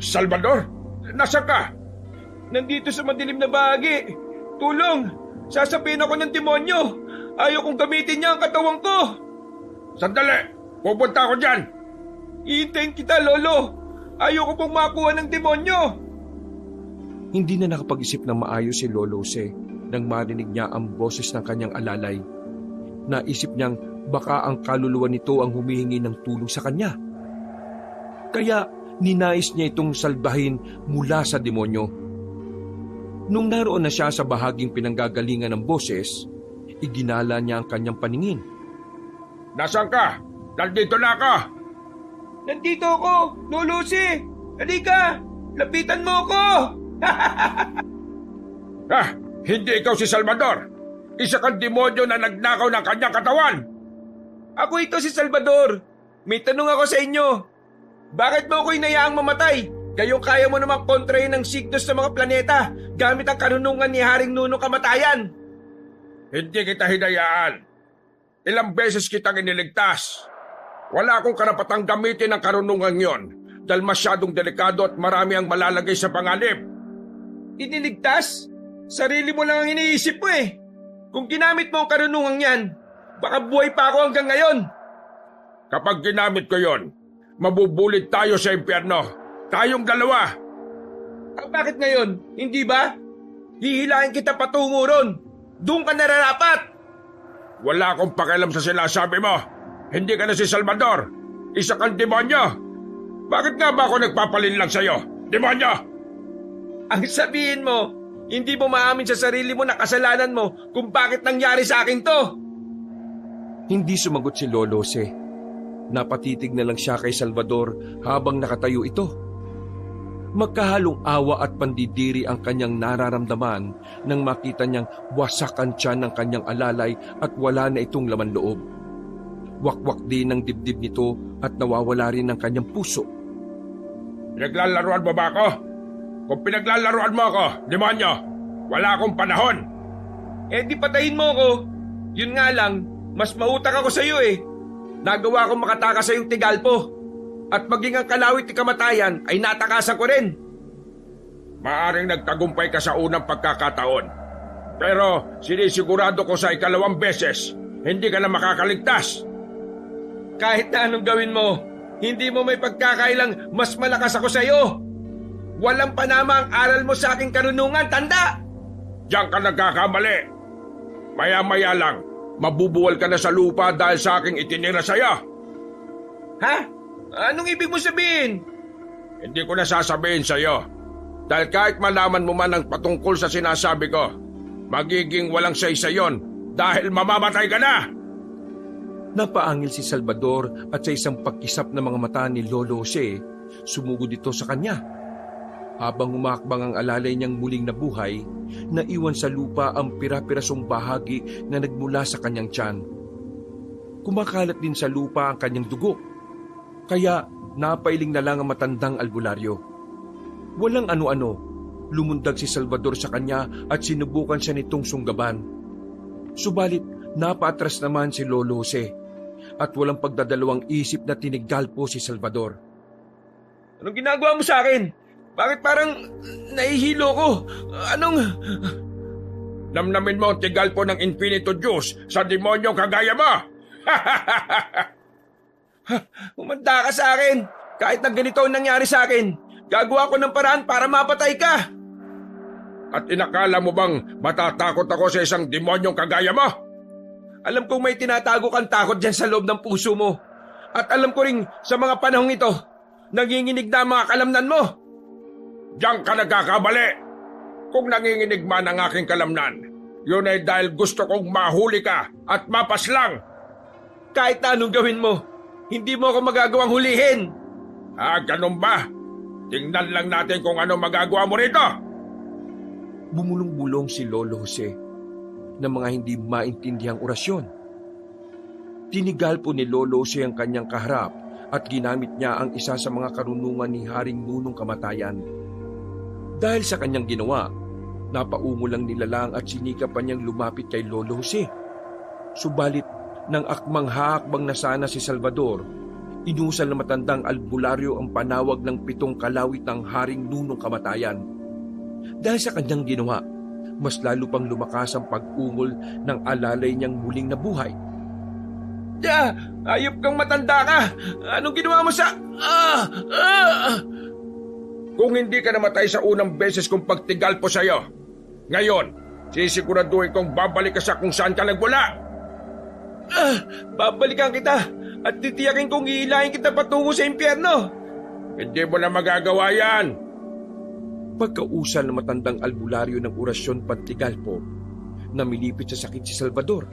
Salvador? Nasaan ka? Nandito sa madilim na bahagi. Tulong! Sasapihin ako ng demonyo! Ayaw kong gamitin niya ang katawan ko! Sandali! Pupunta ako dyan! Iintayin kita, Lolo! Ayaw ko pong makuha ng demonyo! hindi na nakapag-isip ng maayos si Lolo Jose nang marinig niya ang boses ng kanyang alalay. Naisip niyang baka ang kaluluwa nito ang humihingi ng tulong sa kanya. Kaya ninais niya itong salbahin mula sa demonyo. Nung naroon na siya sa bahaging pinanggagalingan ng boses, iginala niya ang kanyang paningin. Nasaan ka? Nandito na ako! Nandito ako, Lolo Jose! Halika! Lapitan mo ako! Hindi ikaw si Salvador! Isa kang demonyo na nagnakaw ng kanyang katawan! Ako ito si Salvador! May tanong ako sa inyo. Bakit mo ako inayaang mamatay? Gayong kaya mo namang kontrahin ng signos ng mga planeta gamit ang karunungan ni Haring Nunong Kamatayan. Hindi kita hinayaan. Ilang beses kitang iniligtas. Wala akong karapatang gamitin ang karunungan yon dahil masyadong delikado at marami ang malalagay sa panganib. Iniligtas? Sarili mo lang ang iniisip mo eh. Kung ginamit mo ang karunungan yan, baka buhay pa ako hanggang ngayon. Kapag ginamit ko yon, mabubulit tayo sa impyerno. Tayong dalawa. Bakit ngayon? Hindi ba? Hihilahin kita patungo ron. Doon ka nararapat. Wala akong pakialam sa sinasabi mo. Hindi ka na si Salvador. Isa kang demonyo. Bakit nga ba ako nagpapalinlang sa'yo? Demonyo! Ang sabihin mo, hindi mo maamin sa sarili mo na kasalanan mo kung bakit nangyari sa akin to. Hindi sumagot si Lolo Jose. Napatitig na lang siya kay Salvador habang nakatayo ito. Magkahalong awa at pandidiri ang kanyang nararamdaman nang makita niyang wasak ang tiyan ng kanyang alalay at wala na itong laman loob. Wakwak din ang dibdib nito at nawawala rin ang kanyang puso. Pinaglalaruan mo ba ako? Kung pinaglalaruan mo ako, demonyo, wala akong panahon. Di patayin mo ako. Yun nga lang, mas mautak ako sa iyo eh. Nagawa kong makatakas sa iyong tigalpo. At maging ang kalawit ni kamatayan ay natakasan ko rin. Maaring nagtagumpay ka sa unang pagkakataon. Pero sinisigurado ko sa ikalawang beses, hindi ka na makakaligtas. Kahit na anong gawin mo, Hindi mo may pagkakailang mas malakas ako sa iyo. Walang panama ang aral mo sa aking karunungan, tanda! Diyan ka nagkakamali. Maya-maya lang, mabubuwal ka na sa lupa dahil sa aking itinira sa'yo. Ha? Anong ibig mo sabihin? Hindi ko na sasabihin sa'yo. Dahil kahit malaman mo man ang patungkol sa sinasabi ko, magiging walang say-say yon dahil mamamatay ka na! Napaangil si Salvador at sa isang pagkisap ng mga mata ni Lolo Jose, sumugod ito sa kanya. Habang humakbang ang alalay niyang muling nabuhay, naiwan sa lupa ang pira-pirasong bahagi na nagmula sa kanyang tiyan. Kumakalat din sa lupa ang kanyang dugo, kaya napailing na lang ang matandang albularyo. Walang ano-ano, lumundag si Salvador sa kanya at sinubukan siya nitong sunggaban. Subalit napaatras naman si Lolo Jose at walang pagdadalawang isip na tiniggalpo si Salvador. Anong ginagawa mo sa akin? Bakit parang nahihilo ko? Anong... Namnamin mo ang tigalpo ng Infinito Juice sa demonyo kagaya mo! Umanda ka sa akin! Kahit na ganito ang nangyari sa akin, gagawa ko ng paraan para mapatay ka! At inakala mo bang matatakot ako sa isang demonyong kagaya mo? Alam kong may tinatago kang takot dyan sa loob ng puso mo. At alam ko rin sa mga panahong ito, nanginginig na ang mga kalamnan mo. Diyan ka nagkakamali. Kung nanginginig man ang aking kalamnan, yun ay dahil gusto kong mahuli ka at mapaslang. Kahit na anong gawin mo, hindi mo ako magagawang hulihin. Ganun ba? Tingnan lang natin kung ano magagawa mo rito. Bumulong-bulong si Lolo Jose ng mga hindi maintindihang orasyon. Tinigal po ni Lolo Jose ang kanyang kaharap at ginamit niya ang isa sa mga karunungan ni Haring Nunong Kamatayan. Dahil sa kanyang ginawa, napaungo lang nilalang at sinikap pa niyang lumapit kay Lolo Jose. Subalit, nang akmang haakbang na sana si Salvador, inusal na matandang albularyo ang panawag ng 7 kalawit ng Haring Nunong Kamatayan. Dahil sa kanyang ginawa, mas lalo pang lumakas ang pag-ungol ng alalay niyang muling nabuhay. Ayop kang matanda ka! Anong ginawa mo sa... Kung hindi ka namatay sa unang beses kong pagtigal po sa'yo, ngayon, sisiguraduhin kong babalik ka sa kung saan ka nagmula. Babalikan kita at titiyakin kong iilahin kita patungo sa impyerno. Hindi mo na magagawa yan. Pagkausal ng matandang albularyo ng orasyon pantigalpo, namilipit sa sakit si Salvador.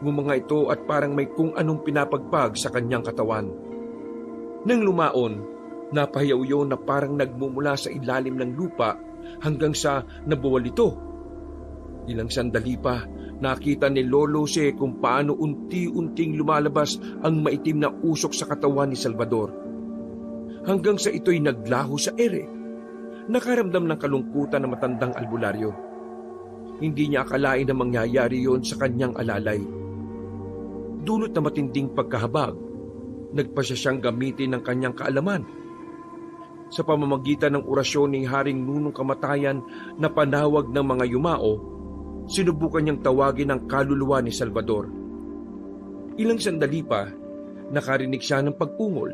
Ngumanga ito at parang may kung anong pinapagpag sa kanyang katawan. Nang lumaon, napahiyaw na parang nagmumula sa ilalim ng lupa hanggang sa nabuwal ito. Ilang sandali pa, nakita ni Lolo Jose kung paano unti-unting lumalabas ang maitim na usok sa katawan ni Salvador. Hanggang sa ito'y naglaho sa ere. Nakaramdam ng kalungkutan ng matandang albularyo. Hindi niya akalain na mangyayari yon sa kanyang alalay. Dulot na matinding pagkahabag, nagpasya siyang gamitin ng kanyang kaalaman. Sa pamamagitan ng orasyon ni Haring Nunong Kamatayan na panawag ng mga yumao, sinubukan niyang tawagin ang kaluluwa ni Salvador. Ilang sandali pa, nakarinig siya ng pag-ungol,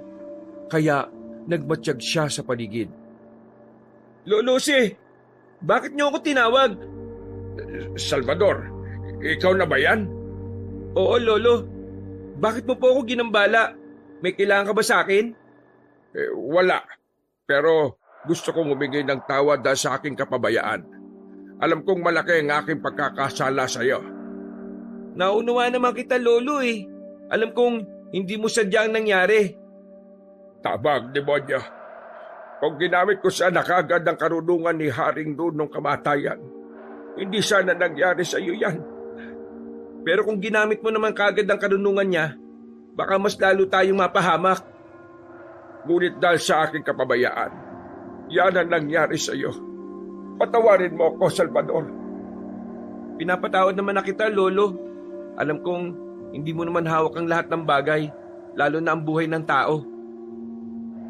kaya nagmatsyag siya sa paligid. Lolo Jose, bakit niyo ako tinawag? Salvador, ikaw na ba yan? Oo, Lolo. Bakit mo po ako ginambala? May kailangan ka ba sa akin? Wala. Pero gusto kong humigay ng tawad dahil sa aking kapabayaan. Alam kong malaki ang aking pagkakasala sa iyo. Naunawa naman kita, Lolo eh. Alam kong hindi mo sadyang nangyari. Tabag, demonyo. Kung ginamit ko sana kagad ang karunungan ni Haring Nunong Kamatayan, hindi sana nangyari sa iyo yan. Pero kung ginamit mo naman kagad ang karunungan niya, baka mas lalo tayong mapahamak. Ngunit dahil sa aking kapabayaan, yan ang nangyari sa iyo. Patawarin mo ako, Salvador. Pinapatawad naman na kita, Lolo. Alam kong hindi mo naman hawak ang lahat ng bagay, lalo na ang buhay ng tao.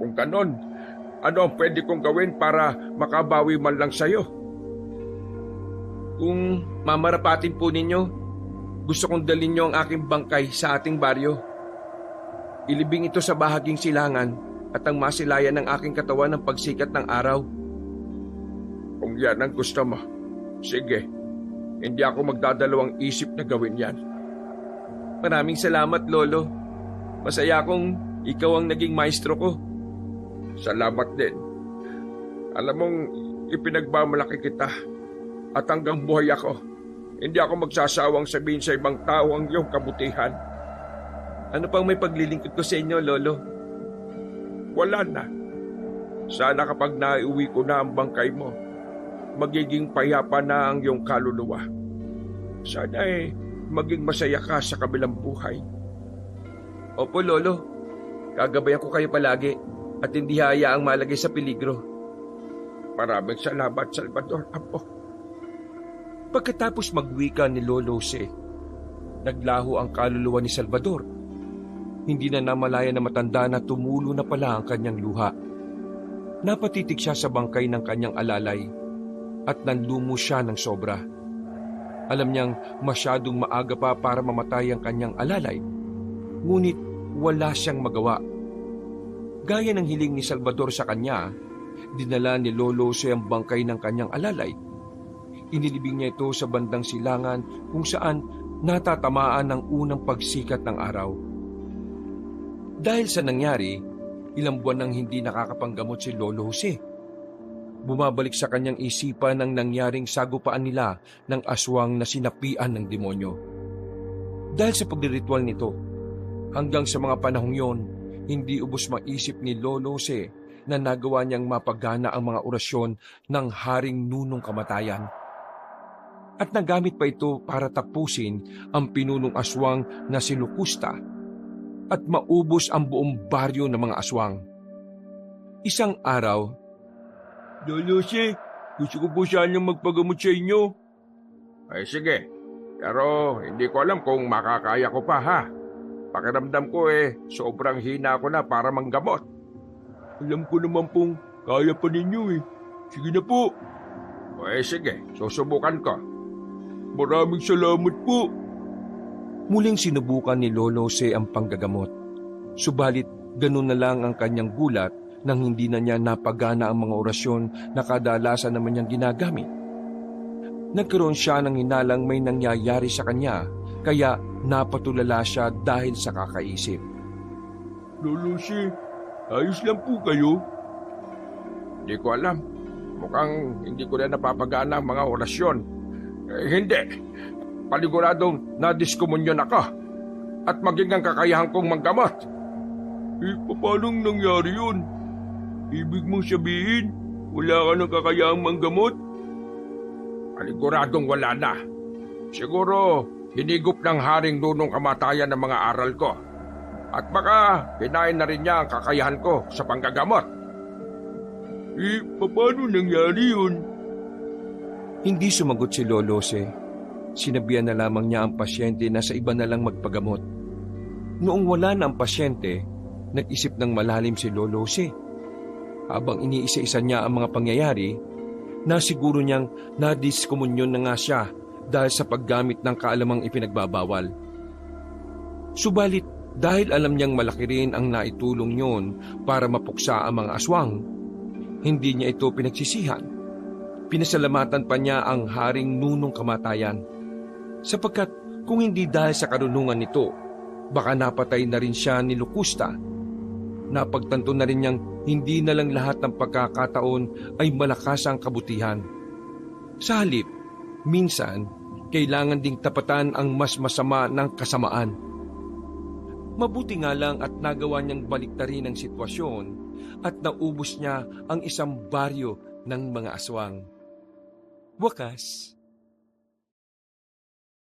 Kung ganon, ano ang pwede kong gawin para makabawi man lang sa iyo? Kung mamarapatin po ninyo, gusto kong dalhin niyo ang aking bangkay sa ating baryo. Ilibing ito sa bahaging silangan at ang masilayan ng aking katawan ng pagsikat ng araw. Kung yan ang gusto mo, sige. Hindi ako magdadalawang isip na gawin yan. Maraming salamat, Lolo. Masaya akong ikaw ang naging maestro ko. Salamat din. Alam mong ipinagmamalaki kita at hanggang buhay ako, hindi ako magsasawang sabihin sa ibang tao ang iyong kabutihan. Ano pang may paglilingkod ko sa inyo, Lolo? Wala na. Sana kapag naiuwi ko na ang bangkay mo, magiging payapa na ang iyong kaluluwa. Sana maging masaya ka sa kabilang buhay. Opo, Lolo. Gagabayan ko kayo palagi at hindi hayaang malagay sa peligro. Maraming salamat, Salvador, Apo. Pagkatapos magwika ni Lolo Jose, naglaho ang kaluluwa ni Salvador. Hindi na namalaya na matanda na tumulo na pala ang kanyang luha. Napatitig siya sa bangkay ng kanyang alalay at nanlumo siya ng sobra. Alam niyang masyadong maaga pa para mamatay ang kanyang alalay, ngunit wala siyang magawa. Gaya ng hiling ni Salvador sa kanya, dinala ni Lolo Jose ang bangkay ng kanyang alalay. Inilibing niya ito sa bandang silangan kung saan natatamaan ng unang pagsikat ng araw. Dahil sa nangyari, ilang buwan nang hindi nakakapanggamot si Lolo Jose. Bumabalik sa kanyang isipan ang nangyaring sagupaan nila ng aswang na sinapian ng demonyo. Dahil sa pagliritual nito, hanggang sa mga panahong yon, hindi ubos maisip ni Lolo Jose na nagawa niyang mapagana ang mga orasyon ng Haring Nunong Kamatayan. At nagamit pa ito para tapusin ang pinunong aswang na si Locusta at maubos ang buong baryo ng mga aswang. Isang araw, Lolo Jose, gusto ko po sanang magpagamot sa inyo. Ay sige, pero hindi ko alam kung makakaya ko pa ha. Pakiramdam ko sobrang hina ko na para manggamot. Alam ko naman pong kaya pa ninyo Sige na po. Sige, susubukan ko. Maraming salamat po. Muling sinubukan ni Lolo Jose ang panggagamot. Subalit ganun na lang ang kanyang gulat nang hindi na niya napagana ang mga orasyon na kadalasan naman niyang ginagamit. Nagkaroon siya ng hinalang may nangyayari sa kanya, kaya napatulala siya dahil sa kakaisip. Lolo Jose, ayos lang po kayo? Hindi ko alam. Mukhang hindi ko na napapagana ang mga orasyon. Hindi. Paniguradong nadiskomunyon ako at maging ang kakayahan kong manggamot. Paano nangyari yun? Ibig mong sabihin, wala ka ng kakayahang manggamot? Paniguradong wala na. Siguro, hinigop ng Haring Nunong Kamatayan ng mga aral ko. At baka, pinain na rin niya ang kakayahan ko sa panggagamot. Paano nangyari yun? Hindi sumagot si Lolo Jose. Sinabihan na lamang niya ang pasyente na sa iba na lang magpagamot. Noong wala na ang pasyente, nag-isip ng malalim si Lolo Jose. Habang iniisa-isa niya ang mga pangyayari, nasiguro niyang nadiskomunyon na nga siya dahil sa paggamit ng kaalamang ipinagbabawal. Subalit, dahil alam niyang malaki rin ang naitulong niyon para mapuksa ang mga aswang, hindi niya ito pinagsisihan. Pinasalamatan pa niya ang Haring Nunong Kamatayan. Sapagkat kung hindi dahil sa karunungan nito, baka napatay na rin siya ni Locusta. Napagtanto na rin niyang hindi na lang lahat ng pagkakataon ay malakas ang kabutihan. Sa halip, minsan, kailangan ding tapatan ang mas masama ng kasamaan. Mabuti nga lang at nagawa niyang baliktarin ang sitwasyon at naubos niya ang isang baryo ng mga aswang. Wakas.